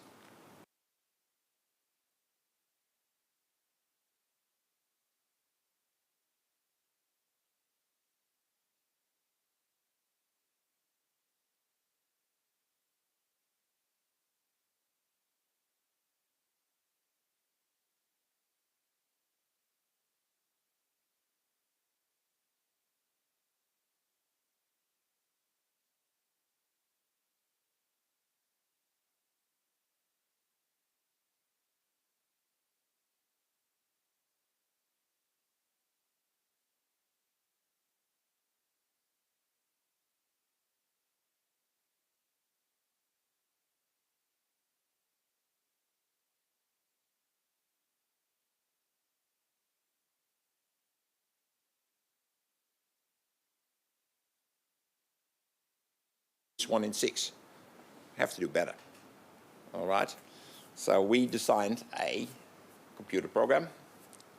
1 in 6. Have to do better. All right? So we designed a computer program,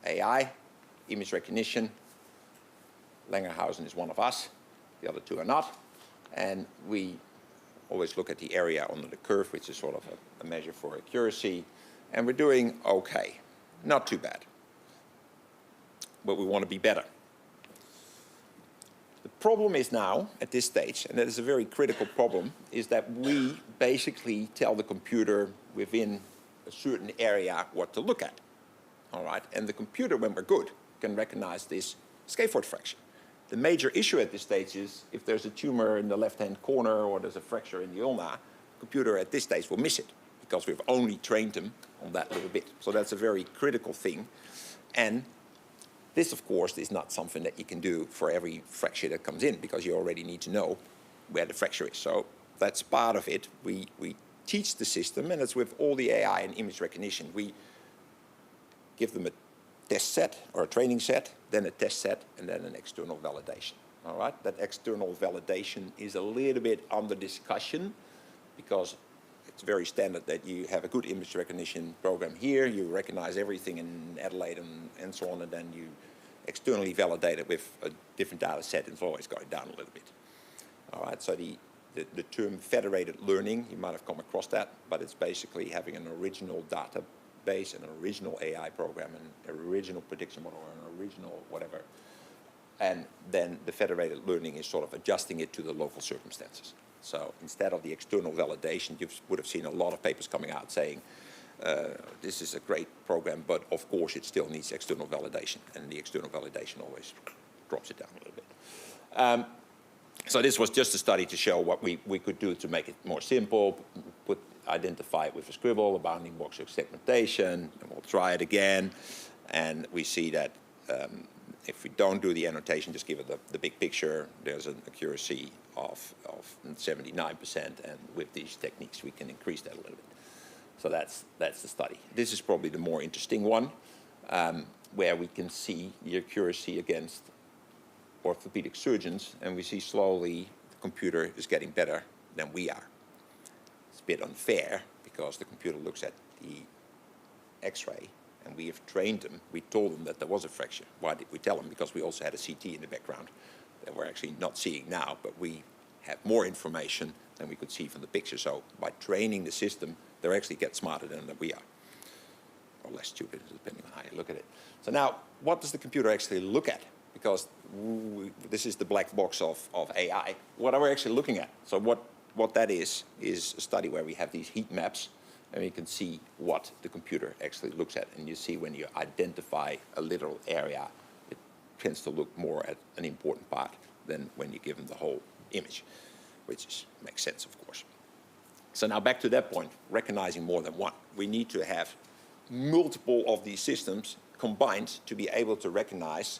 AI, image recognition. Langerhausen is one of us. The other two are not. And we always look at the area under the curve, which is sort of a measure for accuracy. And we're doing okay. Not too bad. But we want to be better. The problem is now, at this stage, and that is a very critical problem, is that we basically tell the computer within a certain area what to look at. All right? And the computer, when we're good, can recognize this scaphoid fraction. The major issue at this stage is if there's a tumor in the left-hand corner or there's a fracture in the ulna, the computer at this stage will miss it because we've only trained them on that little bit. So that's a very critical thing. And this, of course, is not something that you can do for every fracture that comes in because you already need to know where the fracture is. So that's part of it. We teach the system, and it's with all the AI and image recognition. We give them a test set or a training set, then a test set, and then an external validation. All right? That external validation is a little bit under discussion because it's very standard that you have a good image recognition program here, you recognize everything in Adelaide and so on, and then you externally validate it with a different data set, and it's always going down a little bit. All right, so the term federated learning, you might have come across that, but it's basically having an original database, an original AI program, an original prediction model, or an original whatever. And then the federated learning is sort of adjusting it to the local circumstances. So instead of the external validation, you would have seen a lot of papers coming out saying, this is a great program, but of course it still needs external validation. And the external validation always drops it down a little bit. So this was just a study to show what we could do to make it more simple, identify it with a scribble, a bounding box of segmentation, and we'll try it again. And we see that if we don't do the annotation, just give it the big picture, there's an accuracy of 79%, and with these techniques we can increase that a little bit. So that's the study. This is probably the more interesting one, where we can see the accuracy against orthopedic surgeons, and we see slowly the computer is getting better than we are. It's a bit unfair because the computer looks at the X-ray, and we have trained them. We told them that there was a fracture. Why did we tell them? Because we also had a CT in the background that we're actually not seeing now, but we have more information than we could see from the picture. So by training the system, they actually get smarter than we are, or less stupid, depending on how you look at it. So now, what does the computer actually look at? Because this is the black box of AI. What are we actually looking at? So what that is a study where we have these heat maps, and you can see what the computer actually looks at. And you see when you identify a literal area, it tends to look more at an important part than when you give them the whole image, which makes sense, of course. So now back to that point, recognizing more than one. We need to have multiple of these systems combined to be able to recognize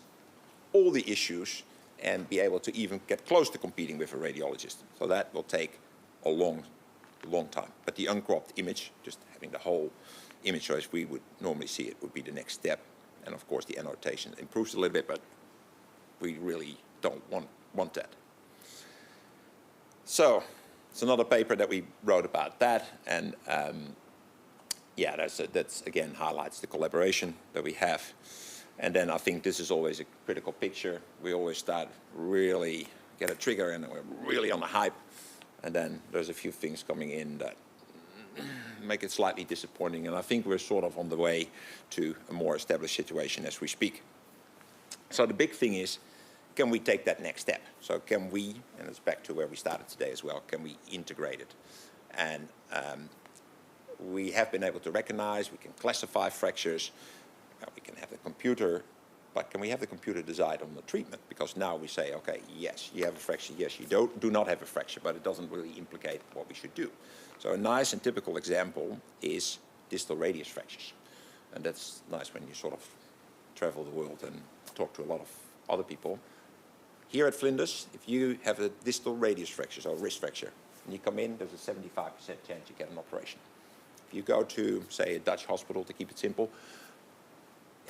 all the issues and be able to even get close to competing with a radiologist. So that will take a long time. But the uncropped image, just having the whole image as we would normally see it, would be the next step. And of course the annotation improves a little bit, but we really don't want that. So it's another paper that we wrote about that, and yeah, that's again highlights the collaboration that we have. And then I think this is always a critical picture. We always start really get a trigger and we're really on the hype, and then there's a few things coming in that make it slightly disappointing, and I think we're sort of on the way to a more established situation as we speak. So the big thing is, can we take that next step? So can we, and it's back to where we started today as well, can we integrate it? And we have been able to recognize, we can classify fractures, we can have the computer, but can we have the computer decide on the treatment? Because now we say, okay, yes, you have a fracture, yes, you do not have a fracture, but it doesn't really implicate what we should do. So a nice and typical example is distal radius fractures. And that's nice when you sort of travel the world and talk to a lot of other people. Here at Flinders, if you have a distal radius fracture, so a wrist fracture, and you come in, there's a 75% chance you get an operation. If you go to, say, a Dutch hospital, to keep it simple,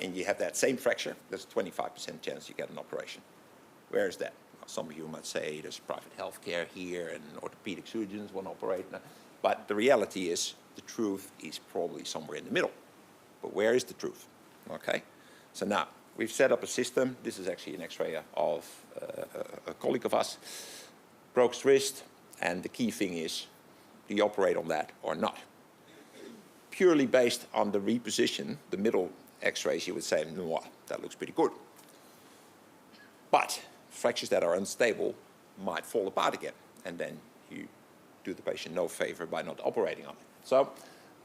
and you have that same fracture, there's a 25% chance you get an operation. Where is that? Some of you might say there's private healthcare here and orthopedic surgeons want to operate. But the reality is the truth is probably somewhere in the middle. But where is the truth? Okay. So now we've set up a system. This is actually an X-ray of a colleague of us. Broke his wrist. And the key thing is, do you operate on that or not? Purely based on the reposition, the middle X-rays, you would say, no, that looks pretty good. But fractures that are unstable might fall apart again, and then you do the patient no favor by not operating on it. So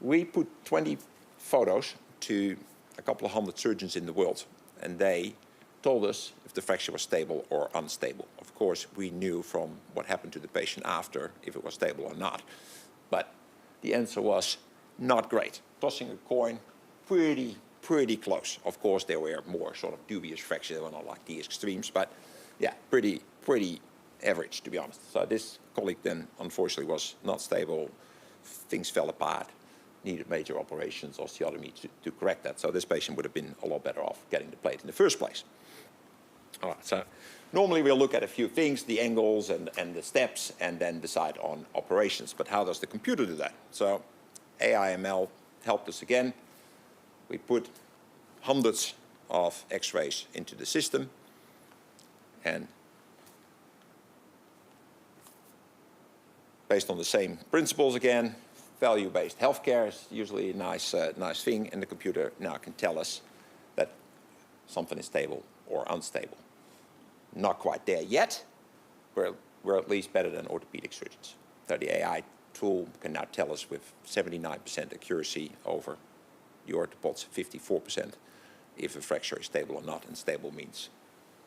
we put 20 photos to a couple of hundred surgeons in the world, and they told us if the fracture was stable or unstable. Of course, we knew from what happened to the patient after if it was stable or not. But the answer was not great. Tossing a coin, pretty close. Of course, there were more sort of dubious fractures. They were not like the extremes, but yeah, pretty average, to be honest. So this colleague then, unfortunately, was not stable. Things fell apart, needed major operations, osteotomy to correct that. So this patient would have been a lot better off getting the plate in the first place. All right, so normally we'll look at a few things, the angles and the steps, and then decide on operations. But how does the computer do that? So AI/ML helped us again. We put hundreds of X-rays into the system, and based on the same principles again, value-based healthcare is usually a nice thing, and the computer now can tell us that something is stable or unstable. Not quite there yet. We're at least better than orthopedic surgeons. So the AI tool can now tell us with 79% accuracy over the orthopods, 54%, if a fracture is stable or not. And stable means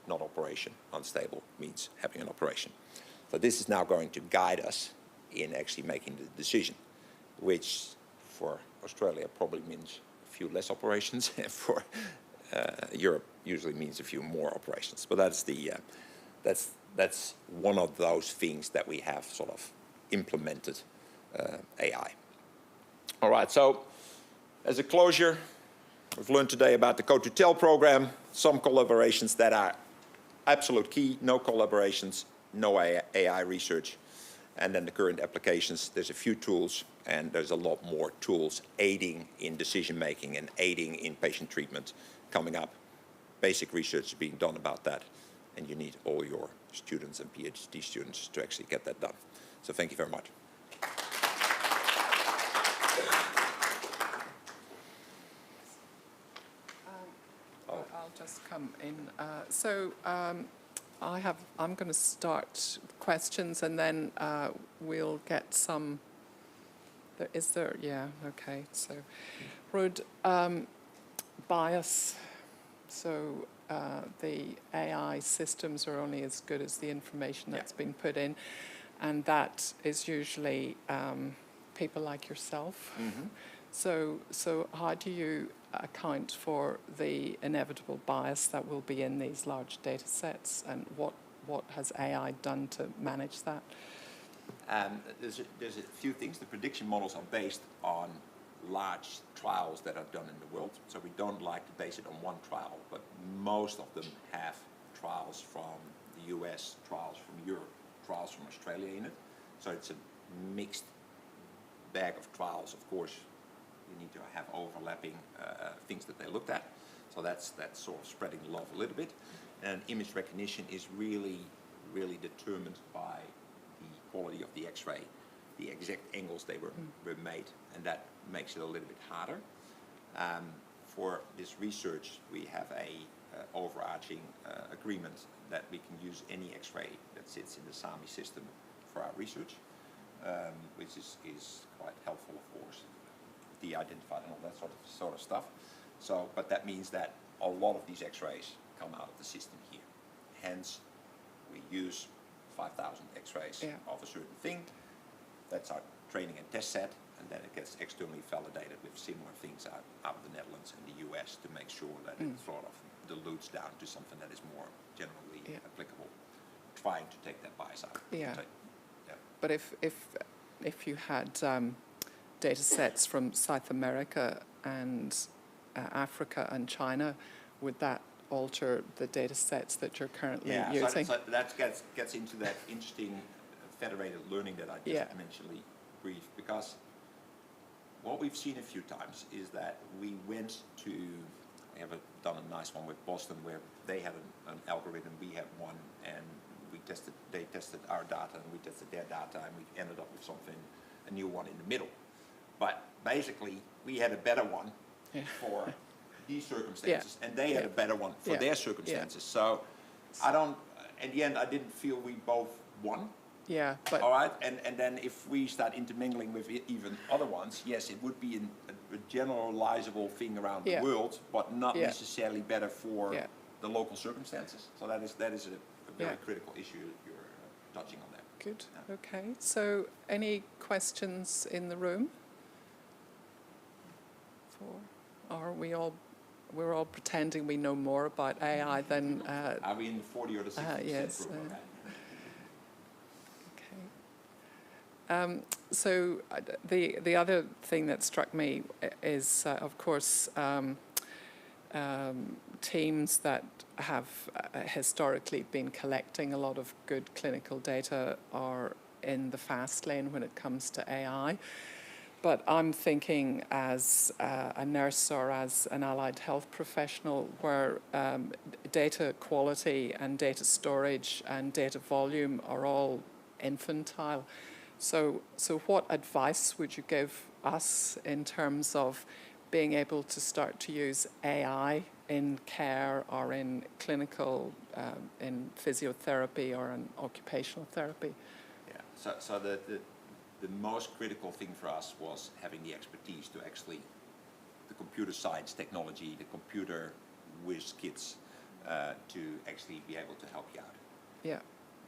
not operation. Unstable means having an operation. So this is now going to guide us in actually making the decision, which for Australia probably means a few less operations, and for Europe usually means a few more operations. But that's one of those things that we have sort of implemented AI. All right, so as a closure, we've learned today about the Code to Tell program, some collaborations that are absolute key, no collaborations, no AI research, and then the current applications. There's a few tools, and there's a lot more tools aiding in decision making and aiding in patient treatment coming up. Basic research is being done about that, and you need all your students and PhD students to actually get that done. So thank you very much.
I'll just come in. I'm going to start questions, and then we'll get some. Yeah, okay. So, Ruud, bias. So the AI systems are only as good as the information that's been put in, and that is usually people like yourself. Mm-hmm. So how do you account for the inevitable bias that will be in these large data sets, and what has AI done to manage that?
There's a few things. The prediction models are based on large trials that are done in the world. So we don't like to base it on one trial, but most of them have trials from the US, trials from Europe, trials from Australia in it. So it's a mixed bag of trials. Of course, you need to have overlapping things that they looked at. So that's sort of spreading the love a little bit. And image recognition is really determined by the quality of the X-ray, the exact angles they were made, and that makes it a little bit harder. For this research, we have a overarching agreement that we can use any X-ray that sits in the SAMI system for our research, which is quite helpful, of course, de-identified and all that sort of stuff. So, but that means that a lot of these X-rays come out of the system here. Hence, we use 5,000 X-rays of a certain thing. That's our training and test set, and then it gets externally validated with similar things out of the Netherlands and the US to make sure that it sort of dilutes down to something that is more generally applicable, trying to take that bias out.
Yeah. But if you had data sets from South America and Africa and China, would that alter the data sets that you're currently
Yeah,
using?
so that gets into that interesting federated learning that I just mentioned brief, because what we've seen a few times is that we went to, we have done a nice one with Boston where they had an algorithm, we had one, and they tested our data and we tested their data, and we ended up with something, a new one in the middle. But basically, we had a better one for these circumstances, and they had a better one for their circumstances. So in the end, I didn't feel we both won.
Yeah, but
all right, and then if we start intermingling with even other ones, yes, it would be a generalizable thing around the world, but not necessarily better for the local circumstances. So that is a very critical issue you're touching on there.
good. Okay. So, any questions in the room? Or we're all pretending we know more about AI than.
Are we in the 40 or the 60%
yes.
group?
So the other thing that struck me is, of course, teams that have historically been collecting a lot of good clinical data are in the fast lane when it comes to AI. But I'm thinking as a nurse or as an allied health professional where data quality and data storage and data volume are all infantile. So what advice would you give us in terms of being able to start to use AI in care or in clinical, in physiotherapy or in occupational therapy?
Yeah, so the most critical thing for us was having the expertise to actually, the computer science technology, the computer whiz kits, to actually be able to help you out.
Yeah.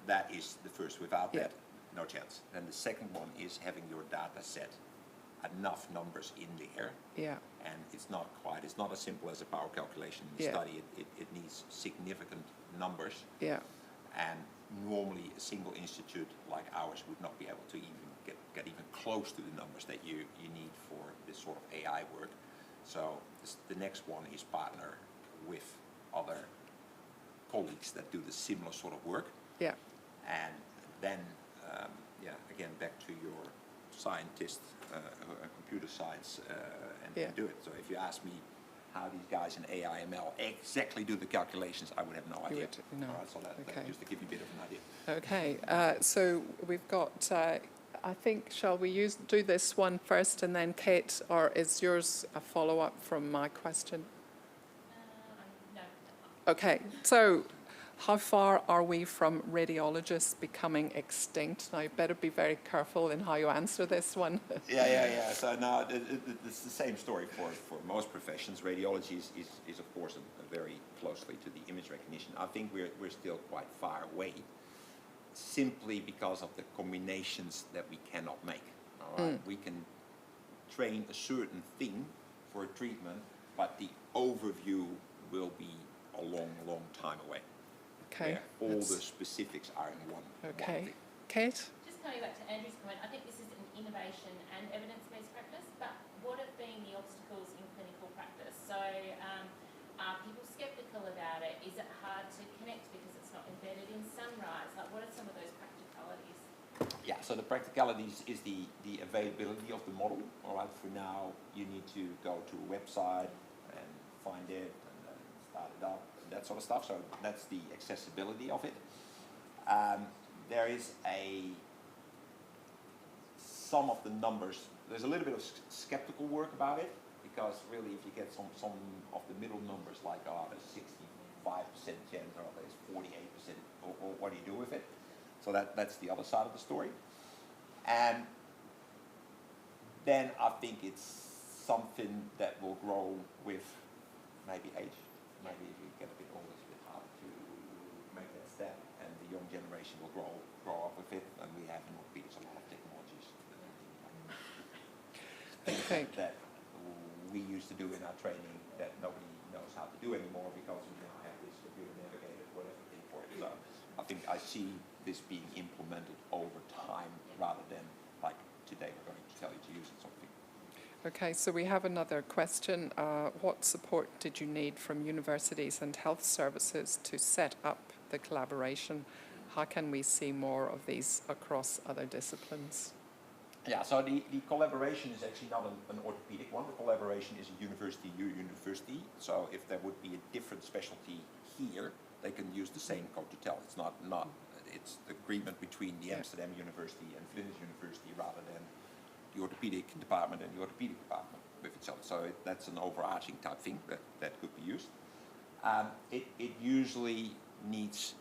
That is the first. Without that, no chance. Then the second one is having your data set, enough numbers in there.
Yeah.
And it's not as simple as a power calculation in the study. It needs significant numbers.
Yeah.
And normally a single institute like ours would not be able to even get even close to the numbers that you need for this sort of AI work. So the next one is partner with other colleagues that do the similar sort of work.
Yeah.
And then, again, back to your scientist, computer science, and do it. So if you ask me how these guys in AI ML exactly do the calculations, I would have no idea.
No.
All right, so that just to give you a bit of an idea.
Okay, so we've got, I think, shall we do this one first and then Kate, or is yours a follow-up from my question?
No.
Okay, so how far are we from radiologists becoming extinct? Now, you better be very careful in how you answer this one.
Yeah. So now, it's the same story for most professions. Radiology is of course, very closely to the image recognition. I think we're still quite far away, simply because of the combinations that we cannot make. All right? We can train a certain thing for a treatment, but the overview will be a long, long time away.
Okay.
Where all the specifics are in one.
Okay.
One thing.
Kate?
Just coming back to Andrew's comment, I think this is an innovation and evidence-based practice, but what have been the obstacles in clinical practice? So are people sceptical about it? Is it hard to connect because it's not embedded in Sunrise? Like, what are some of those practicalities?
Yeah, so the practicalities is the availability of the model. All right, for now, you need to go to a website and find it and then start it up, and that sort of stuff. So that's the accessibility of it. There is some of the numbers, there's a little bit of skeptical work about it, because really if you get some of the middle numbers, like there's 65% chance or there's 48%, or what do you do with it? So that's the other side of the story. And then I think it's something that will grow with maybe age. Maybe if you get a bit older, it's a bit harder to make that step, and the young generation will grow up with it, and we have in orthopedics a lot of technologies that we used to do in our training that nobody knows how to do anymore, because we now have this computer navigated whatever thing for it. So I think I see this being implemented over time rather than like today we're going to tell you to use it something.
Okay, so we have another question. What support did you need from universities and health services to set up the collaboration? How can we see more of these across other disciplines?
Yeah, so the collaboration is actually not an orthopedic one. The collaboration is a university. So if there would be a different specialty here, they can use the same code to tell. It's not it's the agreement between the Amsterdam University and Flinders University rather than the orthopedic department and the orthopedic department with each other. So that's an overarching type thing that could be used. It usually needs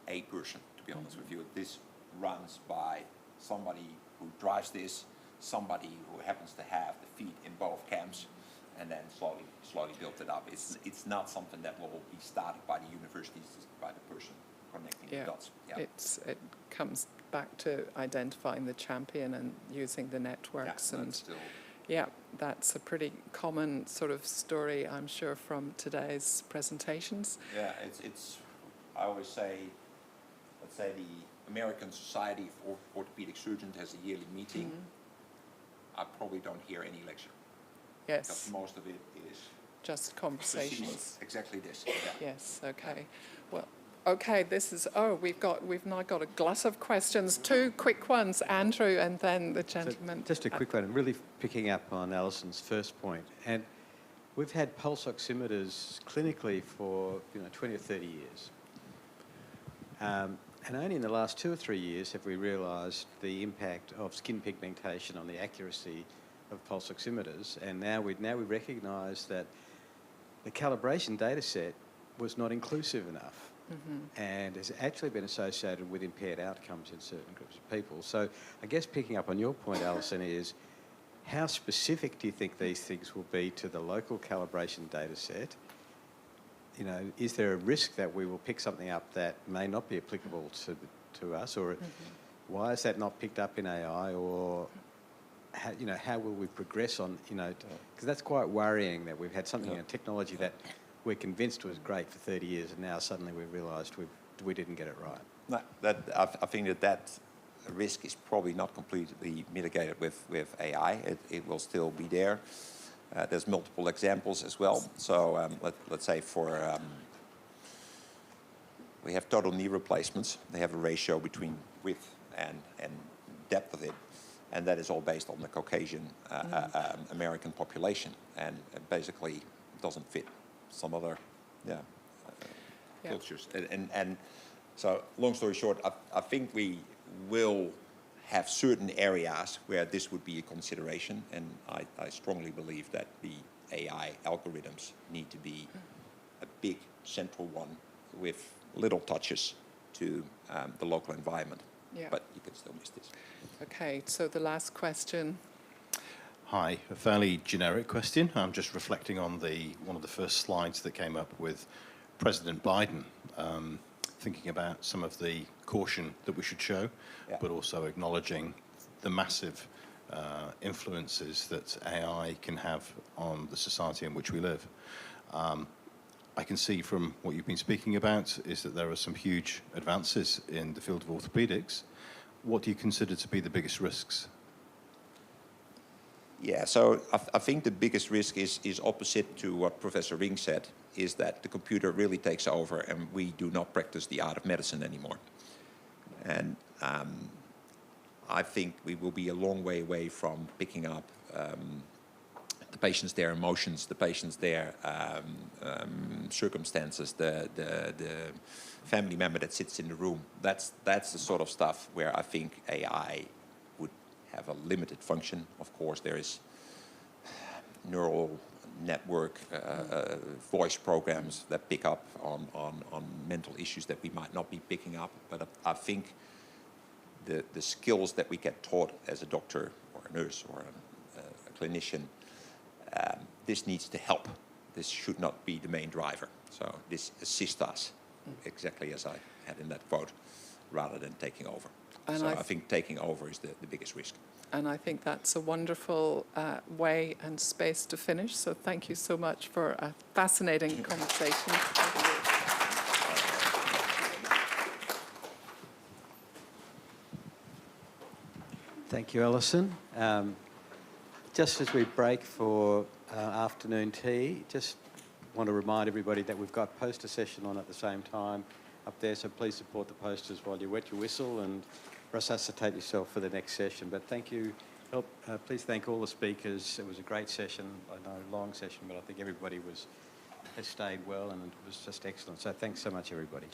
a person, to be honest with you. This runs by somebody who drives this, somebody who happens to have the feet in both camps, and then slowly build it up. It's not something that will be started by the universities, it's by the person connecting the dots. Yeah.
It comes back to identifying the champion and using the networks.
Yeah,
and
still.
Yeah, that's a pretty common sort of story, I'm sure, from today's presentations.
Yeah, it's I always say, let's say the American Society of Orthopedic Surgeons has a yearly meeting. I probably don't hear any lecture.
Yes.
Because most of it is
Just conversations.
exactly this. Yeah.
Yes, okay. Well, okay, we've now got a glut of questions. Two quick ones, Andrew, and then the gentleman.
So just a quick one, really picking up on Alison's first point. And we've had pulse oximeters clinically for 20 or 30 years. And only in the last 2 or 3 years have we realised the impact of skin pigmentation on the accuracy of pulse oximeters. And now we recognise that the calibration data set was not inclusive enough. And has actually been associated with impaired outcomes in certain groups of people. So I guess picking up on your point, Alison, is how specific do you think these things will be to the local calibration data set? Is there a risk that we will pick something up that may not be applicable to us, or why is that not picked up in AI, or how will we progress on, because that's quite worrying that we've had something in technology that we're convinced was great for 30 years, and now suddenly we've realised we didn't get it right.
No, I think that risk is probably not completely mitigated with AI. It will still be there. There's multiple examples as well. So let's say we have total knee replacements. They have a ratio between width and depth of it, and that is all based on the Caucasian American population, and basically doesn't fit some other cultures. And so, long story short, I think we will have certain areas where this would be a consideration, and I strongly believe that the AI algorithms need to be a big central one with little touches to the local environment.
Yeah.
But you can still miss this.
Okay, so the last question.
Hi, a fairly generic question. I'm just reflecting on one of the first slides that came up with President Biden, thinking about some of the caution that we should show, but also acknowledging the massive influences that AI can have on the society in which we live. I can see from what you've been speaking about is that there are some huge advances in the field of orthopedics. What do you consider to be the biggest risks?
Yeah, so I think the biggest risk is opposite to what Professor Ring said, is that the computer really takes over and we do not practice the art of medicine anymore. And I think we will be a long way away from picking up the patient's their emotions, the patient's their circumstances, the family member that sits in the room. That's the sort of stuff where I think AI would have a limited function. Of course, there is neural network voice programs that pick up on mental issues that we might not be picking up. But I think the skills that we get taught as a doctor or a nurse or a clinician, this needs to help. This should not be the main driver. So this assists us, exactly as I had in that quote, rather than taking over. And so I think taking over is the biggest risk.
And I think that's a wonderful way and space to finish. So thank you so much for a fascinating conversation. Thank you.
Thank you, Alison. just as we break for afternoon tea, just want to remind everybody that we've got poster session on at the same time up there, so please support the posters while you wet your whistle and resuscitate yourself for the next session. But thank you. Please thank all the speakers. It was a great session. I know, long session, but I think everybody has stayed well and it was just excellent. So thanks so much, everybody.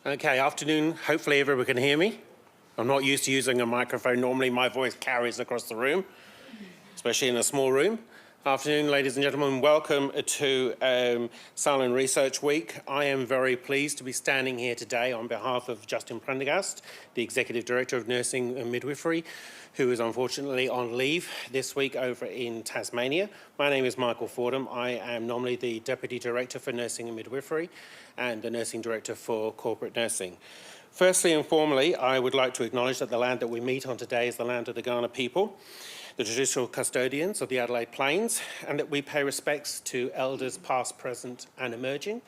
Okay, afternoon. Hopefully everyone can hear me. I'm not used to using a microphone. Normally my voice carries across the room, especially in a small room. Afternoon, ladies and gentlemen. Welcome to SALHN Research Week. I am very pleased to be standing here today on behalf of Justin Prendergast, the Executive Director of Nursing and Midwifery, who is unfortunately on leave this week over in Tasmania. My name is Michael Fordham. I am nominally the Deputy Director for Nursing and Midwifery and the Nursing Director for Corporate Nursing. Firstly and formally, I would like to acknowledge that the land that we meet on today is the land of the Kaurna people, the traditional custodians of the Adelaide Plains, and that we pay respects to elders past, present and emerging,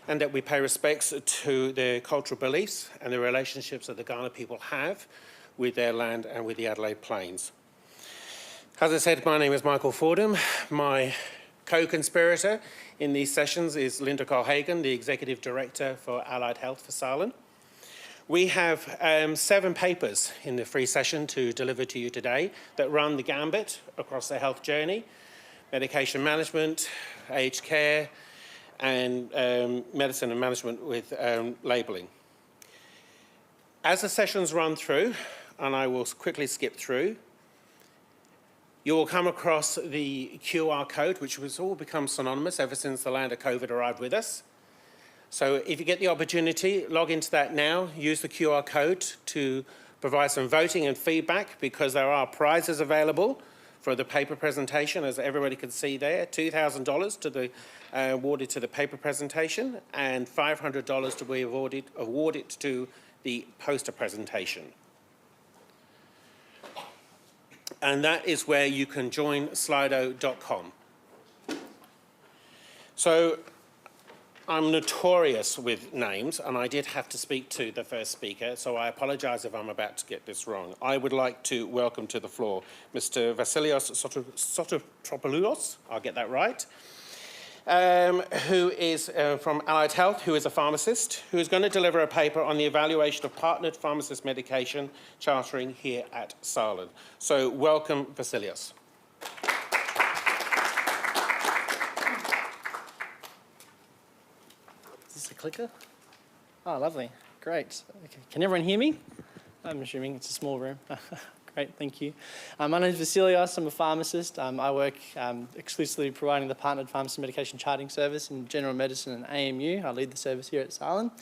and that we pay respects to their cultural beliefs and the relationships that the Kaurna people have with their land and with the Adelaide Plains. As I said, my name is Michael Fordham. My co-conspirator in these sessions is Linda Colhagen, the Executive Director for Allied Health for SALHN. We have 7 papers in the free session to deliver to you today that run the gambit across the health journey: medication management, aged care, and medicine and management with labelling. As the sessions run through, and I will quickly skip through, you will come across the QR code, which has all become synonymous ever since the land of COVID arrived with us. So if you get the opportunity, log into that now, use the QR code to provide some voting and feedback, because there are prizes available for the paper presentation, as everybody can see there. $2,000 to the awarded to the paper presentation, and $500 to be awarded to the poster presentation. And that is where you can join slido.com. So I'm notorious with names, and I did have to speak to the first speaker, so I apologise if I'm about to get this wrong. I would like to welcome to the floor Mr. Vasilios Sotropoulos, I'll get that right, who is from Allied Health, who is a pharmacist, who is going to deliver a paper on the evaluation of partnered pharmacist medication chartering here at SALHN. So welcome, Vasilios.
Clicker? Oh, lovely. Great. Okay. Can everyone hear me? I'm assuming it's a small room. Great, thank you. My name is Vasilios. I'm a pharmacist. I work exclusively providing the partnered pharmacy medication charting service in general medicine and AMU. I lead the service here at SALHN.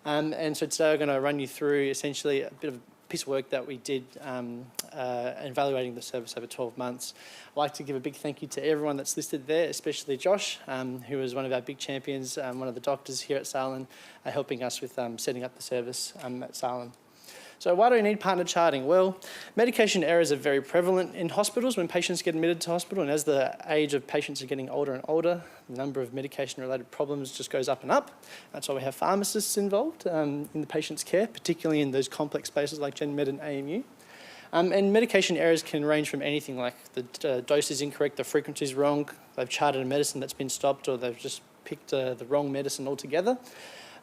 And so today I'm going to run you through essentially a bit of a piece of work that we did evaluating the service over 12 months. I'd like to give a big thank you to everyone that's listed there, especially Josh, who is one of our big champions, one of the doctors here at SALHN, helping us with setting up the service at SALHN. So why do we need partner charting? Well, medication errors are very prevalent in hospitals when patients get admitted to hospital, and as the age of patients are getting older and older, the number of medication-related problems just goes up and up. That's why we have pharmacists involved in the patient's care, particularly in those complex spaces like Gen Med and AMU. And medication errors can range from anything like the dose is incorrect, the frequency is wrong, they've charted a medicine that's been stopped, or they've just picked the wrong medicine altogether.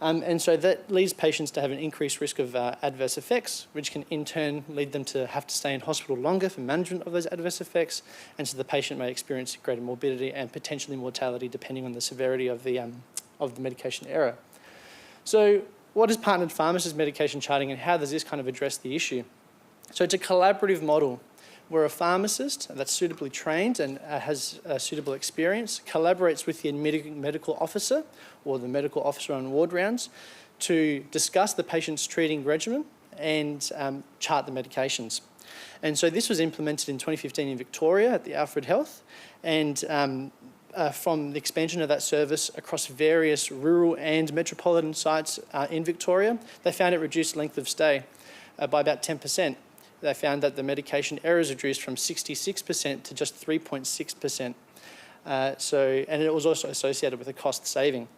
And so that leads patients to have an increased risk of adverse effects, which can in turn lead them to have to stay in hospital longer for management of those adverse effects, and so the patient may experience greater morbidity and potentially mortality depending on the severity of the medication error. So what is partnered pharmacist medication charting, and how does this kind of address the issue? So it's a collaborative model where a pharmacist that's suitably trained and has suitable experience collaborates with the admitting medical officer or the medical officer on ward rounds to discuss the patient's treating regimen and chart the medications. And so this was implemented in 2015 in Victoria at the Alfred Health, and from the expansion of that service across various rural and metropolitan sites in Victoria, they found it reduced length of stay by about 10%. They found that the medication errors reduced from 66% to just 3.6%. And it was also associated with a cost saving.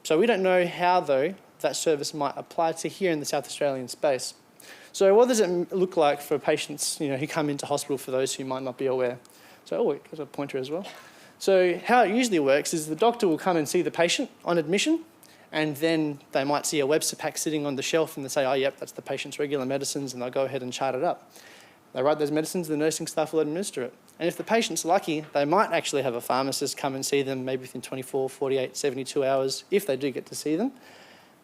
So we don't know how, though, that service might apply to here in the South Australian space. So what does it look like for patients, who come into hospital, for those who might not be aware? So, it got a pointer as well. So how it usually works is the doctor will come and see the patient on admission, and then they might see a Webster pack sitting on the shelf and they say, oh, yep, that's the patient's regular medicines, and they'll go ahead and chart it up. They write those medicines, the nursing staff will administer it. And if the patient's lucky, they might actually have a pharmacist come and see them maybe within 24, 48, 72 hours, if they do get to see them.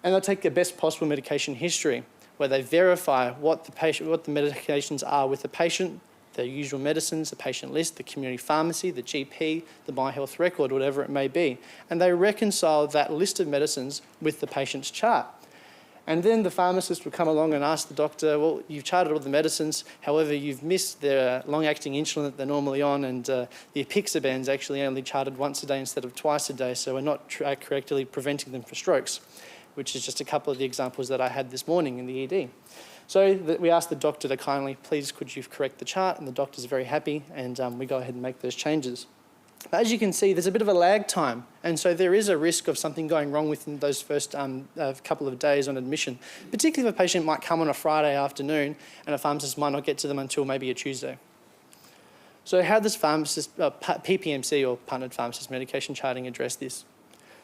And they'll take their best possible medication history, where they verify what the medications are with the patient, their usual medicines, the patient list, the community pharmacy, the GP, the My Health record, whatever it may be. And they reconcile that list of medicines with the patient's chart. And then the pharmacist would come along and ask the doctor, well, you've charted all the medicines, however, you've missed their long-acting insulin that they're normally on, and the apixaban's actually only charted once a day instead of twice a day, so we're not correctly preventing them for strokes, which is just a couple of the examples that I had this morning in the ED. So we asked the doctor to kindly, please could you correct the chart, and the doctor's very happy, and we go ahead and make those changes. But as you can see, there's a bit of a lag time, and so there is a risk of something going wrong within those first couple of days on admission, particularly if a patient might come on a Friday afternoon and a pharmacist might not get to them until maybe a Tuesday. So how does PPMC, or partnered pharmacist medication charting, address this?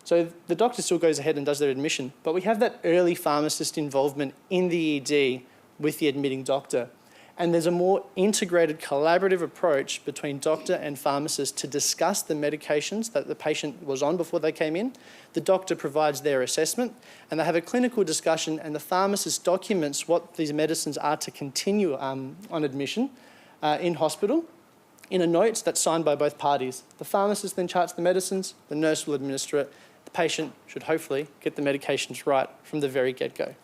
So the doctor still goes ahead and does their admission, but we have that early pharmacist involvement in the ED with the admitting doctor. And there's a more integrated collaborative approach between doctor and pharmacist to discuss the medications that the patient was on before they came in. The doctor provides their assessment, and they have a clinical discussion, and the pharmacist documents what these medicines are to continue on admission in hospital in a note that's signed by both parties. The pharmacist then charts the medicines, the nurse will administer it. The patient should hopefully get the medications right from the very get-go.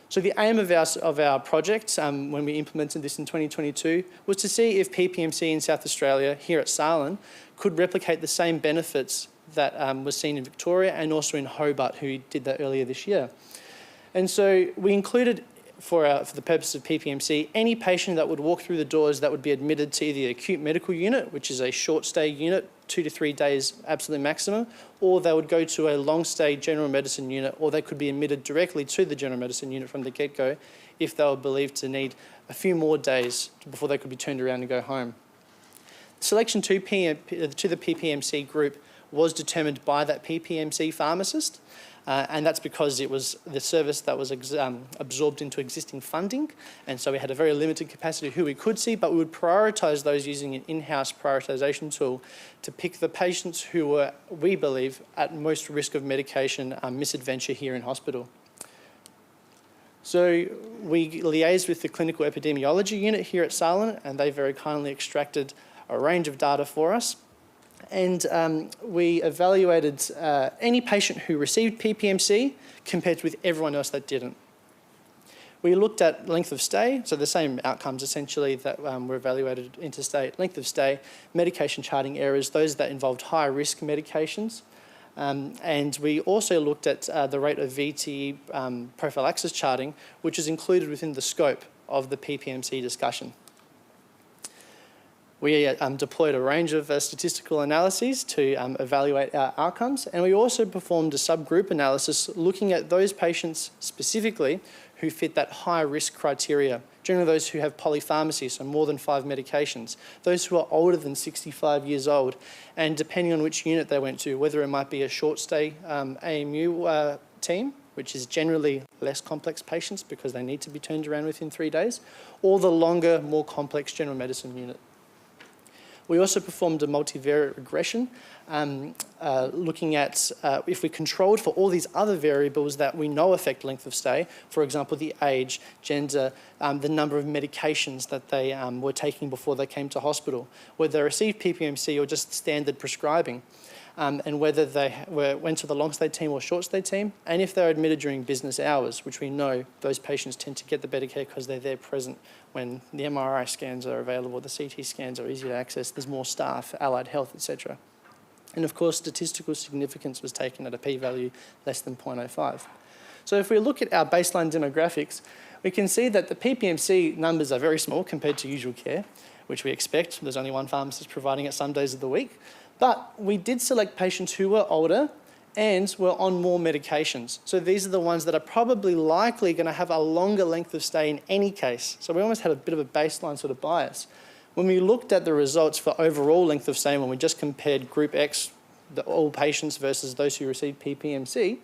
So the aim of our project, when we implemented this in 2022, was to see if PPMC in South Australia, here at SALHN, could replicate the same benefits that was seen in Victoria and also in Hobart, who did that earlier this year. And so we included, for the purpose of PPMC, any patient that would walk through the doors that would be admitted to the acute medical unit, which is a short stay unit, 2 to 3 days absolute maximum, or they would go to a long stay general medicine unit, or they could be admitted directly to the general medicine unit from the get-go if they were believed to need a few more days before they could be turned around and go home. Selection to the PPMC group was determined by that PPMC pharmacist, and that's because it was the service that was absorbed into existing funding, and so we had a very limited capacity of who we could see, but we would prioritise those using an in-house prioritisation tool to pick the patients who were, we believe, at most risk of medication misadventure here in hospital. So we liaised with the clinical epidemiology unit here at SALHN, and they very kindly extracted a range of data for us. And we evaluated any patient who received PPMC compared with everyone else that didn't. We looked at length of stay, so the same outcomes essentially that were evaluated interstate: length of stay, medication charting errors, those that involved high risk medications. And we also looked at the rate of VTE prophylaxis charting, which is included within the scope of the PPMC discussion. We deployed a range of statistical analyses to evaluate our outcomes, and we also performed a subgroup analysis looking at those patients specifically who fit that high risk criteria, generally those who have polypharmacy, so more than 5 medications, those who are older than 65 years old, and depending on which unit they went to, whether it might be a short stay AMU team, which is generally less complex patients because they need to be turned around within 3 days, or the longer, more complex general medicine unit. We also performed a multivariate regression, looking at if we controlled for all these other variables that we know affect length of stay, for example, the age, gender, the number of medications that they were taking before they came to hospital, whether they received PPMC or just standard prescribing, and whether they went to the long stay team or short stay team, and if they're admitted during business hours, which we know those patients tend to get the better care because they're there present when the MRI scans are available, the CT scans are easier to access, there's more staff, allied health, etc. And of course, statistical significance was taken at a p-value less than 0.05. So if we look at our baseline demographics, we can see that the PPMC numbers are very small compared to usual care, which we expect. There's only one pharmacist providing it some days of the week. But we did select patients who were older and were on more medications. So these are the ones that are probably likely going to have a longer length of stay in any case. So we almost had a bit of a baseline sort of bias. When we looked at the results for overall length of stay, when we just compared Group X, all patients versus those who received PPMC,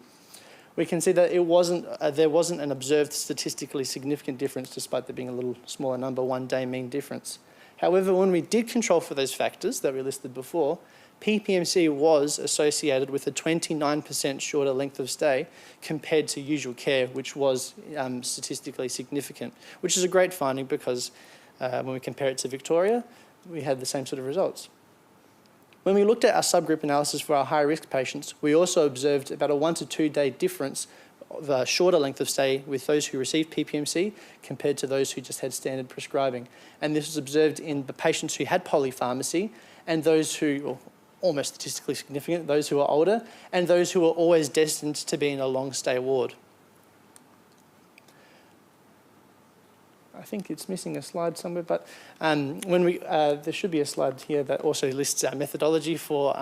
we can see that there wasn't an observed statistically significant difference, despite there being a little smaller number, 1 day mean difference. However, when we did control for those factors that we listed before, PPMC was associated with a 29% shorter length of stay compared to usual care, which was statistically significant, which is a great finding because when we compare it to Victoria, we had the same sort of results. When we looked at our subgroup analysis for our high-risk patients, we also observed about a 1 to 2 day difference of a shorter length of stay with those who received PPMC compared to those who just had standard prescribing. And this was observed in the patients who had polypharmacy and those who, or almost statistically significant, those who are older and those who are always destined to be in a long stay ward. I think it's missing a slide somewhere, but there should be a slide here that also lists our methodology for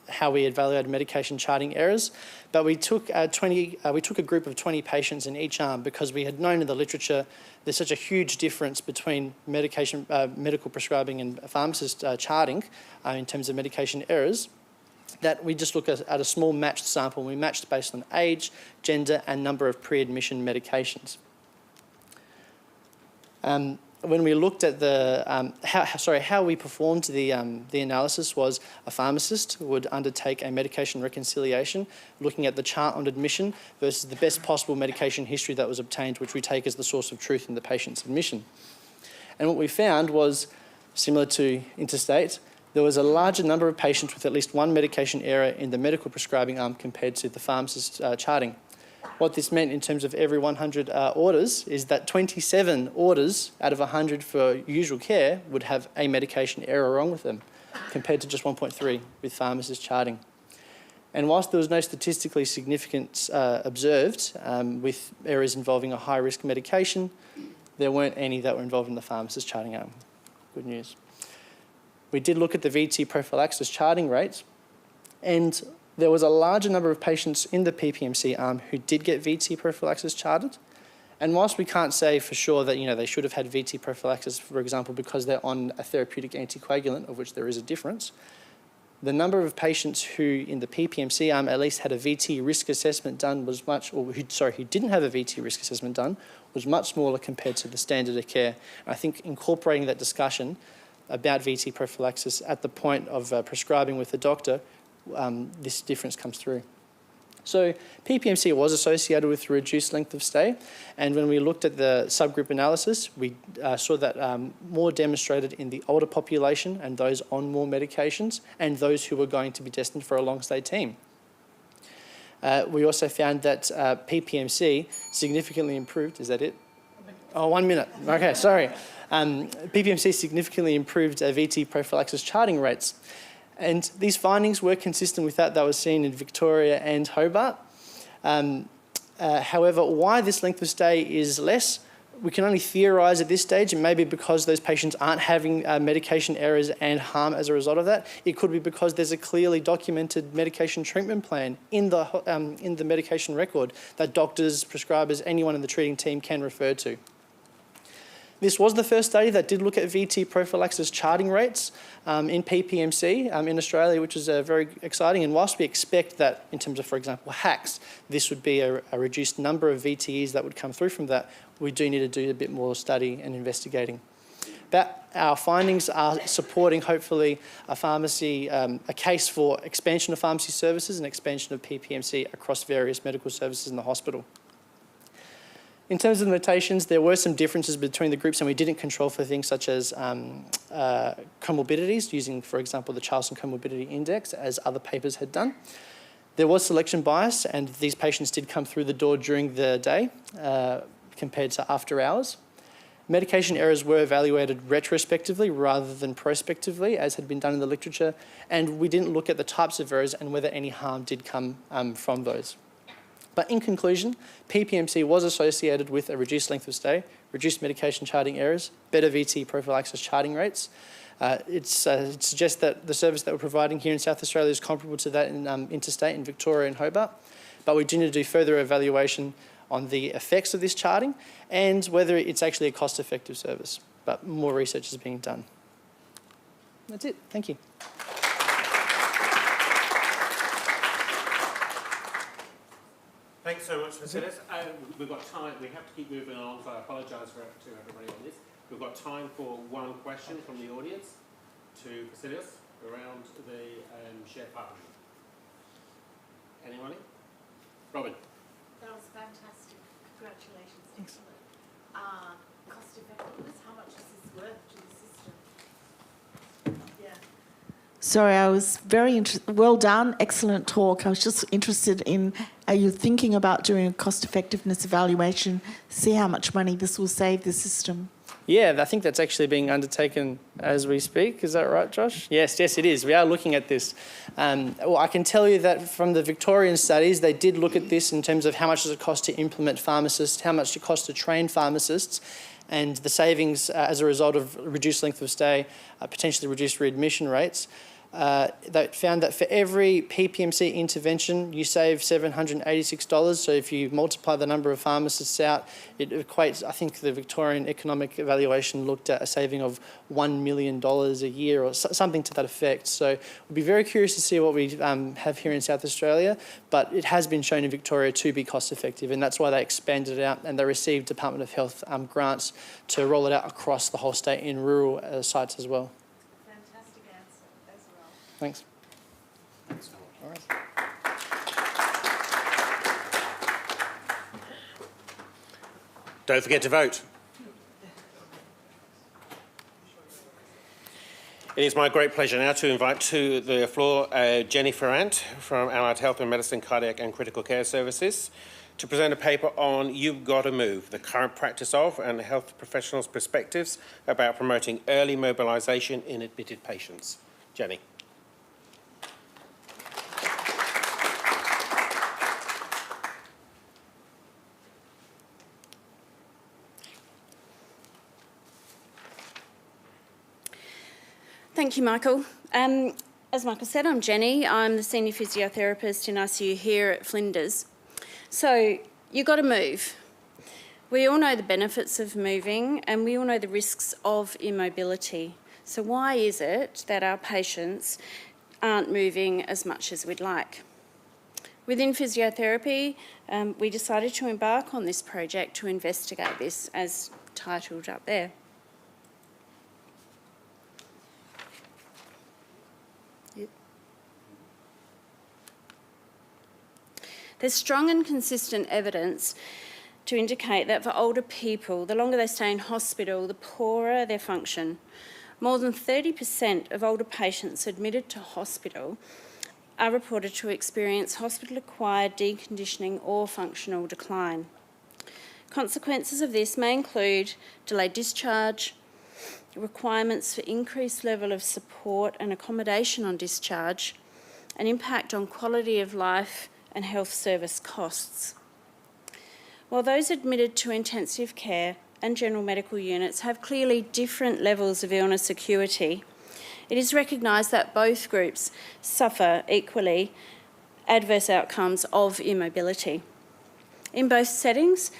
how we evaluated medication charting errors. But we took a group of 20 patients in each arm because we had known in the literature there's such a huge difference between medical prescribing and pharmacist charting in terms of medication errors, that we just looked at a small matched sample. We matched based on age, gender, and number of pre-admission medications. When we looked at how we performed the analysis was a pharmacist would undertake a medication reconciliation, looking at the chart on admission versus the best possible medication history that was obtained, which we take as the source of truth in the patient's admission. And what we found was, similar to interstate, there was a larger number of patients with at least one medication error in the medical prescribing arm compared to the pharmacist charting. What this meant in terms of every 100 orders is that 27 orders out of 100 for usual care would have a medication error wrong with them, compared to just 1.3 with pharmacist charting. And whilst there was no statistically significance observed with errors involving a high-risk medication, there weren't any that were involved in the pharmacist charting arm. Good news. We did look at the VT prophylaxis charting rates, and there was a larger number of patients in the PPMC arm who did get VT prophylaxis charted. And whilst we can't say for sure that they should have had VT prophylaxis, for example, because they're on a therapeutic anticoagulant, of which there is a difference, the number of patients who in the PPMC arm at least had a VT risk assessment done was who didn't have a VT risk assessment done was much smaller compared to the standard of care. And I think incorporating that discussion about VT prophylaxis at the point of prescribing with the doctor, this difference comes through. So PPMC was associated with reduced length of stay, and when we looked at the subgroup analysis, we saw that more demonstrated in the older population and those on more medications and those who were going to be destined for a long stay team. We also found that PPMC significantly improved. Is that it? Oh, 1 minute. Okay, sorry. PPMC significantly improved VT prophylaxis charting rates. And these findings were consistent with that was seen in Victoria and Hobart. However, why this length of stay is less, we can only theorise at this stage. It may be because those patients aren't having medication errors and harm as a result of that. It could be because there's a clearly documented medication treatment plan in the medication record that doctors, prescribers, anyone in the treating team can refer to. This was the first study that did look at VT prophylaxis charting rates in PPMC in Australia, which is very exciting. And whilst we expect that in terms of, for example, HACs, this would be a reduced number of VTEs that would come through from that, we do need to do a bit more study and investigating. But our findings are supporting, hopefully, a case for expansion of pharmacy services and expansion of PPMC across various medical services in the hospital. In terms of limitations, there were some differences between the groups, and we didn't control for things such as comorbidities, using, for example, the Charleston Comorbidity Index, as other papers had done. There was selection bias, and these patients did come through the door during the day compared to after hours. Medication errors were evaluated retrospectively rather than prospectively, as had been done in the literature, and we didn't look at the types of errors and whether any harm did come from those. But in conclusion, PPMC was associated with a reduced length of stay, reduced medication charting errors, better VT prophylaxis charting rates. It suggests that the service that we're providing here in South Australia is comparable to that in interstate in Victoria and Hobart. But we do need to do further evaluation on the effects of this charting and whether it's actually a cost-effective service. But more research is being done. That's it. Thank you.
Thanks so much, Vasilis. We've got time. We have to keep moving along, so I apologise to everybody on this. We've got time for one question from the audience to Vasilis. around the chef oven. Anyone? Robin?
That was fantastic. Congratulations. Excellent. Cost effectiveness, how much is this worth to the system? Yeah.
Sorry, I was very interested. Well done, excellent talk. I was just interested in, are you thinking about doing a cost effectiveness evaluation, see how much money this will save the system?
Yeah, I think that's actually being undertaken as we speak. Is that right, Josh? Yes, it is. We are looking at this. Well, I can tell you that from the Victorian studies, they did look at this in terms of how much does it cost to implement pharmacists, how much it costs to train pharmacists, and the savings as a result of reduced length of stay, potentially reduced readmission rates. They found that for every PPMC intervention, you save $786. So if you multiply the number of pharmacists out, it equates, I think the Victorian economic evaluation looked at a saving of $1 million a year or something to that effect. So we'll be very curious to see what we have here in South Australia, but it has been shown in Victoria to be cost effective, and that's why they expanded it out and they received Department of Health grants to roll it out across the whole state in rural sites as well. Thanks. All right.
Don't forget to vote. It is my great pleasure now to invite to the floor Jenny Ferrant from Allied Health and Medicine, Cardiac and Critical Care Services to present a paper on You've Got to Move, the current practice of and health professionals' perspectives about promoting early mobilisation in admitted patients. Jenny.
Thank you, Michael. As Michael said, I'm Jenny. I'm the Senior Physiotherapist in ICU here at Flinders. So, you've got to move. We all know the benefits of moving and we all know the risks of immobility. So why is it that our patients aren't moving as much as we'd like? Within physiotherapy, we decided to embark on this project to investigate this, as titled up there. There's strong and consistent evidence to indicate that for older people, the longer they stay in hospital, the poorer their function. More than 30% of older patients admitted to hospital are reported to experience hospital-acquired deconditioning or functional decline. Consequences of this may include delayed discharge, requirements for increased level of support and accommodation on discharge, an impact on quality of life and health service costs. While those admitted to intensive care and general medical units have clearly different levels of illness acuity, it is recognised that both groups suffer equally adverse outcomes of immobility. In both settings,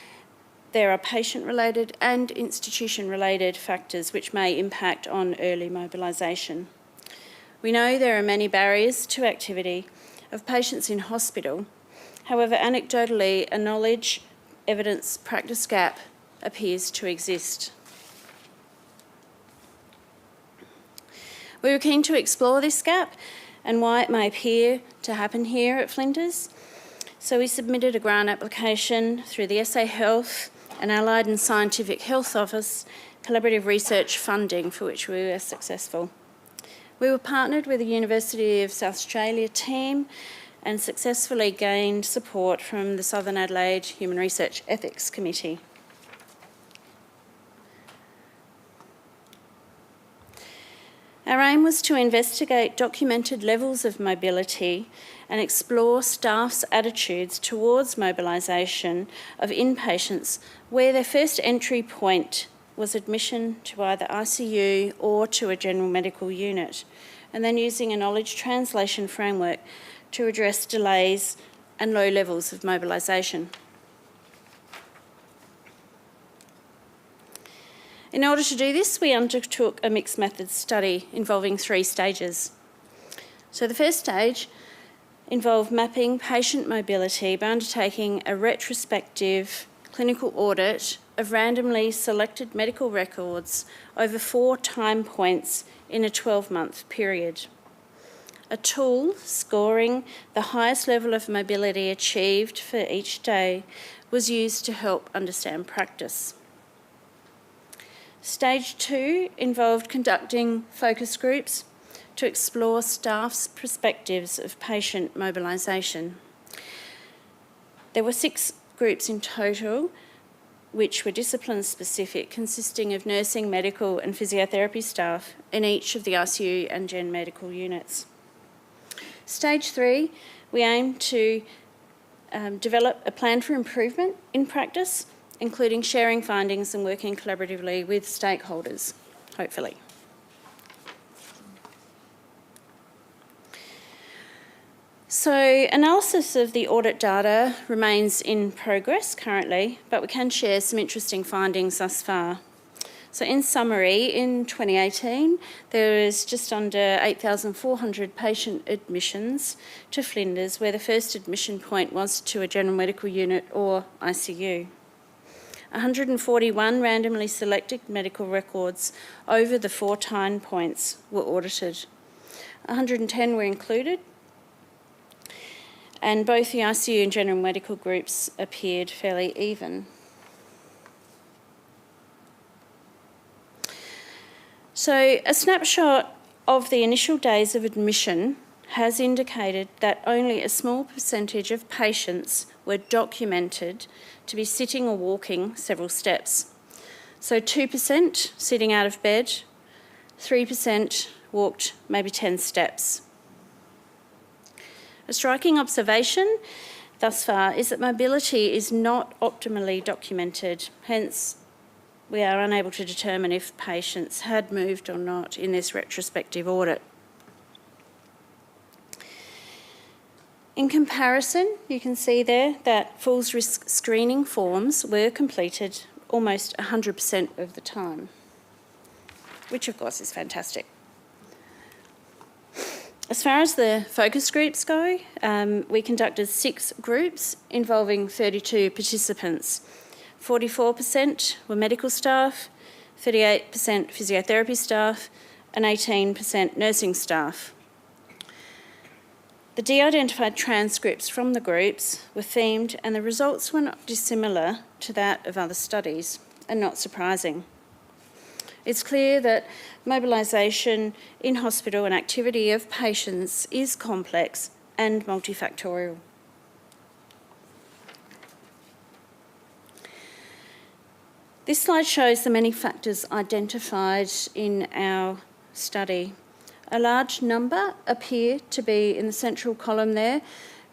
there are patient-related and institution-related factors which may impact on early mobilisation. We know there are many barriers to activity of patients in hospital. However, anecdotally, a knowledge, evidence, practice gap appears to exist. We were keen to explore this gap and why it may appear to happen here at Flinders. So we submitted a grant application through the SA Health and Allied and Scientific Health Office collaborative research funding, for which we were successful. We were partnered with the University of South Australia team and successfully gained support from the Southern Adelaide Human Research Ethics Committee. Our aim was to investigate documented levels of mobility and explore staff's attitudes towards mobilisation of inpatients where their first entry point was admission to either ICU or to a general medical unit, and then using a knowledge translation framework to address delays and low levels of mobilisation. In order to do this, we undertook a mixed methods study involving 3 stages. So the first stage involved mapping patient mobility by undertaking a retrospective clinical audit of randomly selected medical records over 4 time points in a 12-month period. A tool scoring the highest level of mobility achieved for each day was used to help understand practice. Stage 2 involved conducting focus groups to explore staff's perspectives of patient mobilisation. There were 6 groups in total, which were discipline specific, consisting of nursing, medical and physiotherapy staff in each of the ICU and Gen Medical units. Stage 3, we aim to develop a plan for improvement in practice, including sharing findings and working collaboratively with stakeholders, hopefully. So analysis of the audit data remains in progress currently, but we can share some interesting findings thus far. So in summary, in 2018, there was just under 8,400 patient admissions to Flinders, where the first admission point was to a general medical unit or ICU. 141 randomly selected medical records over the 4 time points were audited. 110 were included, and both the ICU and general medical groups appeared fairly even. So a snapshot of the initial days of admission has indicated that only a small percentage of patients were documented to be sitting or walking several steps. So 2% sitting out of bed, 3% walked maybe 10 steps. A striking observation thus far is that mobility is not optimally documented, hence we are unable to determine if patients had moved or not in this retrospective audit. In comparison, you can see there that falls risk screening forms were completed almost 100% of the time, which of course is fantastic. As far as the focus groups go, we conducted 6 groups involving 32 participants. 44% were medical staff, 38% physiotherapy staff, and 18% nursing staff. The de-identified transcripts from the groups were themed, and the results were not dissimilar to that of other studies, and not surprising. It's clear that mobilisation in hospital and activity of patients is complex and multifactorial. This slide shows the many factors identified in our study. A large number appear to be in the central column there,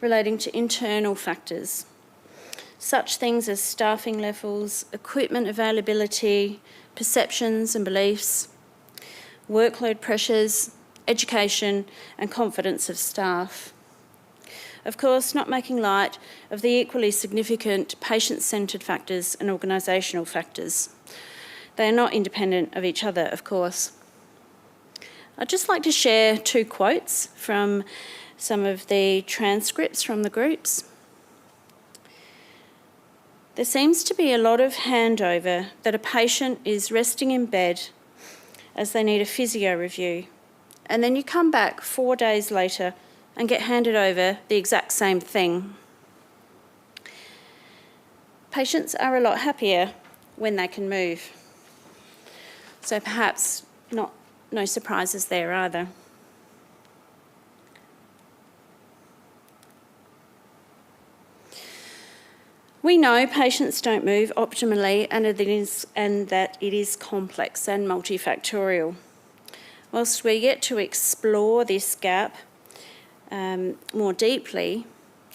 relating to internal factors, such things as staffing levels, equipment availability, perceptions and beliefs, workload pressures, education and confidence of staff. Of course, not making light of the equally significant patient-centred factors and organisational factors. They are not independent of each other, of course. I'd just like to share 2 quotes from some of the transcripts from the groups. There seems to be a lot of handover that a patient is resting in bed as they need a physio review, and then you come back 4 days later and get handed over the exact same thing. Patients are a lot happier when they can move. So perhaps no surprises there either. We know patients don't move optimally and that it is complex and multifactorial. Whilst we're yet to explore this gap more deeply,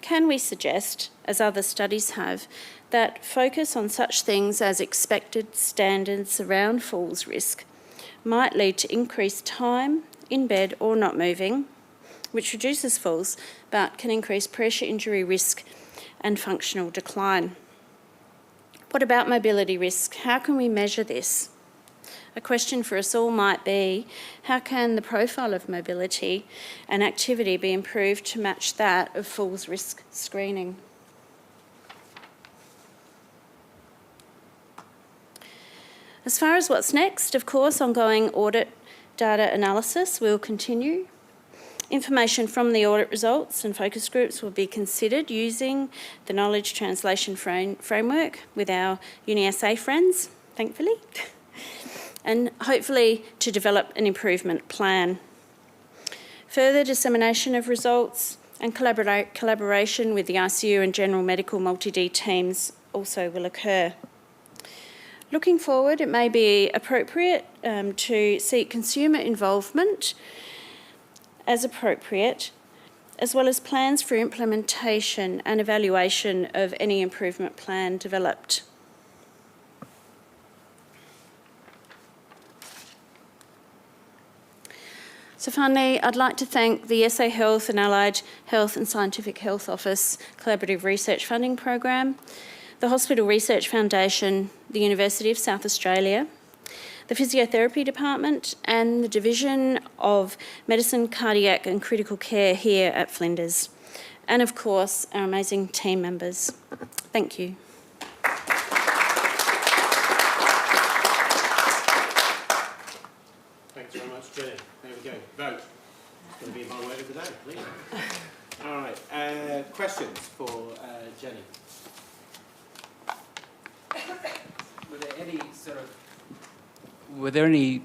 can we suggest, as other studies have, that focus on such things as expected standards around falls risk might lead to increased time in bed or not moving, which reduces falls but can increase pressure injury risk and functional decline. What about mobility risk? How can we measure this? A question for us all might be, how can the profile of mobility and activity be improved to match that of falls risk screening? As far as what's next, of course, ongoing audit data analysis will continue. Information from the audit results and focus groups will be considered using the knowledge translation framework with our UniSA friends, thankfully, and hopefully to develop an improvement plan. Further dissemination of results and collaboration with the ICU and General Medical Multi-D teams also will occur. Looking forward, it may be appropriate to seek consumer involvement as appropriate, as well as plans for implementation and evaluation of any improvement plan developed. So finally, I'd like to thank the SA Health and Allied Health and Scientific Health Office Collaborative Research Funding Program, the Hospital Research Foundation, the University of South Australia, the Physiotherapy Department and the Division of Medicine, Cardiac and Critical Care here at Flinders, and of course our amazing team members. Thank you.
Thanks very much, Jenny. There we go. Vote. It's going to be my word of the day, please. All right. Questions for Jenny?
Were there any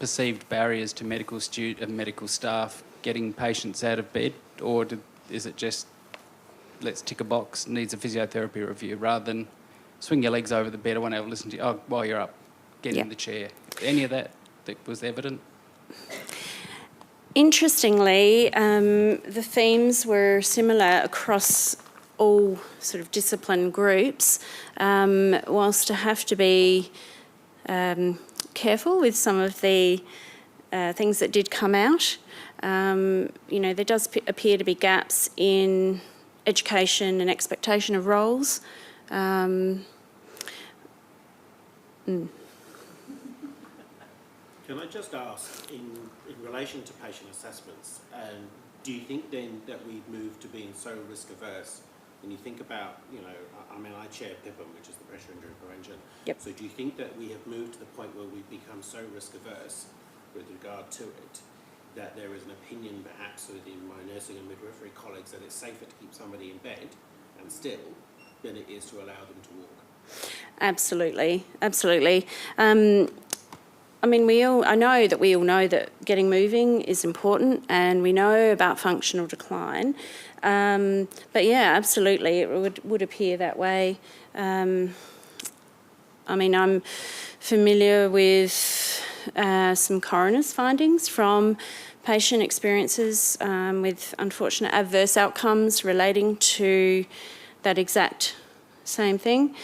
perceived barriers to medical staff getting patients out of bed, or is it just let's tick a box, needs a physiotherapy review, rather than swing your legs over the bed, I want to have a listen to you, while you're up, get in the chair? Any of that was evident?
Interestingly, the themes were similar across all sort of discipline groups, whilst I have to be careful with some of the things that did come out. There does appear to be gaps in education and expectation of roles.
Can I just ask, in relation to patient assessments, do you think then that we've moved to being so risk averse? When you think about, I chair PIPM, which is the pressure injury prevention.
Yep.
So do you think that we have moved to the point where we've become so risk averse with regard to it that there is an opinion perhaps within my nursing and midwifery colleagues that it's safer to keep somebody in bed and still than it is to allow them to walk?
Absolutely, absolutely. I know that we all know that getting moving is important, and we know about functional decline. But yeah, absolutely, it would appear that way. I'm familiar with some coroner's findings from patient experiences with unfortunate adverse outcomes relating to that exact same thing.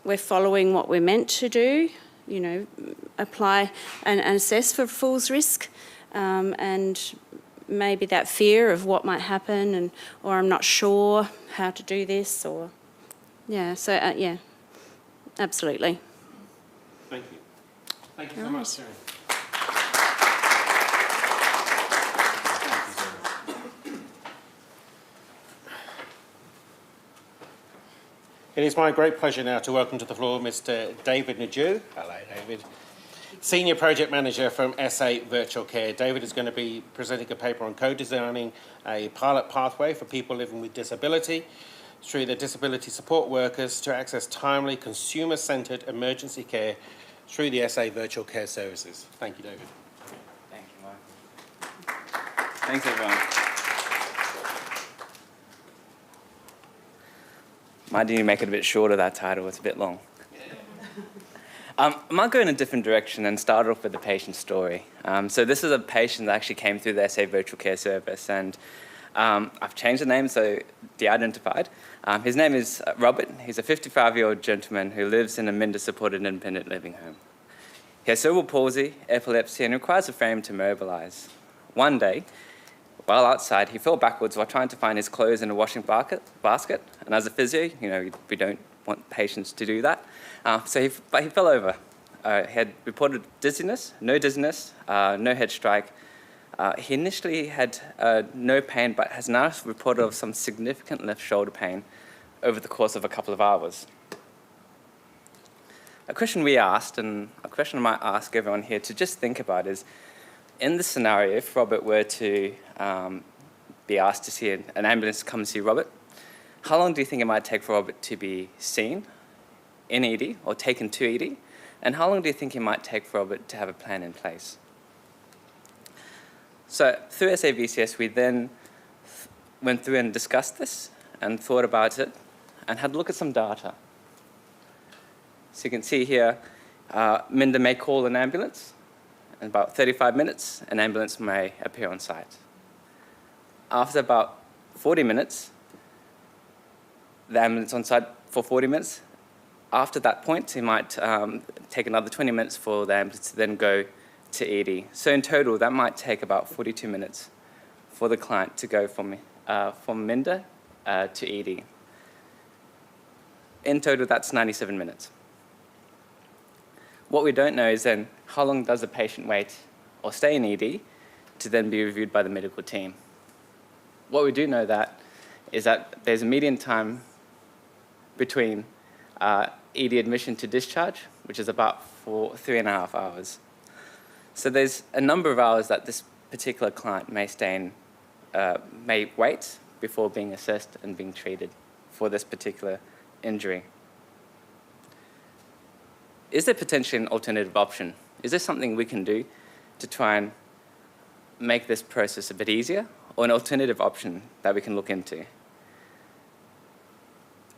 We're following what we're meant to do, apply and assess for falls risk, and maybe that fear of what might happen, or I'm not sure how to do this, or absolutely.
Thank you. Thank you so much, Sharon. It is my great pleasure now to welcome to the floor Mr. David Najou. Hello, David. Senior Project Manager from SA Virtual Care. David is going to be presenting a paper on co-designing a pilot pathway for people living with disability through the disability support workers to access timely, consumer-centred emergency care through the SA Virtual Care services. Thank you, David.
Thank you, Mark. Thanks, everyone. Might need to make it a bit shorter, that title. It's a bit long. I might go in a different direction and start off with the patient story. So this is a patient that actually came through the SA Virtual Care service, and I've changed the name so de-identified. His name is Robert. He's a 55-year-old gentleman who lives in a Minder-supported independent living home. He has cerebral palsy, epilepsy, and requires a frame to mobilise. One day, while outside, he fell backwards while trying to find his clothes in a washing basket. And as a physio, we don't want patients to do that. So he fell over. He had reported dizziness, no head strike. He initially had no pain, but has now reported of some significant left shoulder pain over the course of a couple of hours. A question we asked, and a question I might ask everyone here to just think about is, in this scenario, if Robert were to be asked to see an ambulance come and see Robert, how long do you think it might take for Robert to be seen in ED or taken to ED? And how long do you think it might take for Robert to have a plan in place? So through SAVCS, we then went through and discussed this and thought about it and had a look at some data. So you can see here, Minda may call an ambulance. In about 35 minutes, an ambulance may appear on site. After about 40 minutes, the ambulance on site for 40 minutes. After that point, it might take another 20 minutes for the ambulance to then go to ED. So in total, that might take about 42 minutes for the client to go from Minda to ED. In total, that's 97 minutes. What we don't know is then how long does a patient wait or stay in ED to then be reviewed by the medical team. What we do know is that there's a median time between ED admission to discharge, which is about 3.5 hours. So there's a number of hours that this particular client may stay in, may wait before being assessed and being treated for this particular injury. Is there potentially an alternative option? Is there something we can do to try and make this process a bit easier, or an alternative option that we can look into?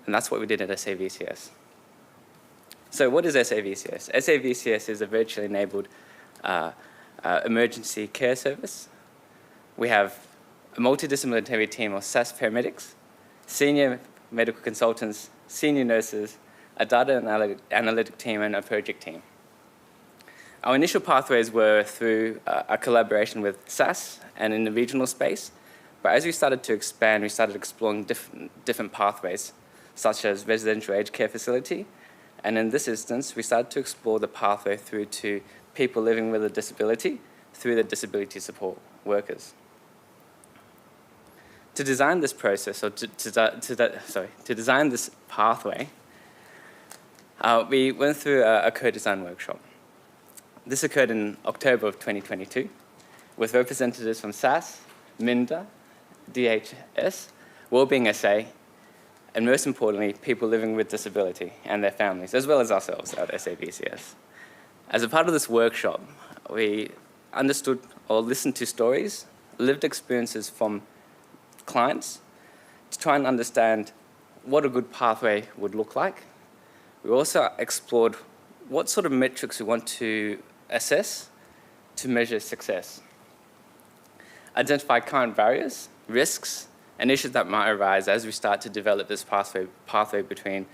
And that's what we did at SAVCS. So what is SAVCS? SAVCS is a virtually enabled emergency care service. We have a multidisciplinary team of SAS paramedics, senior medical consultants, senior nurses, a data analytic team, and a project team. Our initial pathways were through a collaboration with SAS and in the regional space, but as we started to expand, we started exploring different pathways, such as residential aged care facility, and in this instance, we started to explore the pathway through to people living with a disability through the disability support workers. To design this process, or to design this pathway, we went through a co-design workshop. This occurred in October of 2022 with representatives from SAS, Minda, DHS, Wellbeing SA, and most importantly, people living with disability and their families, as well as ourselves at SAVCS. As a part of this workshop, we understood or listened to stories, lived experiences from clients to try and understand what a good pathway would look like. We also explored what sort of metrics we want to assess to measure success. Identify current barriers, risks, and issues that might arise as we start to develop this pathway between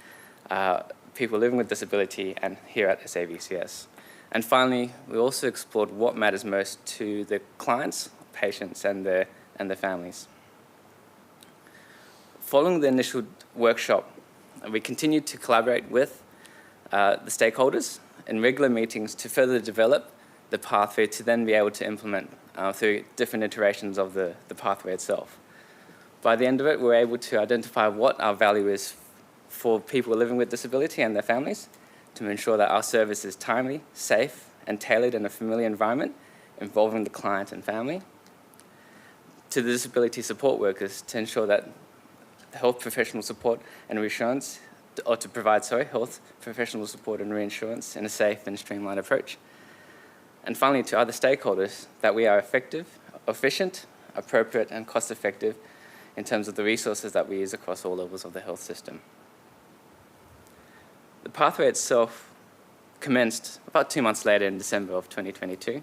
people living with disability and here at SAVCS. And finally, we also explored what matters most to the clients, patients, and their families. Following the initial workshop, we continued to collaborate with the stakeholders in regular meetings to further develop the pathway to then be able to implement through different iterations of the pathway itself. By the end of it, we were able to identify what our value is for people living with disability and their families to ensure that our service is timely, safe, and tailored in a familiar environment involving the client and family. To the disability support workers to ensure that health professional support and reassurance, or to provide, health professional support and reinsurance in a safe and streamlined approach. And finally, to other stakeholders, that we are effective, efficient, appropriate, and cost-effective in terms of the resources that we use across all levels of the health system. The pathway itself commenced about 2 months later in December of 2022,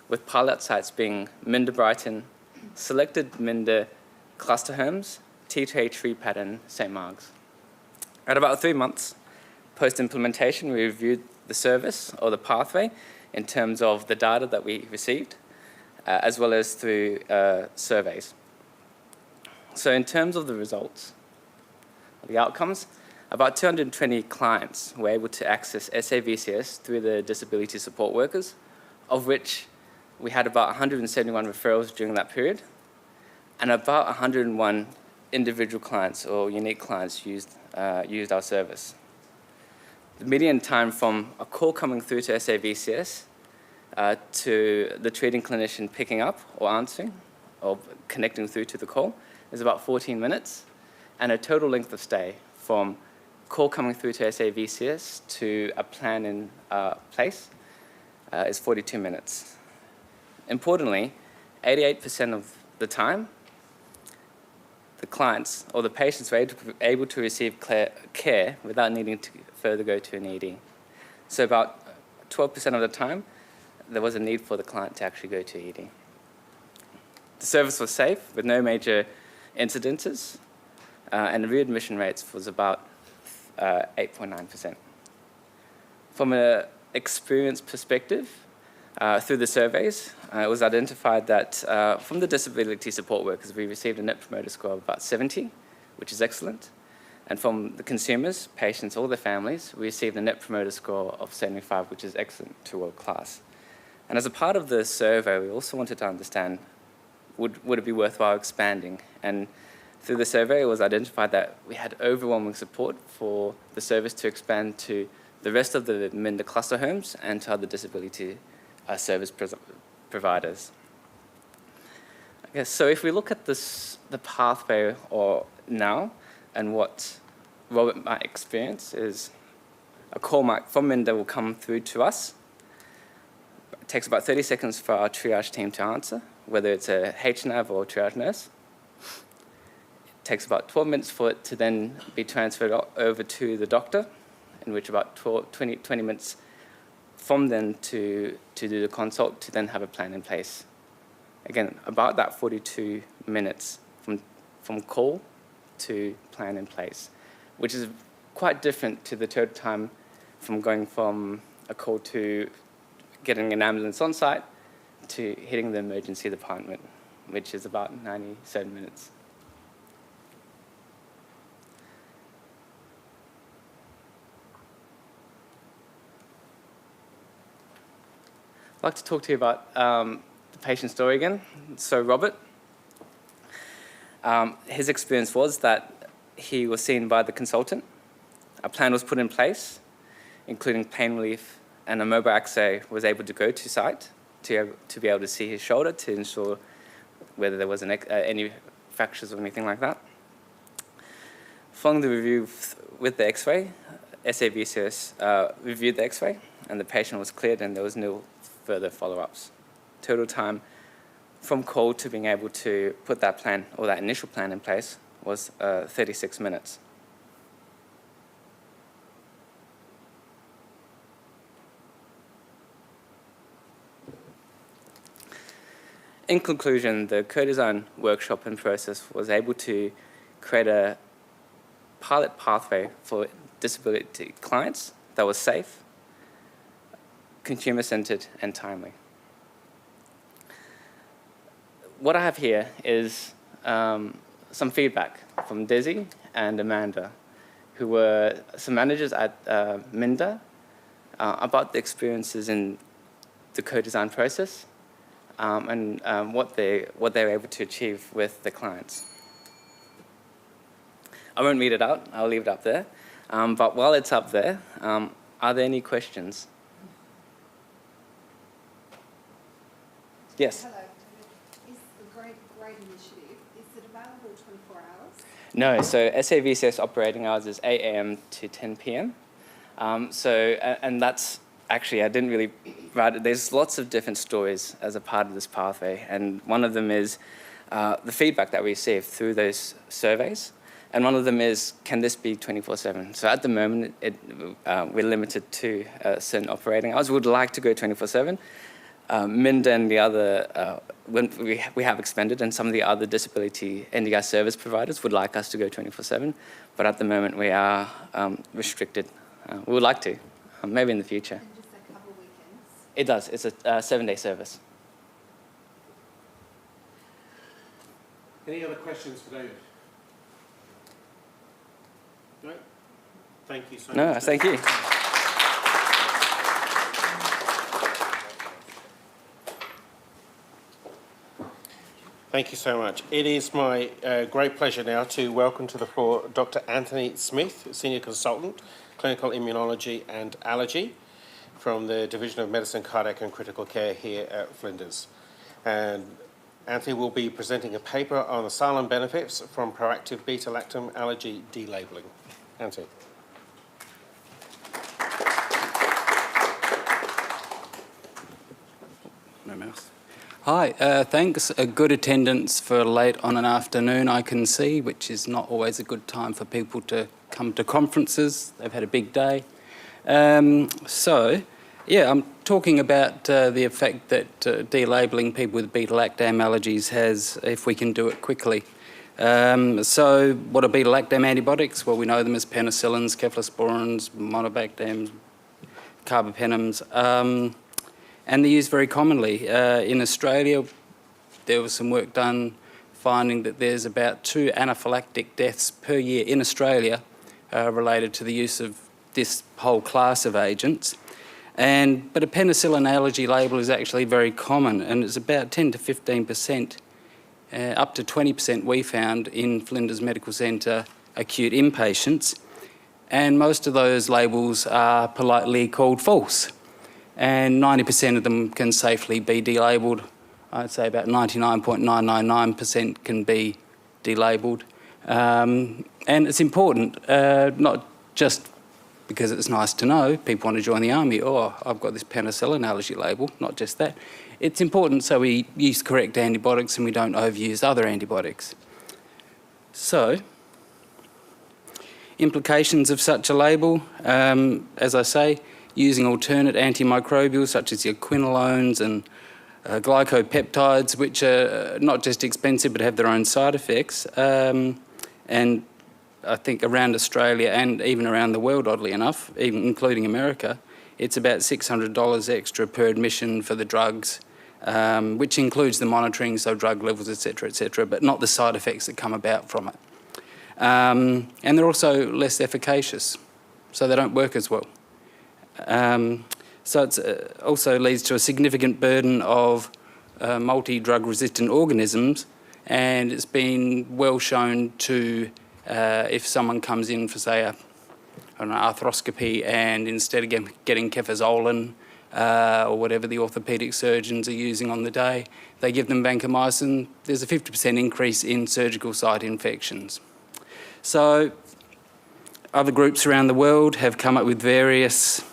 with pilot sites being Minda Brighton, selected Minda cluster homes, T2A Tree Pattern, St. Mark's. At about 3 months post-implementation, we reviewed the service or the pathway in terms of the data that we received, as well as through surveys. So in terms of the results, the outcomes, about 220 clients were able to access SAVCS through the disability support workers, of which we had about 171 referrals during that period, and about 101 individual clients or unique clients used our service. The median time from a call coming through to SAVCS to the treating clinician picking up or answering or connecting through to the call is about 14 minutes. And a total length of stay from call coming through to SAVCS to a plan in place is 42 minutes. Importantly, 88% of the time, the clients or the patients were able to receive care without needing to further go to an ED. So about 12% of the time, there was a need for the client to actually go to ED. The service was safe with no major incidences, and the readmission rates was about 8.9%. From an experience perspective, through the surveys, it was identified that from the disability support workers, we received a Net Promoter Score of about 70, which is excellent. And from the consumers, patients, all their families, we received a Net Promoter Score of 75, which is excellent to world class. And as a part of the survey, we also wanted to understand, would it be worthwhile expanding? And through the survey, it was identified that we had overwhelming support for the service to expand to the rest of the Minda cluster homes and to other disability service providers. Okay, so if we look at the pathway or now, and what Robert might experience is a call from Minda will come through to us. It takes about 30 seconds for our triage team to answer, whether it's a HNAV or triage nurse. It takes about 12 minutes for it to then be transferred over to the doctor, in which about 20 minutes from then to do the consult, to then have a plan in place. Again, about that 42 minutes from call to plan in place, which is quite different to the total time from going from a call to getting an ambulance on site to hitting the emergency department, which is about 97 minutes. I'd like to talk to you about the patient story again. So Robert, his experience was that he was seen by the consultant. A plan was put in place, including pain relief, and a mobile X-ray was able to go to site to be able to see his shoulder to ensure whether there was any fractures or anything like that. Following the review with the X-ray, SAVCS reviewed the X-ray, and the patient was cleared, and there was no further follow-ups. Total time from call to being able to put that plan or that initial plan in place was 36 minutes. In conclusion, the co-design workshop and process was able to create a pilot pathway for disability clients that was safe, consumer-centred and timely. What I have here is some feedback from Desi and Amanda, who were some managers at Minda, about the experiences in the co-design process and what they were able to achieve with the clients. I won't read it out, I'll leave it up there. But while it's up there, are there any questions? Yes?
Hello. Is the Great Initiative, is it available 24 hours?
No, so SAVCS operating hours is 8 a.m. to 10 p.m. And that's actually, I didn't really write it. There's lots of different stories as a part of this pathway, and one of them is the feedback that we received through those surveys. And one of them is, can this be 24/7? So at the moment, we're limited to certain operating hours. We would like to go 24/7. Minda and the other, we have expanded, and some of the other disability NDI service providers would like us to go 24/7, but at the moment we are restricted. We would like to, maybe in the future.
And just a couple weekends?
It does. It's a 7-day service.
Any other questions for David? No? Thank you so much.
No, thank you.
Thank you so much. It is my great pleasure now to welcome to the floor Dr. Anthony Smith, Senior Consultant, Clinical Immunology and Allergy from the Division of Medicine, Cardiac and Critical Care here at Flinders. And Anthony will be presenting a paper on the SALHN benefits from proactive beta-lactam allergy delabelling. Anthony.
No mouse. Hi, thanks. A good attendance for late on an afternoon, I can see, which is not always a good time for people to come to conferences. They've had a big day. Yeah, I'm talking about the effect that delabelling people with beta-lactam allergies has if we can do it quickly. So what are beta-lactam antibiotics? Well, we know them as penicillins, cephalosporins, monobactams, carbapenems. And they're used very commonly. In Australia, there was some work done finding that there's about 2 anaphylactic deaths per year in Australia related to the use of this whole class of agents. But a penicillin allergy label is actually very common, and it's about 10 to 15%, up to 20% we found in Flinders Medical Centre acute inpatients. And most of those labels are politely called false. And 90% of them can safely be delabelled. I'd say about 99.999% can be delabelled. And it's important, not just because it's nice to know, people want to join the army, oh, I've got this penicillin allergy label, not just that. It's important so we use correct antibiotics and we don't overuse other antibiotics. So, implications of such a label, as I say, using alternate antimicrobials such as your quinolones and glycopeptides, which are not just expensive but have their own side effects. And I think around Australia and even around the world, oddly enough, even including America, it's about $600 extra per admission for the drugs, which includes the monitoring, so drug levels, etc., but not the side effects that come about from it. And they're also less efficacious, so they don't work as well. So it also leads to a significant burden of multi-drug resistant organisms, and it's been well shown to, if someone comes in for, say, an arthroscopy and instead of getting cefazolin or whatever the orthopaedic surgeons are using on the day, they give them vancomycin, there's a 50% increase in surgical site infections. So other groups around the world have come up with various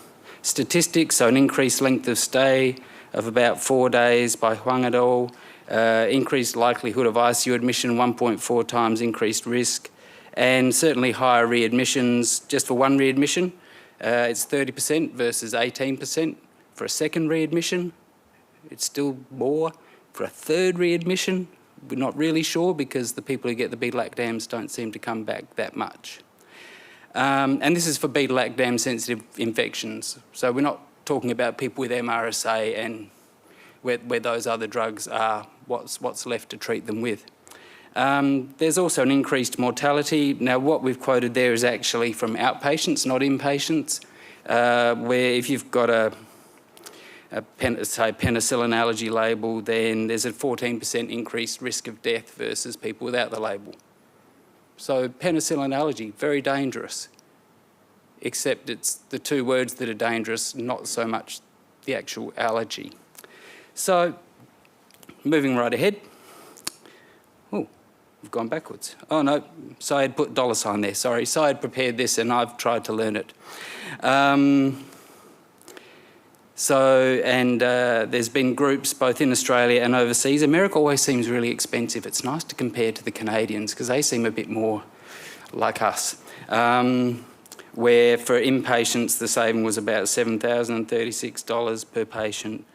statistics, so an increased length of stay of about 4 days by Huang et al., increased likelihood of ICU admission, 1.4 times increased risk, and certainly higher readmissions. Just for one readmission, it's 30% versus 18%. For a second readmission, it's still more. For a third readmission, we're not really sure because the people who get the beta-lactams don't seem to come back that much. And this is for beta-lactam sensitive infections. So we're not talking about people with MRSA and where those other drugs are what's left to treat them with. There's also an increased mortality. Now what we've quoted there is actually from outpatients, not inpatients, where if you've got say penicillin allergy label, then there's a 14% increased risk of death versus people without the label. So penicillin allergy, very dangerous, except it's the 2 words that are dangerous, not so much the actual allergy. So, moving right ahead. Oh, we've gone backwards. Oh no, Syed put $sign there, sorry. Syed prepared this and I've tried to learn it. There's been groups both in Australia and overseas. America always seems really expensive. It's nice to compare to the Canadians because they seem a bit more like us. Where for inpatients the saving was about $7,036 per patient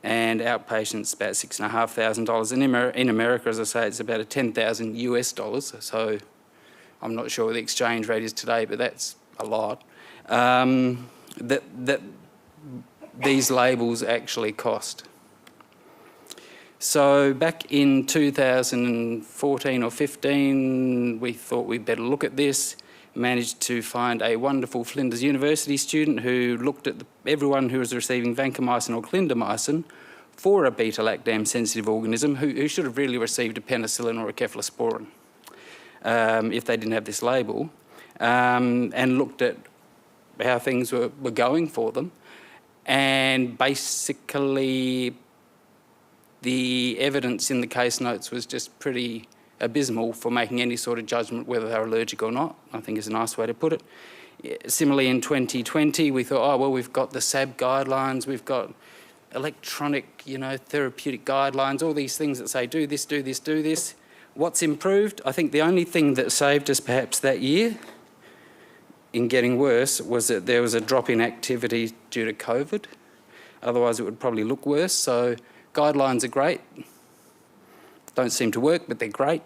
and outpatients about $6,500. And in America, as I say, it's about $10,000 US. So I'm not sure what the exchange rate is today, but that's a lot. These labels actually cost. So back in 2014 or 15, we thought we'd better look at this, managed to find a wonderful Flinders University student who looked at everyone who was receiving vancomycin or clindamycin for a beta-lactam sensitive organism who should have really received a penicillin or a cephalosporin if they didn't have this label, and looked at how things were going for them. And basically, the evidence in the case notes was just pretty abysmal for making any sort of judgment whether they're allergic or not, I think is a nice way to put it. Similarly, in 2020, we thought, oh, well, we've got the SAB guidelines, we've got electronic, therapeutic guidelines, all these things that say do this, do this, do this. What's improved? I think the only thing that saved us perhaps that year in getting worse was that there was a drop in activity due to COVID. Otherwise, it would probably look worse. So guidelines are great. Don't seem to work, but they're great.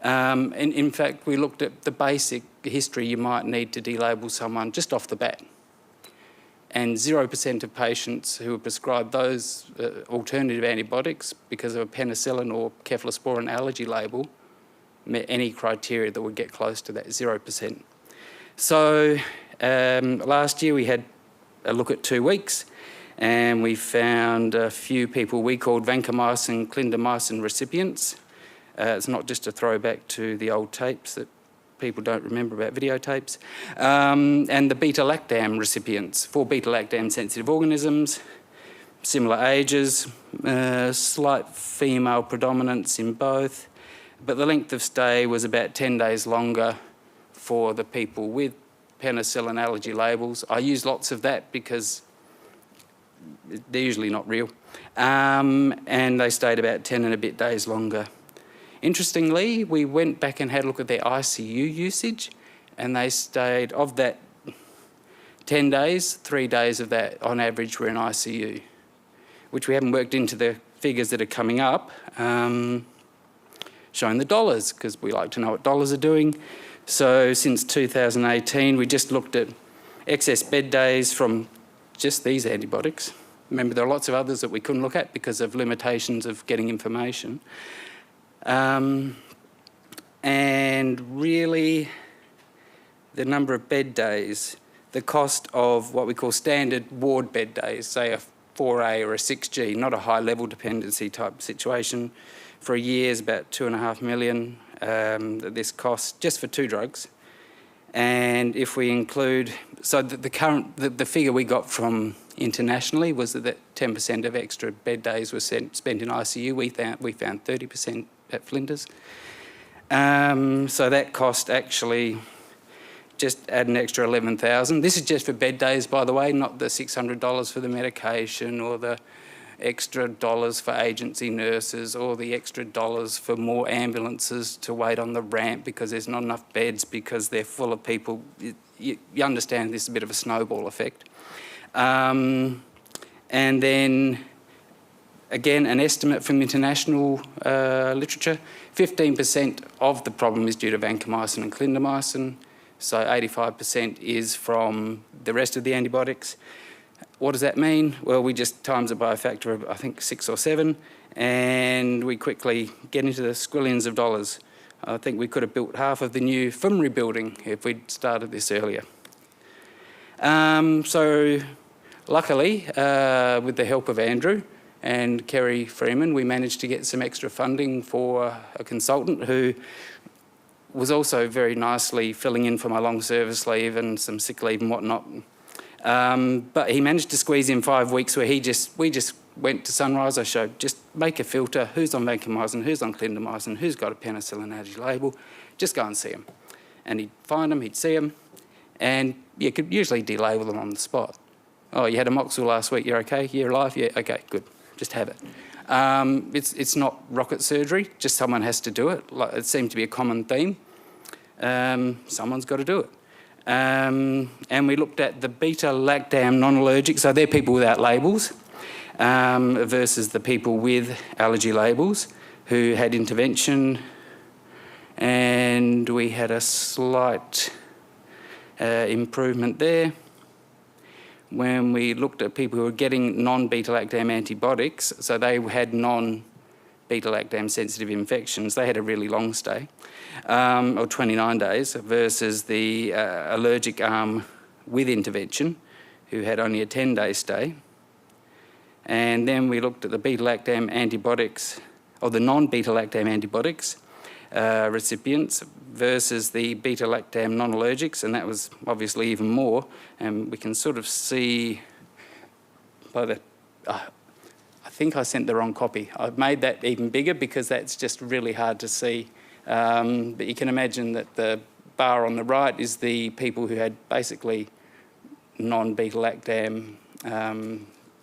And in fact, we looked at the basic history you might need to delabel someone just off the bat. And 0% of patients who were prescribed those alternative antibiotics because of a penicillin or cephalosporin allergy label met any criteria that would get close to that 0%. So last year we had a look at 2 weeks, and we found a few people we called vancomycin, clindamycin recipients. It's not just a throwback to the old tapes that people don't remember about videotapes. And the beta-lactam recipients, 4 beta-lactam sensitive organisms, similar ages, slight female predominance in both, but the length of stay was about 10 days longer for the people with penicillin allergy labels. I use lots of that because they're usually not real. And they stayed about 10 and a bit days longer. Interestingly, we went back and had a look at their ICU usage, and they stayed, of that 10 days, 3 days of that on average were in ICU, which we haven't worked into the figures that are coming up, showing the dollars, because we like to know what dollars are doing. So since 2018, we just looked at excess bed days from just these antibiotics. Remember, there are lots of others that we couldn't look at because of limitations of getting information. And really, the number of bed days, the cost of what we call standard ward bed days, say a 4A or a 6G, not a high-level dependency type situation, for a year is about $2.5 million that this costs just for 2 drugs. And if we include, so the figure we got from internationally was that 10% of extra bed days were spent in ICU. We found 30% at Flinders. So that cost actually just add an extra 11,000. This is just for bed days, by the way, not the $600 for the medication or the extra dollars for agency nurses or the extra dollars for more ambulances to wait on the ramp because there's not enough beds because they're full of people. You understand this is a bit of a snowball effect. And then, again, an estimate from international literature, 15% of the problem is due to vancomycin and clindamycin, so 85% is from the rest of the antibiotics. What does that mean? Well, we just times it by a factor of, I think, 6 or 7, and we quickly get into the squillions of dollars. I think we could have built half of the new FMRI building if we'd started this earlier. So luckily, with the help of Andrew and Kerry Freeman, we managed to get some extra funding for a consultant who was also very nicely filling in for my long service leave and some sick leave and whatnot. But he managed to squeeze in 5 weeks where we just went to Sunrise. I showed, just make a filter, who's on vancomycin, who's on clindamycin, who's got a penicillin allergy label, just go and see them. And he'd find them, he'd see them, and you could usually delabel them on the spot. Oh, you had a Moxil last week, you're okay, you're alive? Yeah, okay, good, just have it. It's not rocket surgery, just someone has to do it. It seemed to be a common theme. Someone's got to do it. And we looked at the beta-lactam non-allergic, so they're people without labels, versus the people with allergy labels who had intervention, and we had a slight improvement there. When we looked at people who were getting non-beta-lactam antibiotics, so they had non-beta-lactam sensitive infections, they had a really long stay, or 29 days, versus the allergic arm with intervention, who had only a 10-day stay. And then we looked at the beta-lactam antibiotics, or the non-beta-lactam antibiotics recipients versus the beta-lactam non-allergics, and that was obviously even more. And we can sort of see by the... I think I sent the wrong copy. I've made that even bigger because that's just really hard to see. But you can imagine that the bar on the right is the people who had basically non-beta-lactam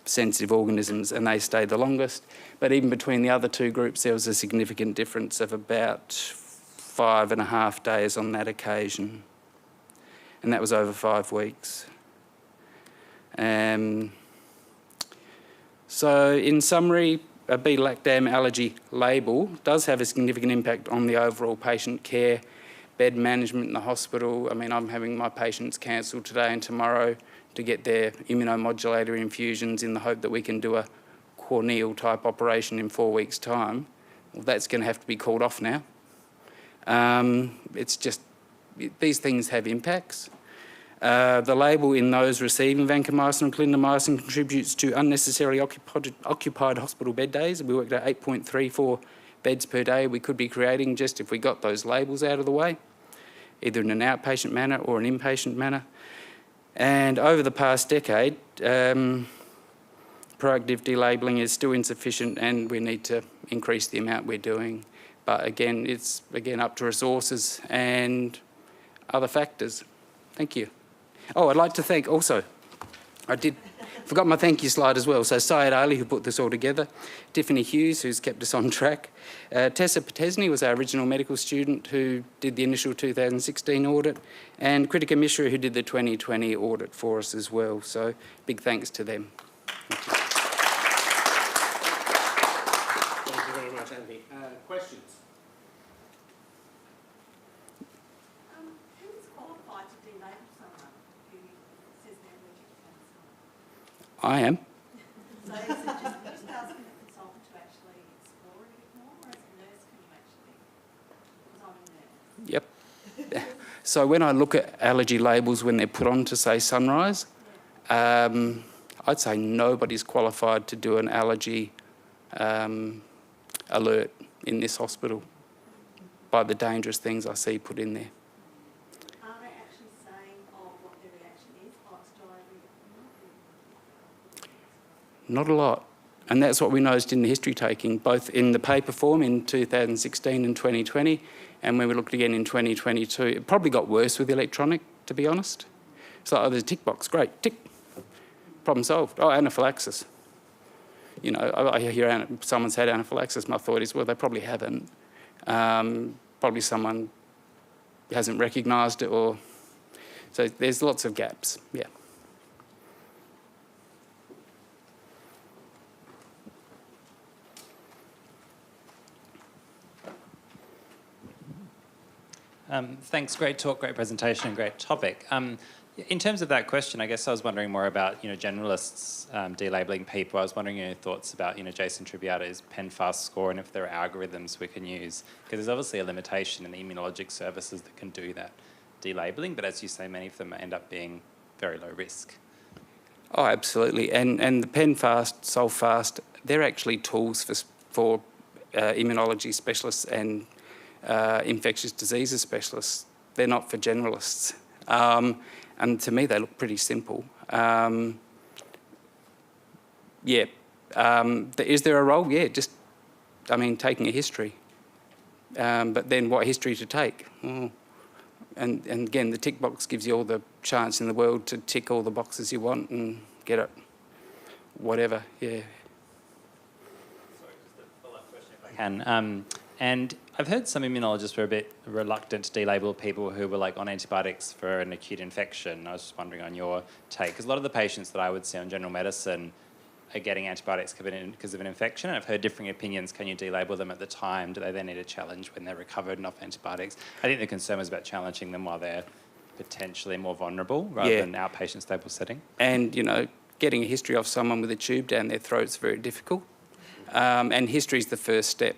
sensitive organisms, and they stayed the longest. But even between the other two groups, there was a significant difference of about 5.5 days on that occasion. And that was over 5 weeks. So in summary, a beta-lactam allergy label does have a significant impact on the overall patient care, bed management in the hospital. I mean, I'm having my patients cancelled today and tomorrow to get their immunomodulator infusions in the hope that we can do a corneal type operation in 4 weeks' time. Well, that's going to have to be called off now. It's just, these things have impacts. The label in those receiving vancomycin and clindamycin contributes to unnecessarily occupied hospital bed days. We worked at 8.34 beds per day we could be creating just if we got those labels out of the way, either in an outpatient manner or an inpatient manner. And over the past decade, proactive delabelling is still insufficient, and we need to increase the amount we're doing. But again, it's up to resources and other factors. Thank you. Oh, I'd like to thank also, forgot my thank you slide as well. So Syed Ali, who put this all together, Tiffany Hughes, who's kept us on track, Tessa Potesny was our original medical student who did the initial 2016 audit, and Kritika Mishra, who did the 2020 audit for us as well. So big thanks to them.
Thank you very much, Andy. Questions?
Who's qualified to delabel someone who says they're allergic to penicillin?
I am.
So is it just asking the consultant to actually explore it a bit more, or as a nurse can you actually, because I'm a nurse.
Yep. So when I look at allergy labels when they're put on to say Sunrise, I'd say nobody's qualified to do an allergy alert in this hospital by the dangerous things I see put in there.
Are they actually saying, what their reaction is? It's diarrhea.
Not a lot. And that's what we noticed in the history taking, both in the paper form in 2016 and 2020, and when we looked again in 2022. It probably got worse with the electronic, to be honest. It's like, oh, there's a tick box, great, tick. Problem solved. Oh, anaphylaxis. You know, I hear someone's had anaphylaxis. My thought is, well, they probably haven't. Probably someone hasn't recognised it, or... So there's lots of gaps, yeah.
Thanks, great talk, great presentation, and great topic. In terms of that question, I guess I was wondering more about, generalists delabelling people. I was wondering your thoughts about, Jason Tribbiato's PenFast score and if there are algorithms we can use. Because there's obviously a limitation in the immunologic services that can do that delabelling, but as you say, many of them end up being very low risk.
Oh, absolutely. And the PenFast, SALHN, they're actually tools for immunology specialists and infectious diseases specialists. They're not for generalists. And to me, they look pretty simple. Is there a role? Yeah, taking a history. But then what history to take? And again, the tick box gives you all the chance in the world to tick all the boxes you want and get it, whatever, yeah.
Sorry, just a follow-up question if I can. And I've heard some immunologists were a bit reluctant to delabel people who were on antibiotics for an acute infection. I was just wondering on your take, because a lot of the patients that I would see on general medicine are getting antibiotics because of an infection, and I've heard differing opinions. Can you delabel them at the time? Do they then need a challenge when they're recovered and off antibiotics? I think the concern was about challenging them while they're potentially more vulnerable rather than outpatient stable setting.
And, getting a history off someone with a tube down their throat is very difficult. And history is the first step.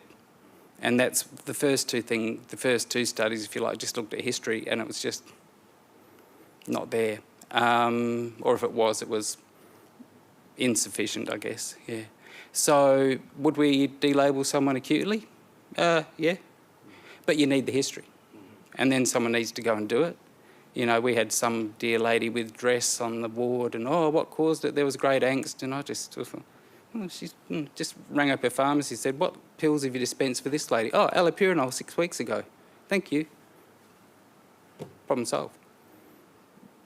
And that's the first two studies, if you like, just looked at history and it was just not there. Or if it was insufficient, I guess, yeah. So would we delabel someone acutely? Yeah. But you need the history. and then someone needs to go and do it. You know, we had some dear lady with dress on the ward, and what caused it? There was great angst, and I just thought, she just rang up her pharmacy, said, what pills have you dispensed for this lady? Oh, allopurinol 6 weeks ago. Thank you. Problem solved.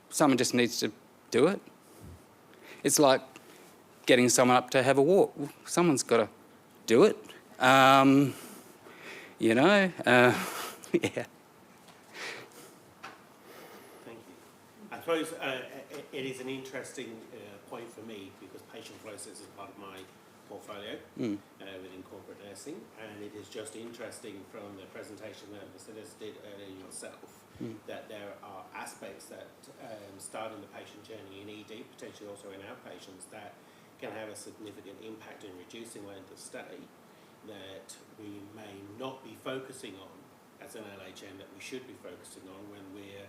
Someone just needs to do it. It's like getting someone up to have a walk. Someone's got to do it. You know, yeah.
I suppose it is an interesting point for me because patient process is part of my portfolio within corporate nursing, and it is just interesting from the presentation that Vasilis did earlier yourself that there are aspects that start in the patient journey in ED, potentially also in outpatients, that can have a significant impact in reducing length of stay that we may not be focusing on as an LHM, that we should be focusing on when we're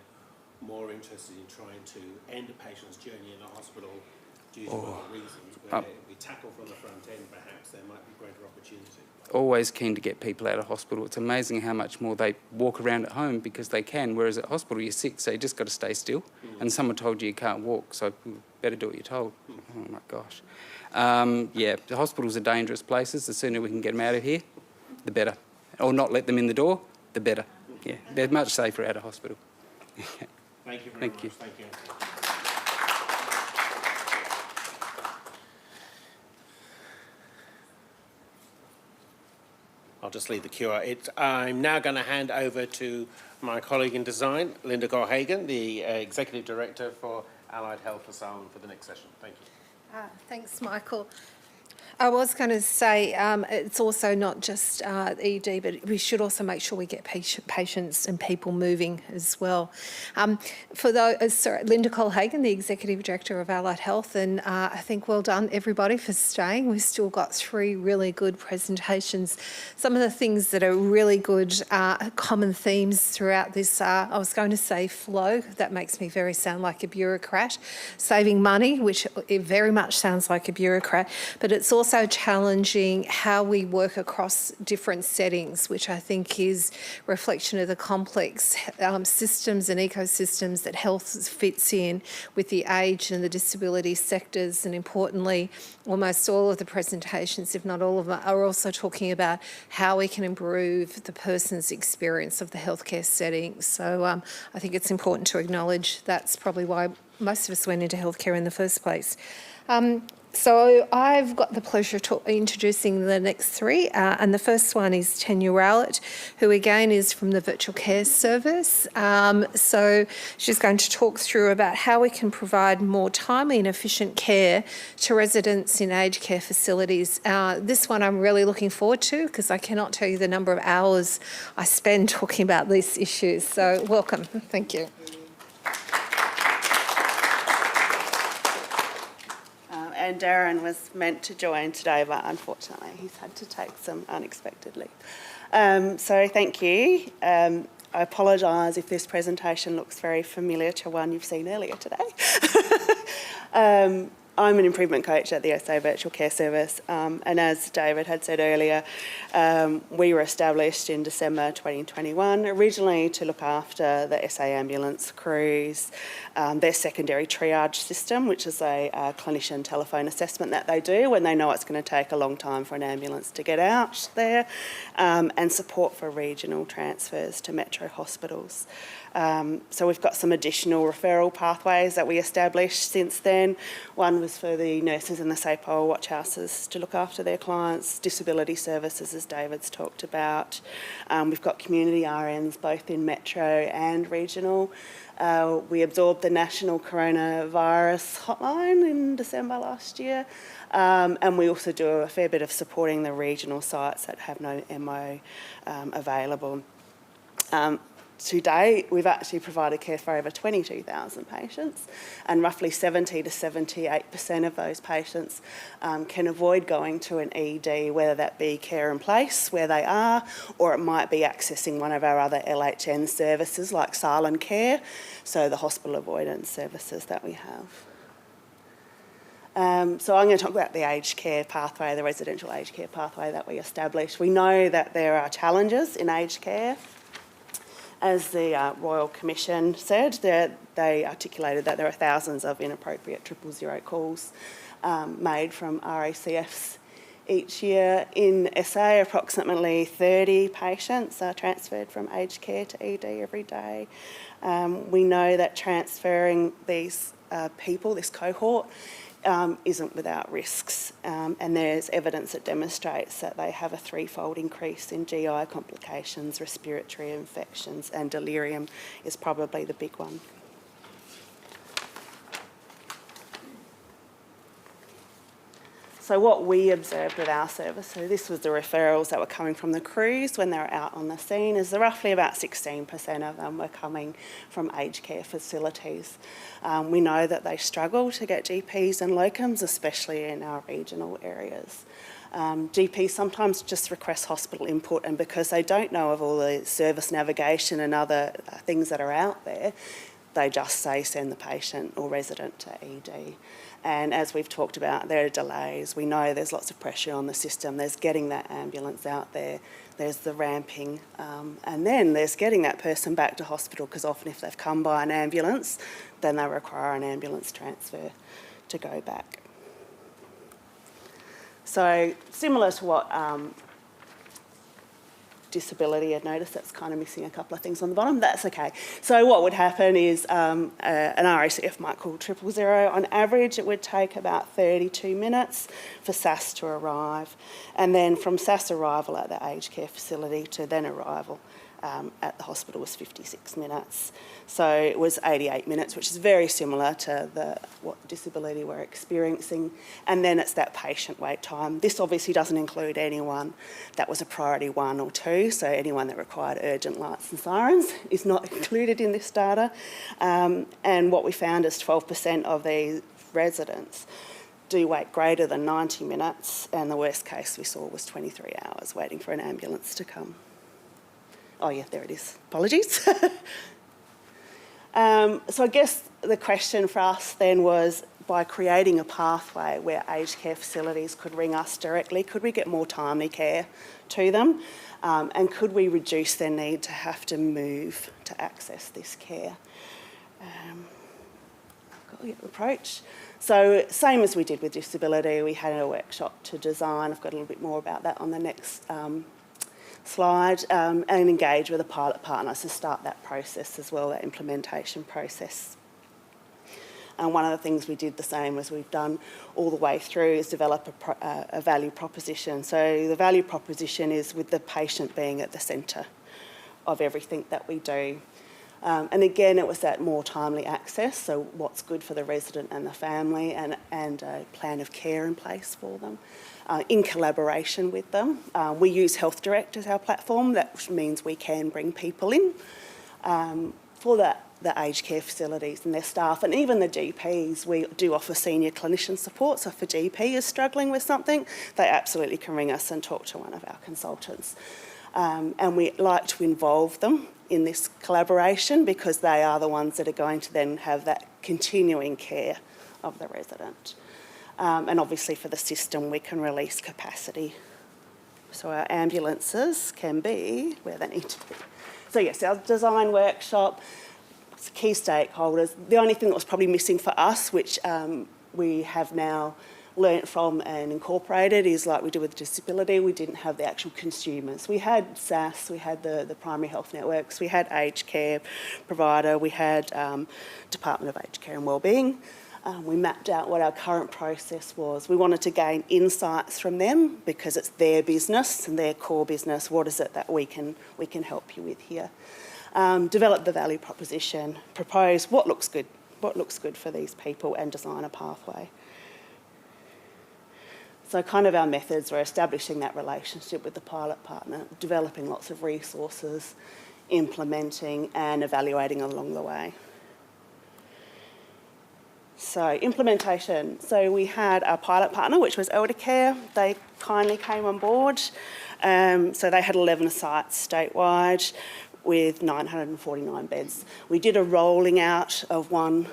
more interested in trying to end a patient's journey in a hospital due to other reasons, where if we tackle from the front end, perhaps there might be greater opportunity.
Always keen to get people out of hospital. It's amazing how much more they walk around at home because they can, whereas at hospital you're sick, so you just got to stay still. And someone told you can't walk, so better do what you're told. Oh my gosh. Yeah, the hospitals are dangerous places. The sooner we can get them out of here, the better. Or not let them in the door, the better. Yeah, they're much safer out of hospital.
Thank you very much.
You.
Thank you. I'll just leave the QR. I'm now going to hand over to my colleague in design, Linda Gorhagen, the Executive Director for Allied Health for SALHN, for the next session. Thank you.
Thanks, Michael. I was going to say it's also not just ED, but we should also make sure we get patients and people moving as well. Linda Colhagen, the Executive Director of Allied Health, and I think well done everybody for staying. We've still got 3 really good presentations. Some of the things that are really good common themes throughout this are, I was going to say flow, that makes me sound like a bureaucrat, saving money, which it very much sounds like a bureaucrat, but it's also challenging how we work across different settings, which I think is a reflection of the complex systems and ecosystems that health fits in with the age and the disability sectors. And importantly, almost all of the presentations, if not all of them, are also talking about how we can improve the person's experience of the healthcare setting. So I think it's important to acknowledge that's probably why most of us went into healthcare in the first place. So I've got the pleasure of introducing the next 3, and the first one is Tanya Rowlett, who again is from the Virtual Care Service. So she's going to talk through about how we can provide more timely and efficient care to residents in aged care facilities. This one I'm really looking forward to because I cannot tell you the number of hours I spend talking about these issues. So welcome. Thank you.
And Darren was meant to join today, but unfortunately he's had to take some unexpected leave. So thank you. I apologise if this presentation looks very familiar to one you've seen earlier today. I'm an improvement coach at the SA Virtual Care Service, and as David had said earlier, we were established in December 2021, originally to look after the SA ambulance crews, their secondary triage system, which is a clinician telephone assessment that they do when they know it's going to take a long time for an ambulance to get out there, and support for regional transfers to metro hospitals. So we've got some additional referral pathways that we established since then. One was for the nurses in the SAPOL watch houses to look after their clients, disability services, as David's talked about. We've got community RNs both in metro and regional. We absorbed the national coronavirus hotline in December last year. And we also do a fair bit of supporting the regional sites that have no MO available. To date, we've actually provided care for over 22,000 patients, and roughly 70 to 78% of those patients can avoid going to an ED, whether that be care in place where they are, or it might be accessing one of our other LHN services like SALHN Care, so the hospital avoidance services that we have. So I'm going to talk about the aged care pathway, the residential aged care pathway that we established. We know that there are challenges in aged care. As the Royal Commission said, they articulated that there are thousands of inappropriate 000 calls made from RACFs each year. In SA, approximately 30 patients are transferred from aged care to ED every day. We know that transferring these people, this cohort, isn't without risks, and there's evidence that demonstrates that they have a threefold increase in GI complications, respiratory infections, and delirium is probably the big one. So what we observed with our service, so this was the referrals that were coming from the crews when they were out on the scene, is that roughly about 16% of them were coming from aged care facilities. We know that they struggle to get GPs and locums, especially in our regional areas. GPs sometimes just request hospital input, and because they don't know of all the service navigation and other things that are out there, they just say send the patient or resident to ED. And as we've talked about, there are delays. We know there's lots of pressure on the system. There's getting that ambulance out there. There's the ramping. And then there's getting that person back to hospital, because often if they've come by an ambulance, then they require an ambulance transfer to go back. So similar to what disability had noticed, that's kind of missing a couple of things on the bottom. That's okay. So what would happen is an RACF might call 000. On average, it would take about 32 minutes for SAS to arrive. And then from SAS arrival at the aged care facility to then arrival at the hospital was 56 minutes. So it was 88 minutes, which is very similar to what disability we're experiencing. And then it's that patient wait time. This obviously doesn't include anyone that was a priority 1 or 2, so anyone that required urgent lights and sirens is not included in this data. And what we found is 12% of these residents do wait greater than 90 minutes, and the worst case we saw was 23 hours waiting for an ambulance to come. Oh yeah, there it is. Apologies. So I guess the question for us then was, by creating a pathway where aged care facilities could ring us directly, could we get more timely care to them? And could we reduce their need to have to move to access this care? Approach. So same as we did with disability, we had a workshop to design. I've got a little bit more about that on the next slide, and engage with a pilot partner to start that process as well, that implementation process. And one of the things we did the same as we've done all the way through is develop a value proposition. So the value proposition is with the patient being at the centre of everything that we do. And again, it was that more timely access, so what's good for the resident and the family, and a plan of care in place for them. In collaboration with them. We use Health Direct as our platform, that means we can bring people in for the aged care facilities and their staff, and even the GPs. We do offer senior clinician support, so if a GP is struggling with something, they absolutely can ring us and talk to one of our consultants. And we like to involve them in this collaboration, because they are the ones that are going to then have that continuing care of the resident. And obviously for the system, we can release capacity. So our ambulances can be where they need to be. So yes, our design workshop, key stakeholders. The only thing that was probably missing for us, which we have now learnt from and incorporated, is like we do with disability, we didn't have the actual consumers. We had SAS, we had the primary health networks, we had aged care provider, we had Department of Aged Care and Wellbeing. We mapped out what our current process was. We wanted to gain insights from them, because it's their business and their core business. What is it that we can help you with here? Develop the value proposition, propose what looks good for these people, and design a pathway. So kind of our methods were establishing that relationship with the pilot partner, developing lots of resources, implementing and evaluating along the way. So implementation. So we had a pilot partner, which was Elder Care. They kindly came on board. So they had 11 sites statewide with 949 beds. We did a rolling out of one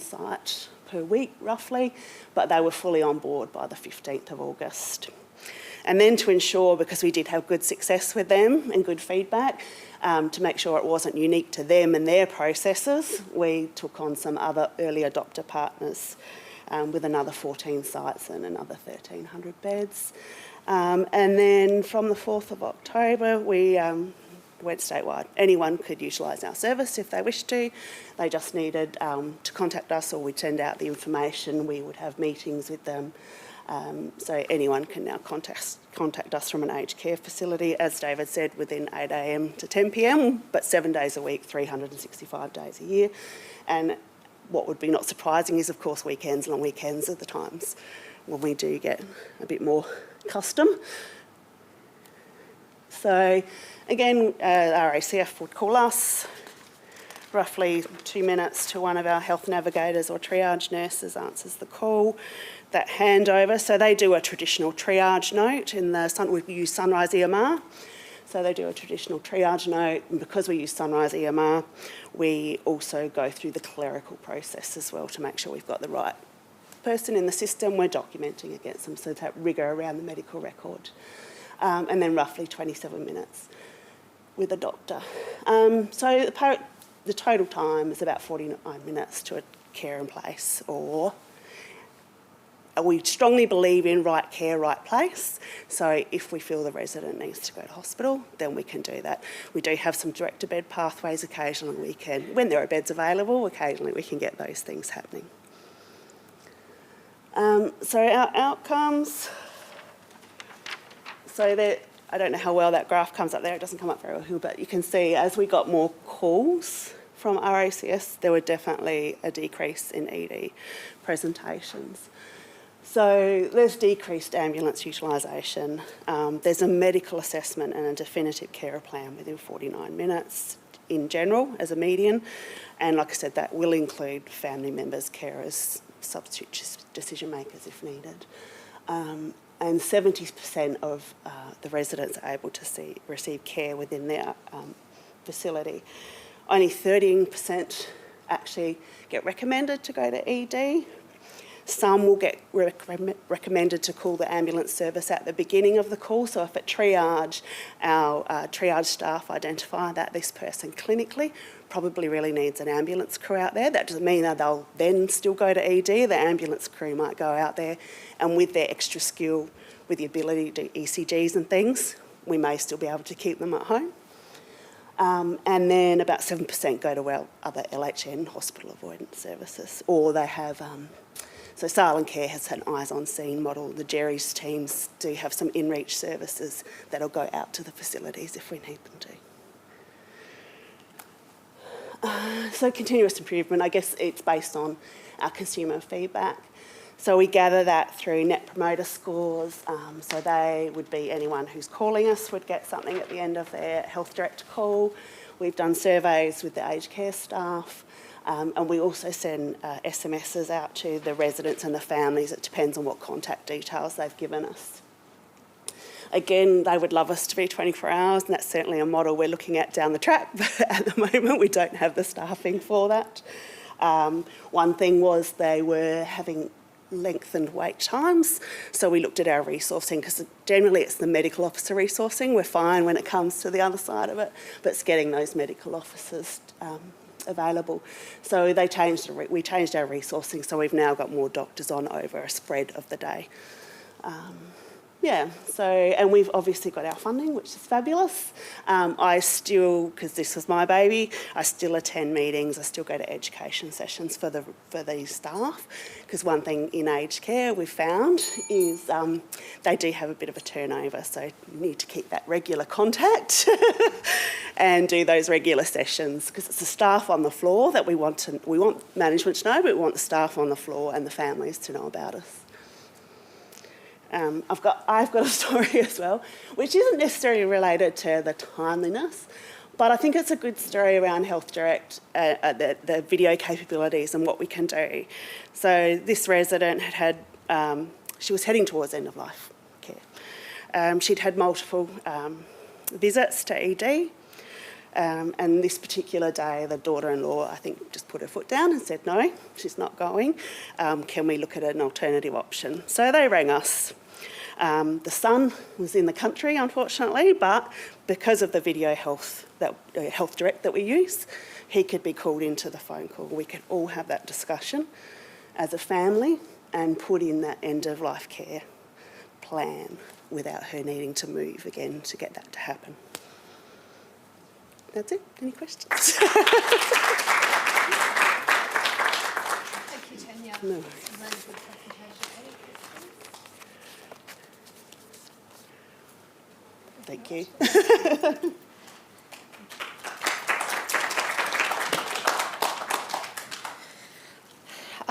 site per week, roughly, but they were fully on board by the 15th of August. And then to ensure, because we did have good success with them and good feedback, to make sure it wasn't unique to them and their processes, we took on some other early adopter partners with another 14 sites and another 1,300 beds. And then from the 4th of October, we went statewide. Anyone could utilise our service if they wished to. They just needed to contact us, or we'd send out the information. We would have meetings with them. So anyone can now contact us from an aged care facility, as David said, within 8 a.m. to 10 p.m, but 7 days a week, 365 days a year. And what would be not surprising is, of course, weekends. Long weekends are the times when we do get a bit more custom. So again, RACF would call us, roughly 2 minutes to one of our health navigators or triage nurses answers the call, that handover. So they do a traditional triage note we use Sunrise EMR. So they do a traditional triage note, and because we use Sunrise EMR, we also go through the clerical process as well to make sure we've got the right person in the system. We're documenting against them, so that rigour around the medical record. And then roughly 27 minutes with a doctor. So the total time is about 49 minutes to a care in place, or we strongly believe in right care, right place. So if we feel the resident needs to go to hospital, then we can do that. We do have some direct-to-bed pathways occasionally. When there are beds available, occasionally we can get those things happening. So our outcomes. So I don't know how well that graph comes up there. It doesn't come up very well, but you can see as we got more calls from RACS, there were definitely a decrease in ED presentations. So there's decreased ambulance utilisation. There's a medical assessment and a definitive carer plan within 49 minutes in general as a median. And like I said, that will include family members, carers, substitute decision makers if needed. And 70% of the residents are able to receive care within their facility. Only 13% actually get recommended to go to ED. Some will get recommended to call the ambulance service at the beginning of the call. So if at triage, our triage staff identify that this person clinically probably really needs an ambulance crew out there, that doesn't mean that they'll then still go to ED. The ambulance crew might go out there, and with their extra skill, with the ability to do ECGs and things, we may still be able to keep them at home. And then about 7% go to our other LHN hospital avoidance services, or they have... So SALHN Care has an eyes on scene model. The Jerry's teams do have some in-reach services that'll go out to the facilities if we need them to. So continuous improvement, I guess it's based on our consumer feedback. So we gather that through Net Promoter Scores. So they would be anyone who's calling us would get something at the end of their health director call. We've done surveys with the aged care staff. And we also send SMSs out to the residents and the families. It depends on what contact details they've given us. Again, they would love us to be 24 hours, and that's certainly a model we're looking at down the track, but at the moment we don't have the staffing for that. One thing was they were having lengthened wait times, so we looked at our resourcing, because generally it's the medical officer resourcing. We're fine when it comes to the other side of it, but it's getting those medical officers available. So we changed our resourcing, so we've now got more doctors on over a spread of the day. And we've obviously got our funding, which is fabulous. I still, because this was my baby, I still attend meetings, I still go to education sessions for these staff, because one thing in aged care we've found is they do have a bit of a turnover, so you need to keep that regular contact and do those regular sessions, because it's the staff on the floor that we want management to know, but we want the staff on the floor and the families to know about us. I've got a story as well, which isn't necessarily related to the timeliness, but I think it's a good story around Health Direct, the video capabilities and what we can do. So this resident she was heading towards end of life care. She'd had multiple visits to ED, and this particular day the daughter-in-law, I think, just put her foot down and said, no, she's not going. Can we look at an alternative option? So they rang us. The son was in the country, unfortunately, but because of the video health direct that we use, he could be called into the phone call. We could all have that discussion as a family and put in that end-of-life care plan without her needing to move again to get that to happen. That's it. Any questions?
Thank you, Tanya.
No.
Very good presentation.
Thank you.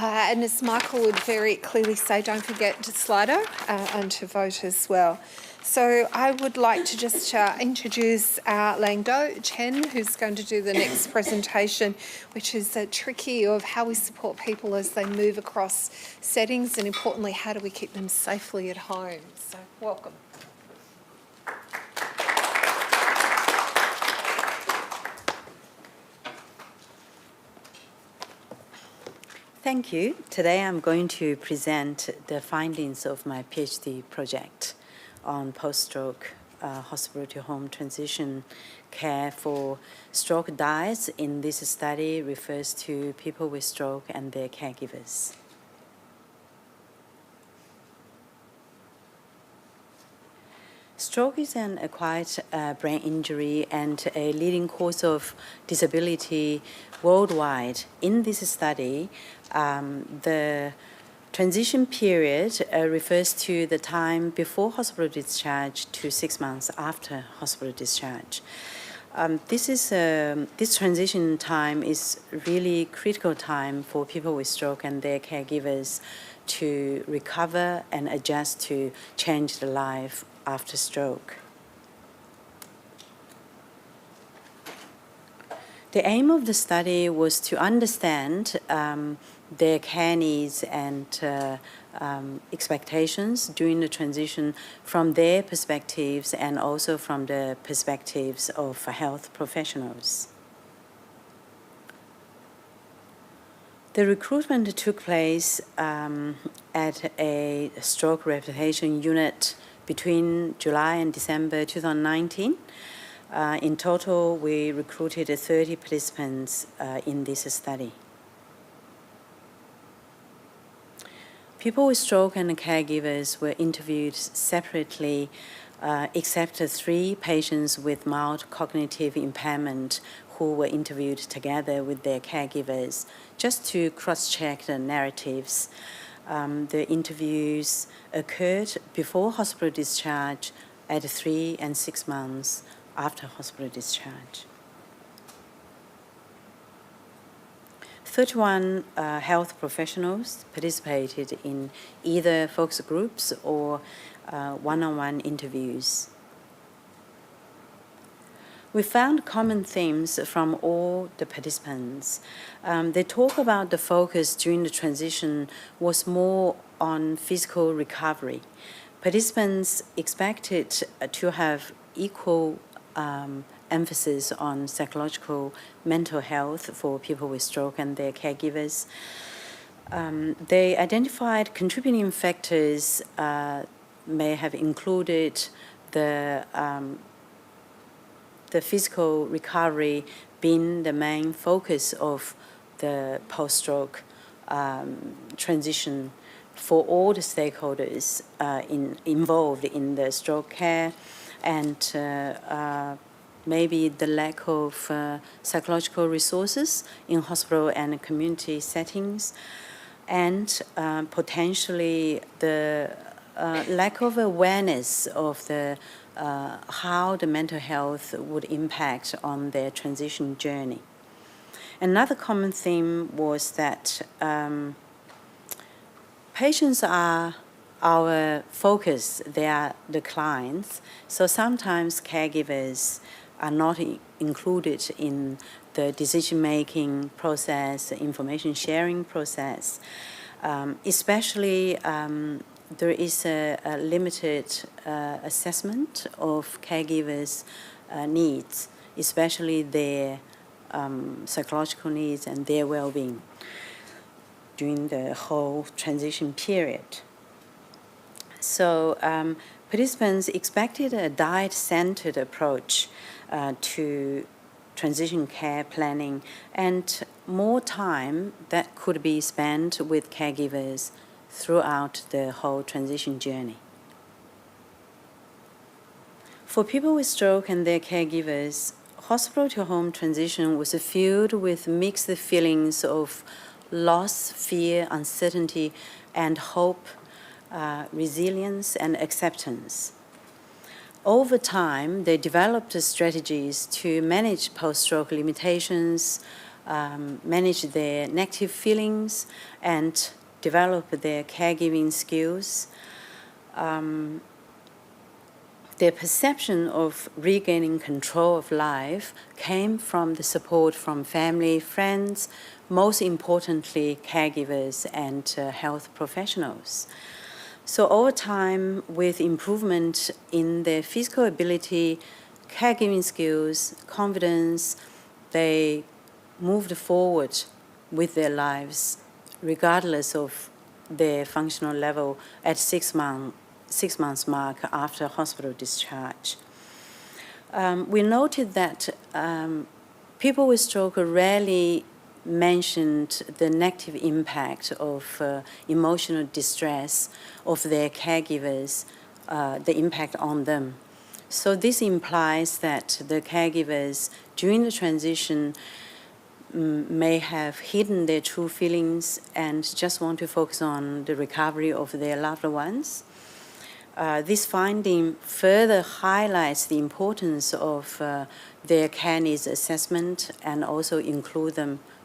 And as Michael would very clearly say, don't forget to Slido and to vote as well. So I would like to just introduce Lang Do Chen, who's going to do the next presentation, which is tricky of how we support people as they move across settings, and importantly, how do we keep them safely at home. So welcome.
Thank you. Today I'm going to present the findings of my PhD project on post-stroke hospital-to-home transition care for stroke diets. In this study refers to people with stroke and their caregivers. Stroke is an acquired brain injury and a leading cause of disability worldwide. In this study, the transition period refers to the time before hospital discharge to 6 months after hospital discharge. This transition time is really critical time for people with stroke and their caregivers to recover and adjust to change their life after stroke. The aim of the study was to understand their care needs and expectations during the transition from their perspectives and also from the perspectives of health professionals. The recruitment took place at a stroke rehabilitation unit between July and December 2019. In total, we recruited 30 participants in this study. People with stroke and caregivers were interviewed separately, except 3 patients with mild cognitive impairment who were interviewed together with their caregivers, just to cross-check the narratives. The interviews occurred before hospital discharge at 3 and 6 months after hospital discharge. 31 health professionals participated in either focus groups or one-on-one interviews. We found common themes from all the participants. They talk about the focus during the transition was more on physical recovery. Participants expected to have equal emphasis on psychological mental health for people with stroke and their caregivers. They identified contributing factors may have included the physical recovery being the main focus of the post-stroke transition for all the stakeholders involved in the stroke care, and maybe the lack of psychological resources in hospital and community settings, and potentially the lack of awareness of the how the mental health would impact on their transition journey. Another common theme was that patients are our focus, they are the clients, so sometimes caregivers are not included in the decision-making process, information sharing process, especially there is a limited assessment of caregivers' needs, especially their psychological needs and their well-being during the whole transition period. So participants expected a diet-centered approach to transition care planning and more time that could be spent with caregivers throughout the whole transition journey. For people with stroke and their caregivers, hospital-to-home transition was filled with mixed feelings of loss, fear, uncertainty, and hope, resilience, and acceptance. Over time, they developed strategies to manage post-stroke limitations, manage their negative feelings, and develop their caregiving skills. Their perception of regaining control of life came from the support from family, friends, most importantly, caregivers and health professionals. So over time, with improvement in their physical ability, caregiving skills, confidence, they moved forward with their lives, regardless of their functional level at 6 months mark after hospital discharge. We noted that people with stroke rarely mentioned the negative impact of emotional distress of their caregivers, the impact on them. So this implies that the caregivers during the transition may have hidden their true feelings and just want to focus on the recovery of their loved ones. This finding further highlights the importance of their care needs assessment and also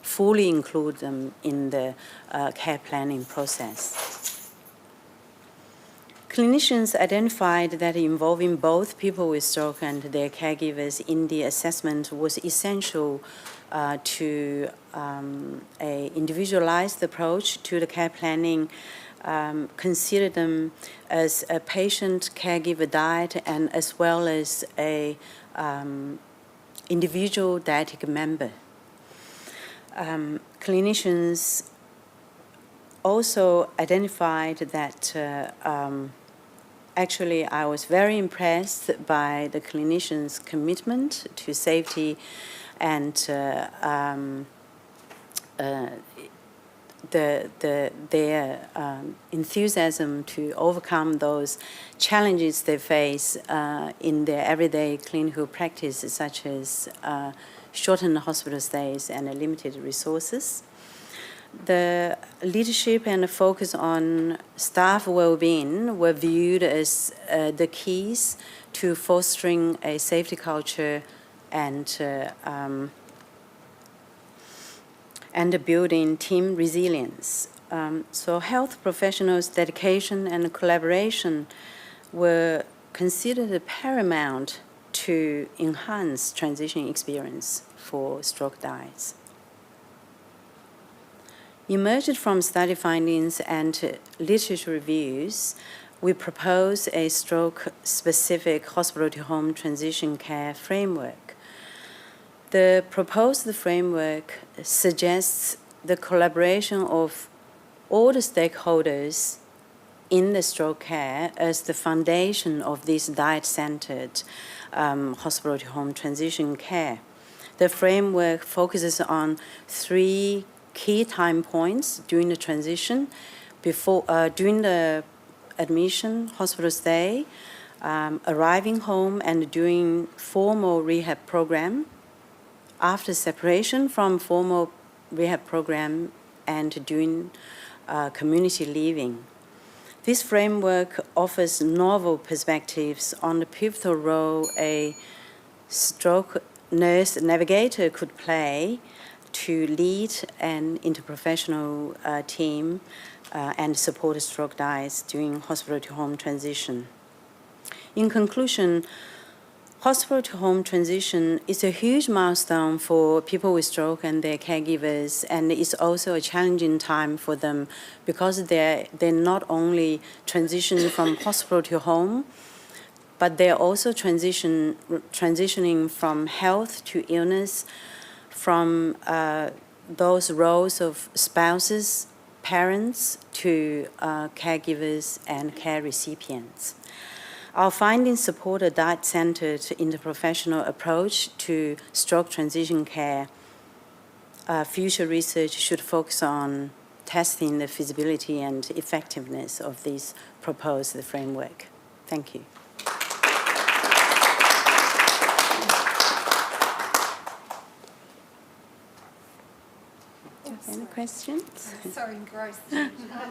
fully include them in the care planning process. Clinicians identified that involving both people with stroke and their caregivers in the assessment was essential to an individualized approach to the care planning. Consider them as a patient-caregiver diet and as well as a individual dietetic member. Clinicians also identified that actually I was very impressed by the clinicians' commitment to safety and their enthusiasm to overcome those challenges they face in their everyday clinical practice, such as shortened hospital stays and limited resources. The leadership and the focus on staff well-being were viewed as the keys to fostering a safety culture and building team resilience. So health professionals' dedication and collaboration were considered paramount to enhance transition experience for stroke diets. Emerged from study findings and literature reviews, we propose a stroke-specific hospital-to-home transition care framework. The proposed framework suggests the collaboration of all the stakeholders in the stroke care as the foundation of this diet-centered hospital-to-home transition care. The framework focuses on 3 key time points during the transition, during the admission, hospital stay, arriving home, and during formal rehab program, after separation from formal rehab program, and during community living. This framework offers novel perspectives on the pivotal role a stroke nurse navigator could play to lead an interprofessional team and support stroke diets during hospital-to-home transition. In conclusion, hospital-to-home transition is a huge milestone for people with stroke and their caregivers, and it's also a challenging time for them because they're not only transitioning from hospital to home, but they're also transitioning from health to illness, from those roles of spouses, parents, to caregivers and care recipients. Our findings support a diet-centered interprofessional approach to stroke transition care. Future research should focus on testing the feasibility and effectiveness of this proposed framework. Thank you. Any questions?
Sorry, engrossed.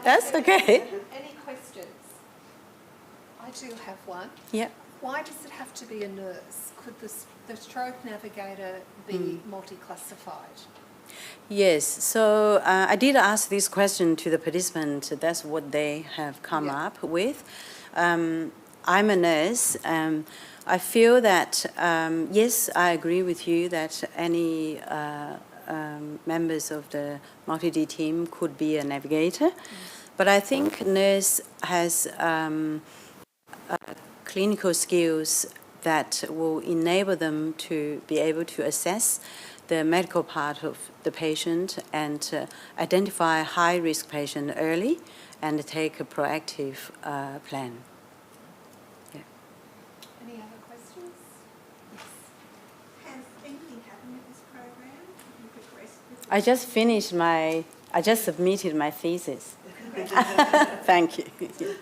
That's okay.
Any questions? I do have one.
Yeah.
Why does it have to be a nurse? Could the stroke navigator be multi-classified?
Yes, so I did ask this question to the participant. That's what they have come up with. I'm a nurse. I feel that, yes, I agree with you that any members of the multi-D team could be a navigator. But I think nurse has clinical skills that will enable them to be able to assess the medical part of the patient and identify high-risk patient early and take a proactive plan. Yeah.
Any other questions? Yes.
Has anything happened with this program? Have you progressed with
I just submitted my thesis. Thank you.
So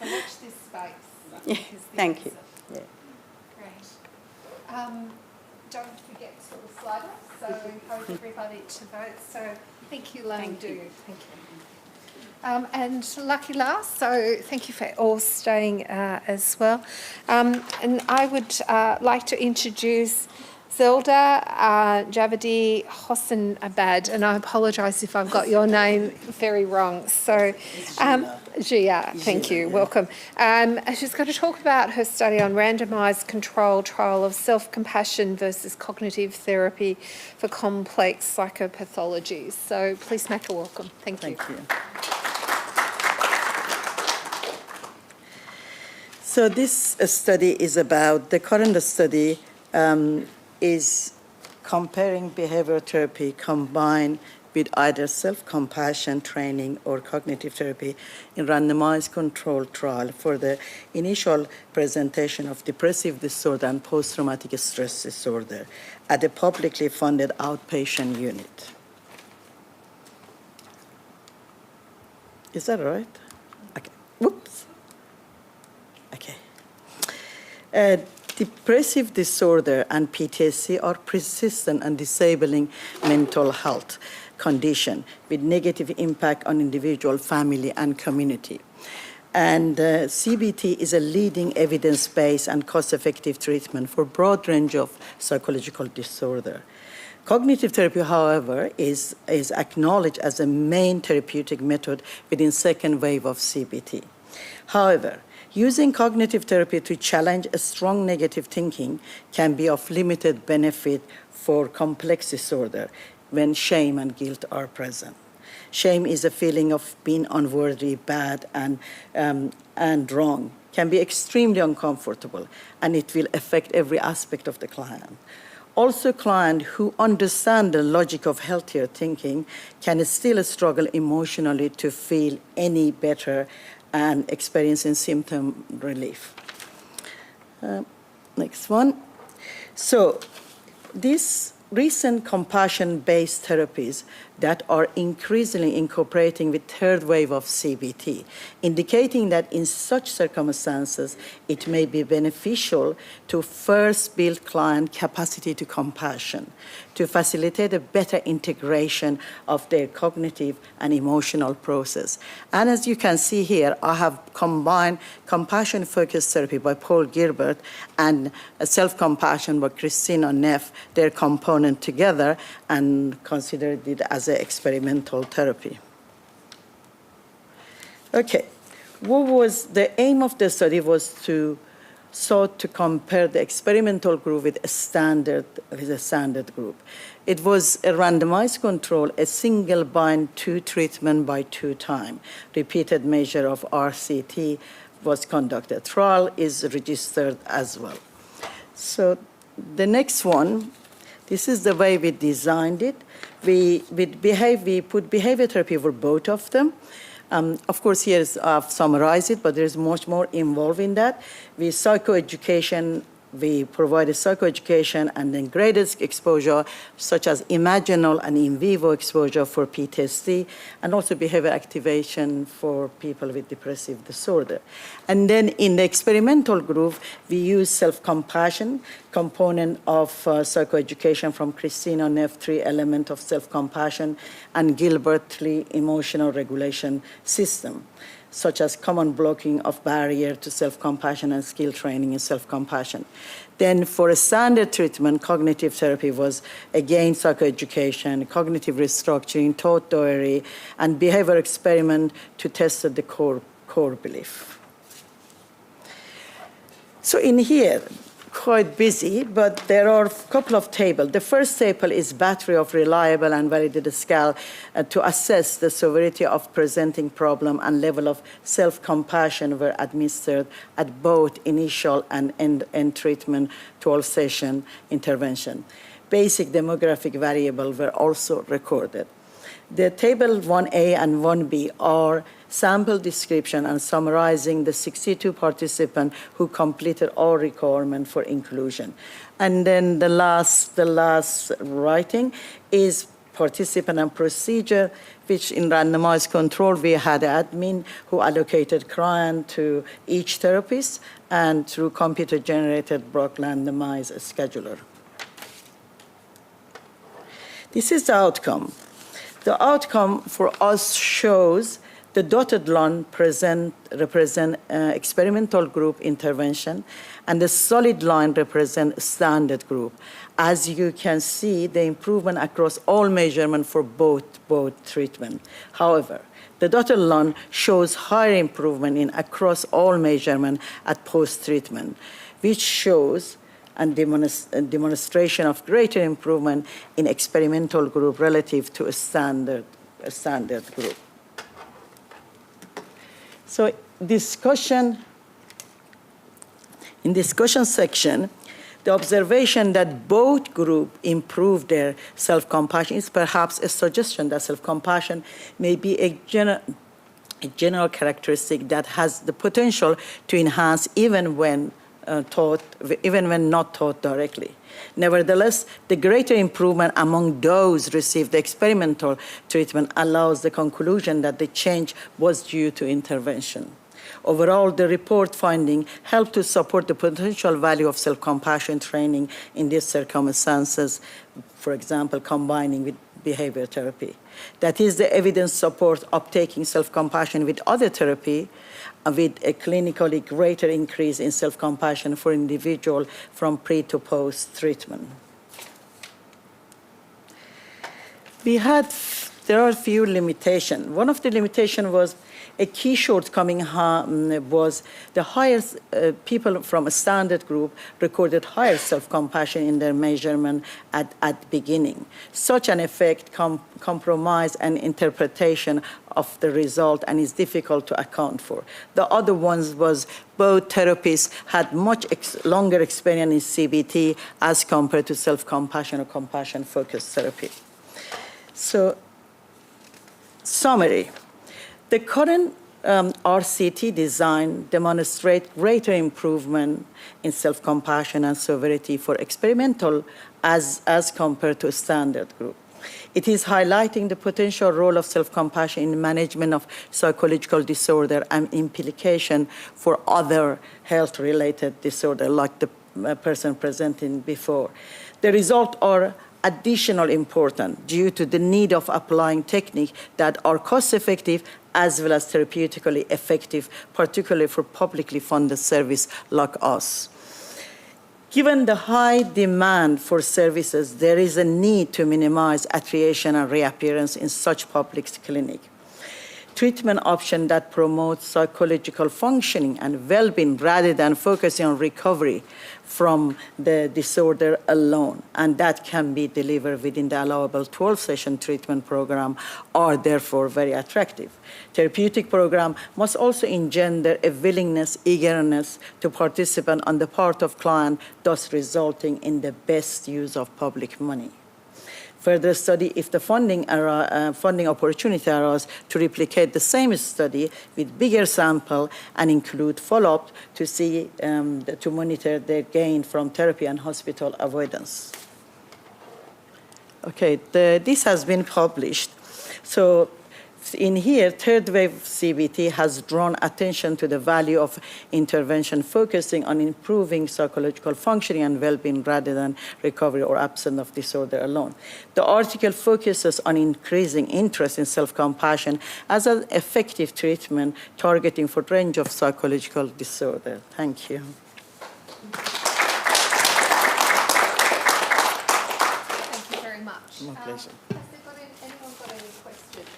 watch this space.
Yeah, thank you. Yeah.
Great. Don't forget to the slider, so encourage everybody to vote. So thank you, Lam. Thank you. And lucky last, so thank you for all staying as well. And I would like to introduce Zelda Javadi Hossein Abad, and I apologise if I've got your name very wrong. So, Gia, thank you, welcome. She's going to talk about her study on randomised controlled trial of self-compassion versus cognitive therapy for complex psychopathologies. So please make her welcome. Thank you.
So this study is about, the current study is comparing behavioral therapy combined with either self-compassion training or cognitive therapy in randomized controlled trial for the initial presentation of depressive disorder and post-traumatic stress disorder at a publicly funded outpatient unit. Is that right? Okay. Whoops. Okay. Depressive disorder and PTSD are persistent and disabling mental health condition with negative impact on individual, family, and community. And CBT is a leading evidence-based and cost-effective treatment for a broad range of psychological disorder. Cognitive therapy, however, is acknowledged as a main therapeutic method within second wave of CBT. However, using cognitive therapy to challenge a strong negative thinking can be of limited benefit for complex disorder when shame and guilt are present. Shame is a feeling of being unworthy, bad, and wrong. Can be extremely uncomfortable, and it will affect every aspect of the client. Also, clients who understand the logic of healthier thinking can still struggle emotionally to feel any better and experiencing symptom relief. Next one. So these recent compassion-based therapies that are increasingly incorporating with third wave of CBT, indicating that in such circumstances, it may be beneficial to first build client capacity to compassion, to facilitate a better integration of their cognitive and emotional process. And as you can see here, I have combined compassion-focused therapy by Paul Gilbert and self-compassion by Christina Neff, their component together, and considered it as an experimental therapy. Okay, what was the aim of the study was to sought to compare the experimental group with a standard group. It was a randomized control, a single bind 2 treatment by 2 time. Repeated measure of RCT was conducted. Trial is registered as well. So the next one, this is the way we designed it. We put behavior therapy for both of them. Of course, here I've summarized it, but there's much more involved in that. We provide a psychoeducation and then graded exposure, such as imaginal and in vivo exposure for PTSD, and also behavior activation for people with depressive disorder. And then in the experimental group, we use self-compassion component of psychoeducation from Christina Neff, 3 element of self-compassion, and Gilbert Lee emotional regulation system, such as common blocking of barrier to self-compassion and skill training in self-compassion. Then for a standard treatment, cognitive therapy was, again, psychoeducation, cognitive restructuring, thought diary, and behavior experiment to test the core belief. So in here, quite busy, but there are a couple of tables. The first table is battery of reliable and validated scale to assess the severity of presenting problem and level of self-compassion were administered at both initial and end treatment 12-session intervention. Basic demographic variables were also recorded. The table 1A and 1B are sample description and summarizing the 62 participants who completed all requirements for inclusion. And then the last writing is participant and procedure, which in randomized control, we had admin who allocated client to each therapist and through computer-generated block randomized scheduler. This is the outcome. The outcome for us shows the dotted line represent experimental group intervention, and the solid line represent standard group. As you can see, the improvement across all measurements for both treatment. However, the dotted line shows higher improvement in across all measurements at post-treatment, which shows a demonstration of greater improvement in experimental group relative to a standard group. So in discussion section, the observation that both groups improve their self-compassion is perhaps a suggestion that self-compassion may be a general characteristic that has the potential to enhance even when not taught directly. Nevertheless, the greater improvement among those received the experimental treatment allows the conclusion that the change was due to intervention. Overall, the report finding helped to support the potential value of self-compassion training in these circumstances, for example, combining with behavior therapy. That is, the evidence support uptaking self-compassion with other therapy, with a clinically greater increase in self-compassion for individuals from pre to post-treatment. There are a few limitations. One of the limitations was a key shortcoming was the highest people from a standard group recorded higher self-compassion in their measurement at beginning. Such an effect compromise an interpretation of the result and is difficult to account for. The other ones was both therapists had much longer experience in CBT as compared to self-compassion or compassion-focused therapy. So, summary. The current RCT design demonstrates greater improvement in self-compassion and severity for experimental as compared to a standard group. It is highlighting the potential role of self-compassion in management of psychological disorder and implication for other health-related disorder, like the person presenting before. The results are additional important due to the need of applying techniques that are cost-effective as well as therapeutically effective, particularly for publicly funded service like us. Given the high demand for services, there is a need to minimize attrition and reappearance in such public clinics. Treatment option that promotes psychological functioning and well-being rather than focusing on recovery from the disorder alone, and that can be delivered within the allowable 12-session treatment program, are therefore very attractive. Therapeutic program must also engender a willingness, eagerness to participate on the part of client, thus resulting in the best use of public money. Further study if the funding opportunity arose to replicate the same study with bigger sample and include follow-up to see to monitor the gain from therapy and hospital avoidance. Okay, this has been published. So in here, third wave CBT has drawn attention to the value of intervention focusing on improving psychological functioning and well-being rather than recovery or absence of disorder alone. The article focuses on increasing interest in self-compassion as an effective treatment targeting for a range of psychological disorder. Thank you.
Thank you very much.
My pleasure.
Anyone got any questions?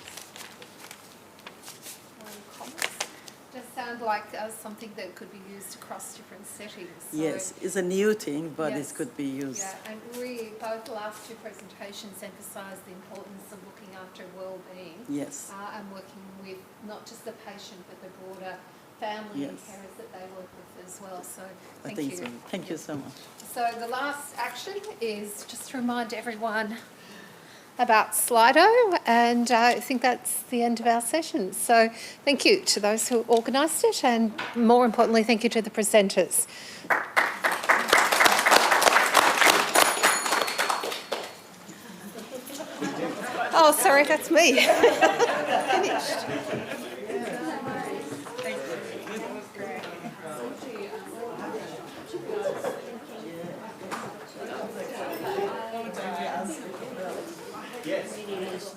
Comments? Just sound like something that could be used across different settings. So
Yes, it's a new thing, but
yes,
it could be used.
Yeah, and both the last two presentations emphasise the importance of looking after well-being.
Yes.
And working with not just the patient, but the broader family and
Yes.
carers that they work with as well. So
I
thank
think
you.
so. Thank you so much.
So the last action is just to remind everyone about Slido, and I think that's the end of our session. So thank you to those who organised it, and more importantly, thank you to the presenters. Oh, sorry, that's me. Finished.
Yes.